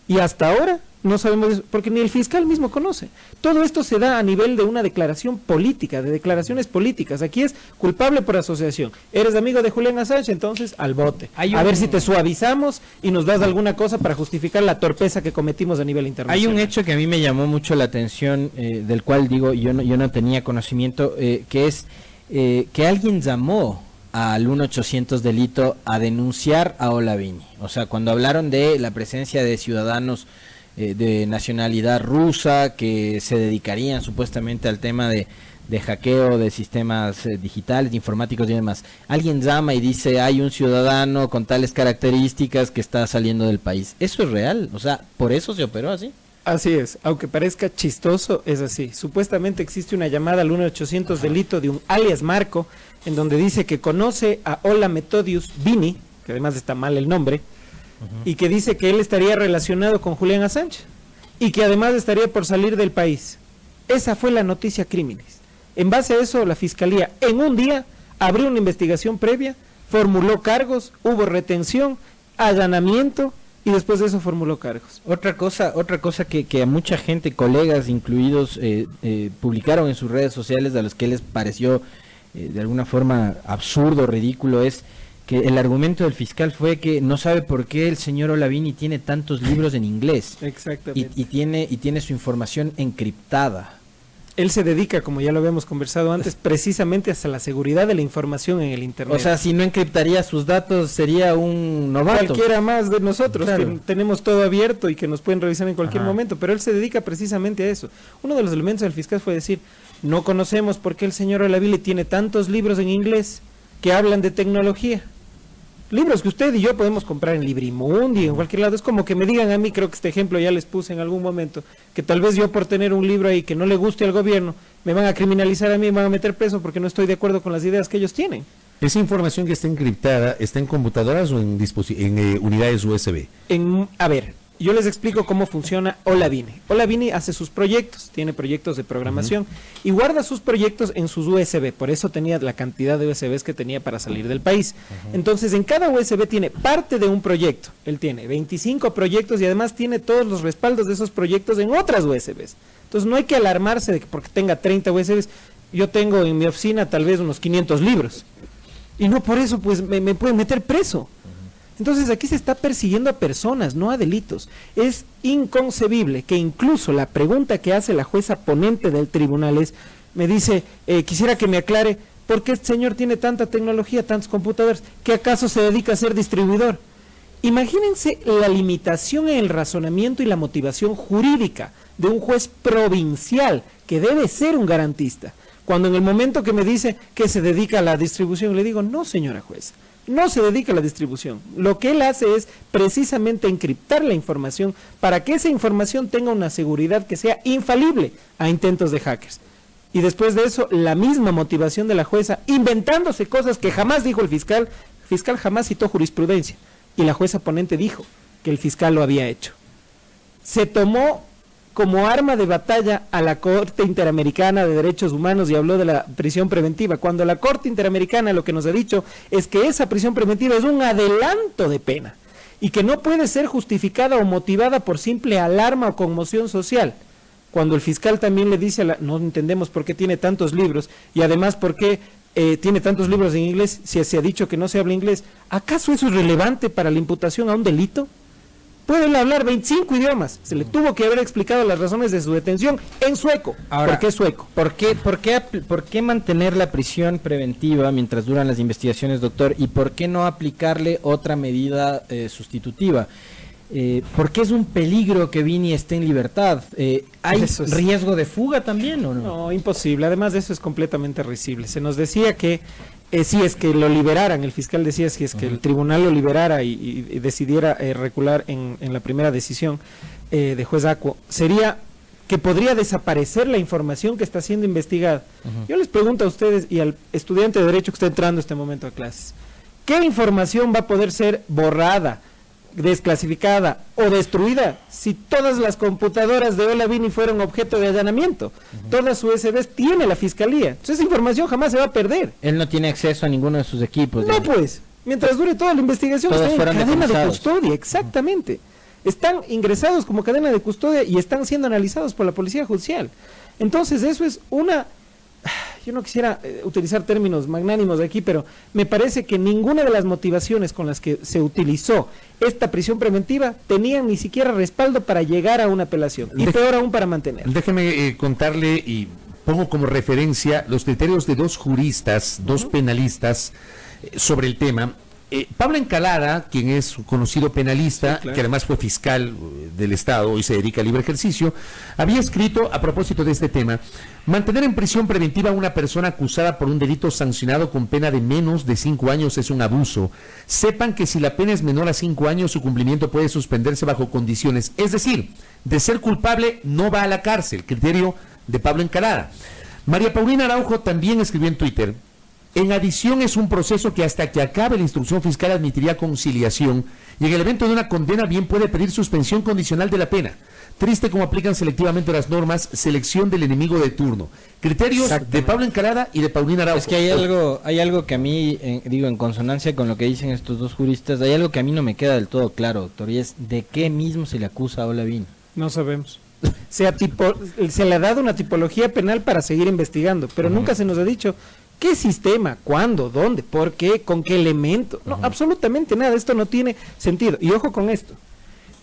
Y hasta ahora no sabemos eso, porque ni el fiscal mismo conoce. Todo esto se da a nivel de una declaración política, de declaraciones políticas. Aquí es culpable por asociación. Eres amigo de Julian Assange, entonces al bote. A ver si te suavizamos y nos das alguna cosa para justificar la torpeza que cometimos a nivel internacional. Hay un hecho que a mí me llamó mucho la atención, del cual digo, yo no tenía conocimiento, que es que alguien llamó al 1-800 delito a denunciar a Olavini. O sea, cuando hablaron de la presencia de ciudadanos de nacionalidad rusa que se dedicarían supuestamente al tema de hackeo de sistemas digitales, informáticos y demás. Alguien llama y dice, hay un ciudadano con tales características que está saliendo del país. ¿Eso es real? O sea, ¿por eso se operó así? Así es, aunque parezca chistoso, es así. Supuestamente existe una llamada al 1-800 delito de un alias Marco, en donde dice que conoce a Ola Metodius Vini, que además está mal el nombre, y que dice que él estaría relacionado con Julián Assange, y que además estaría por salir del país. Esa fue la noticia crímenes. En base a eso, la Fiscalía en un día abrió una investigación previa, formuló cargos, hubo retención, allanamiento, y después de eso formuló cargos. Otra cosa que a mucha gente, colegas incluidos, publicaron en sus redes sociales, a los que les pareció de alguna forma absurdo, ridículo, es que el argumento del fiscal fue que no sabe por qué el señor Olavini tiene tantos libros en inglés. Exactamente. Y tiene su información encriptada. Él se dedica, como ya lo habíamos conversado antes, precisamente hasta la seguridad de la información en el Internet. O sea, si no encriptaría sus datos, sería un novato. Cualquiera más de nosotros, claro, que tenemos todo abierto y que nos pueden revisar en cualquier momento, pero él se dedica precisamente a eso. Uno de los elementos del fiscal fue decir, no conocemos por qué el señor Olavini tiene tantos libros en inglés que hablan de tecnología. Libros que usted y yo podemos comprar en Librimundi, en cualquier lado. Es como que me digan a mí, creo que este ejemplo ya les puse en algún momento, que tal vez yo por tener un libro ahí que no le guste al gobierno, me van a criminalizar a mí, me van a meter preso porque no estoy de acuerdo con las ideas que ellos tienen. ¿Esa información que está encriptada está en computadoras o en unidades USB? A ver, yo les explico cómo funciona Olavini. Olavini hace sus proyectos, tiene proyectos de programación y guarda sus proyectos en sus USB, por eso tenía la cantidad de USBs que tenía para salir del país. Entonces, en cada USB tiene parte de un proyecto. Él tiene 25 proyectos y además tiene todos los respaldos de esos proyectos en otras USBs. Entonces, no hay que alarmarse de que porque tenga 30 USBs, yo tengo en mi oficina tal vez unos 500 libros. Y no por eso, pues, me pueden meter preso. Entonces aquí se está persiguiendo a personas, no a delitos. Es inconcebible que incluso la pregunta que hace la jueza ponente del tribunal es, me dice, quisiera que me aclare, ¿por qué este señor tiene tanta tecnología, tantos computadores? ¿Que acaso se dedica a ser distribuidor? Imagínense la limitación en el razonamiento y la motivación jurídica de un juez provincial que debe ser un garantista. Cuando en el momento que me dice que se dedica a la distribución, le digo, no señora jueza. No se dedica a la distribución. Lo que él hace es precisamente encriptar la información para que esa información tenga una seguridad que sea infalible a intentos de hackers. Y después de eso, la misma motivación de la jueza, inventándose cosas que jamás dijo el fiscal jamás citó jurisprudencia. Y la jueza ponente dijo que el fiscal lo había hecho. Se tomó como arma de batalla a la Corte Interamericana de Derechos Humanos y habló de la prisión preventiva, cuando la Corte Interamericana lo que nos ha dicho es que esa prisión preventiva es un adelanto de pena y que no puede ser justificada o motivada por simple alarma o conmoción social. Cuando el fiscal también le dice, no entendemos por qué tiene tantos libros y además por qué tiene tantos libros en inglés si se ha dicho que no se habla inglés, ¿acaso eso es relevante para la imputación a un delito? Puede hablar 25 idiomas. Se le tuvo que haber explicado las razones de su detención en sueco. Ahora, ¿por qué sueco? ¿Por qué mantener la prisión preventiva mientras duran las investigaciones, doctor? ¿Y por qué no aplicarle otra medida sustitutiva? Porque es un peligro que Vini esté en libertad. ¿Hay riesgo de fuga también o no? No, imposible. Además de eso es completamente risible. Se nos decía que si es que lo liberaran, el fiscal decía si es que el tribunal lo liberara y decidiera recular en la primera decisión de juez Acuo, sería que podría desaparecer la información que está siendo investigada. Yo les pregunto a ustedes y al estudiante de Derecho que está entrando este momento a clases, ¿qué información va a poder ser borrada, desclasificada o destruida si todas las computadoras de Olavini fueron objeto de allanamiento? Todas sus USBs tiene la fiscalía, entonces esa información jamás se va a perder. Él no tiene acceso a ninguno de sus equipos. No, pues, mientras dure toda la investigación todos están en cadena de decomisados. custodia, exactamente. Están ingresados como cadena de custodia y están siendo analizados por la policía judicial. Entonces eso es una... Yo no quisiera utilizar términos magnánimos de aquí, pero me parece que ninguna de las motivaciones con las que se utilizó esta prisión preventiva tenían ni siquiera respaldo para llegar a una apelación, y peor aún para mantener. Déjeme contarle y pongo como referencia los criterios de dos juristas, dos penalistas sobre el tema. Pablo Encalada, quien es un conocido penalista, Sí, claro, que además fue fiscal del Estado y se dedica al libre ejercicio, había escrito a propósito de este tema: mantener en prisión preventiva a una persona acusada por un delito sancionado con pena de menos de 5 años es un abuso. Sepan que si la pena es menor a 5 años, su cumplimiento puede suspenderse bajo condiciones. Es decir, de ser culpable no va a la cárcel. Criterio de Pablo Encalada. María Paulina Araujo también escribió en Twitter: en adición, es un proceso que hasta que acabe la instrucción fiscal admitiría conciliación, y en el evento de una condena bien puede pedir suspensión condicional de la pena. Triste cómo aplican selectivamente las normas, selección del enemigo de turno. Criterios de Pablo Encalada y de Paulina Araujo. Es que hay algo que a mí, digo, en consonancia con lo que dicen estos dos juristas, hay algo que a mí no me queda del todo claro, doctor, y es ¿de qué mismo se le acusa a Olavini? No sabemos. Se le ha dado una tipología penal para seguir investigando, pero nunca se nos ha dicho qué sistema, cuándo, dónde, por qué, con qué elemento. No, absolutamente nada. Esto no tiene sentido. Y ojo con esto.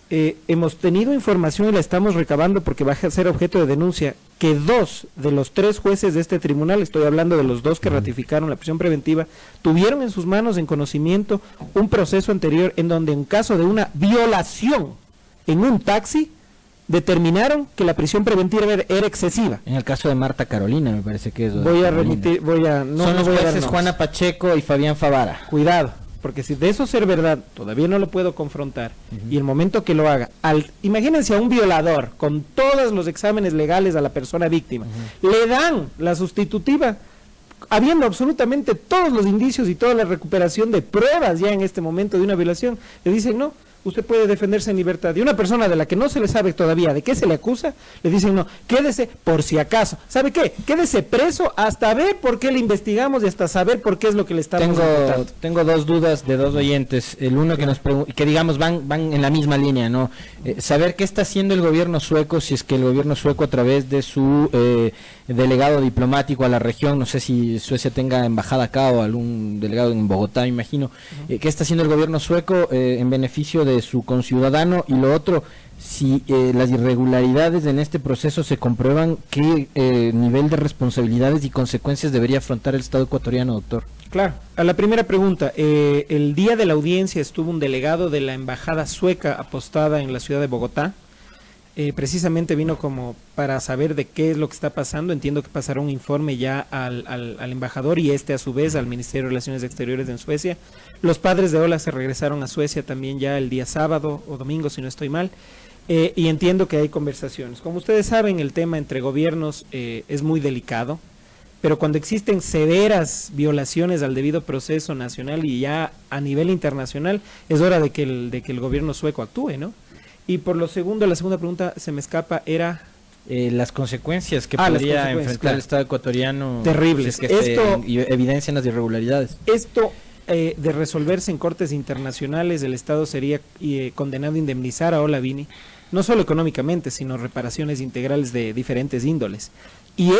Hemos tenido información y la estamos recabando porque va a ser objeto de denuncia, que 2 de los 3 jueces de este tribunal, estoy hablando de los 2 que ratificaron la prisión preventiva, tuvieron en sus manos, en conocimiento, un proceso anterior en donde en caso de una violación en un taxi, determinaron que la prisión preventiva era excesiva. En el caso de Marta Carolina, me parece que es. Son los jueces Juana Pacheco y Fabián Favara. Cuidado, porque si de eso ser verdad, todavía no lo puedo confrontar, y el momento que lo haga, imagínense a un violador con todos los exámenes legales a la persona víctima, le dan la sustitutiva, habiendo absolutamente todos los indicios y toda la recuperación de pruebas ya en este momento de una violación, le dicen no, usted puede defenderse en libertad. Y una persona de la que no se le sabe todavía de qué se le acusa, le dicen no, quédese por si acaso. ¿Sabe qué? Quédese preso hasta ver por qué le investigamos y hasta saber por qué es lo que le estamos imputando. Tengo 2 dudas de 2 oyentes. El uno que digamos van en la misma línea, ¿no? Saber qué está haciendo el gobierno sueco, si es que el gobierno sueco a través de su delegado diplomático a la región, no sé si Suecia tenga embajada acá o algún delegado en Bogotá, me imagino, qué está haciendo el gobierno sueco en beneficio de su conciudadano, y lo otro, si las irregularidades en este proceso se comprueban, ¿qué nivel de responsabilidades y consecuencias debería afrontar el Estado ecuatoriano, doctor? Claro, a la primera pregunta, el día de la audiencia estuvo un delegado de la embajada sueca apostada en la ciudad de Bogotá. Precisamente vino como para saber de qué es lo que está pasando. Entiendo que pasará un informe ya al embajador y a su vez al Ministerio de Relaciones Exteriores en Suecia. Los padres de Ola se regresaron a Suecia también ya el día sábado o domingo, si no estoy mal, y entiendo que hay conversaciones. Como ustedes saben, el tema entre gobiernos es muy delicado, pero cuando existen severas violaciones al debido proceso nacional y ya a nivel internacional, es hora de que el gobierno sueco actúe, ¿no? Y por lo segundo, la segunda pregunta se me escapa, era las consecuencias que podría enfrentar el Estado ecuatoriano. Terribles. Si es que evidencian las irregularidades. Esto de resolverse en cortes internacionales, el Estado sería condenado a indemnizar a Olavini, no solo económicamente, sino reparaciones integrales de diferentes índoles. Y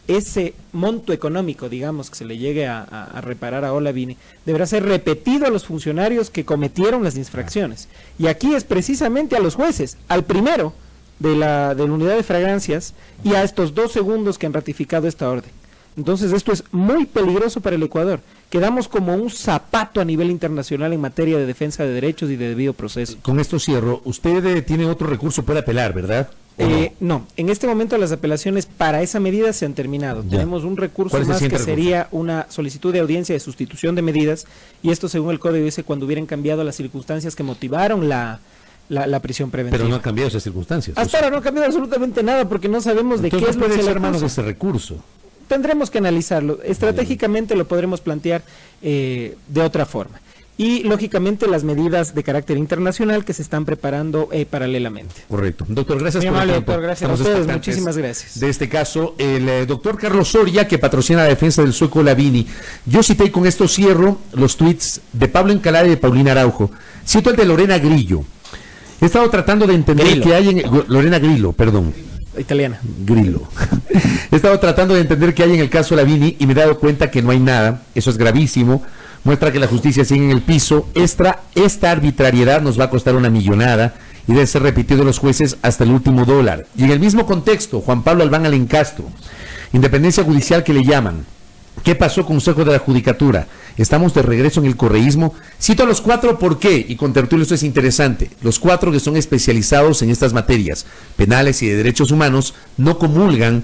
ese monto económico, digamos, que se le llegue a reparar a Olavini, deberá ser repetido a los funcionarios que cometieron las infracciones. Y aquí es precisamente a los jueces, al primero de la unidad de fragancias y a estos 2 segundos que han ratificado esta orden. Entonces esto es muy peligroso para el Ecuador. Quedamos como un zapato a nivel internacional en materia de defensa de derechos y de debido proceso. Con esto cierro. Usted tiene otro recurso, puede apelar, ¿verdad? No, en este momento las apelaciones para esa medida se han terminado. Ya. Tenemos un recurso más que sería una solicitud de audiencia de sustitución de medidas, y esto según el código dice cuando hubieran cambiado las circunstancias que motivaron la prisión preventiva. Pero no han cambiado esas circunstancias. Hasta ahora no ha cambiado absolutamente nada porque no sabemos de qué es lo que ser manos de ese recurso. Tendremos que analizarlo. Estratégicamente lo podremos plantear de otra forma. Y, lógicamente, las medidas de carácter internacional que se están preparando paralelamente. Correcto. Doctor, gracias por el tiempo. Doctor, gracias a ustedes. Muchísimas gracias. De este caso, el doctor Carlos Soria, que patrocina la defensa del sueco Olavini. Yo cité, y con esto cierro, los tweets de Pablo Encalada y de Paulina Araujo. Cito el de Lorena Grillo. He estado tratando de entender que hay en... Lorena Grillo, perdón. Italiana. Grillo. He estado tratando de entender qué hay en el caso Olavini y me he dado cuenta que no hay nada. Eso es gravísimo. Muestra que la justicia sigue en el piso. Esta arbitrariedad nos va a costar una millonada y debe ser repetido a los jueces hasta el último dólar. Y en el mismo contexto, Juan Pablo Albán Alencastro, independencia judicial que le llaman. ¿Qué pasó con Consejo de la Judicatura? estamos de regreso en el correísmo. Cito a los 4, ¿por qué? Y con tertulio esto es interesante. Los 4 que son especializados en estas materias penales y de derechos humanos no comulgan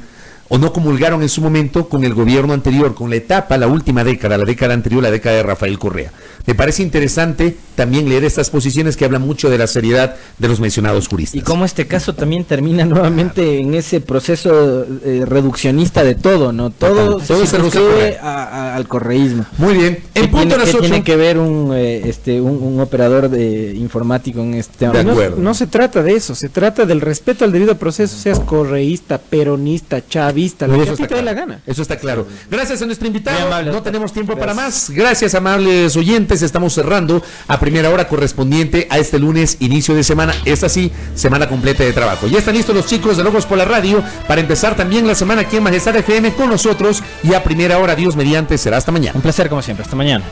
o no comulgaron en su momento con el gobierno anterior, con la etapa, la última década, la década anterior, la década de Rafael Correa. Me parece interesante también leer estas posiciones que hablan mucho de la seriedad de los mencionados juristas. Y cómo este caso también termina nuevamente en ese proceso reduccionista de todo, ¿no? Todo se circunscribe al correísmo. Muy bien. En punto de las 8. Tiene que ver un operador informático en este tema. No se trata de eso, se trata del respeto al debido proceso, seas correísta, peronista, chavista, lo que te dé la gana. Eso está claro. Gracias a nuestro invitado. No tenemos tiempo para más. Gracias, amables oyentes. Estamos cerrando a primera hora correspondiente a este lunes, inicio de semana. Esta sí, semana completa de trabajo. Ya están listos los chicos de Locos por la Radio para empezar también la semana aquí en Majestad FM con nosotros. Y a primera hora, Dios mediante, será hasta mañana. Un placer como siempre. Hasta mañana.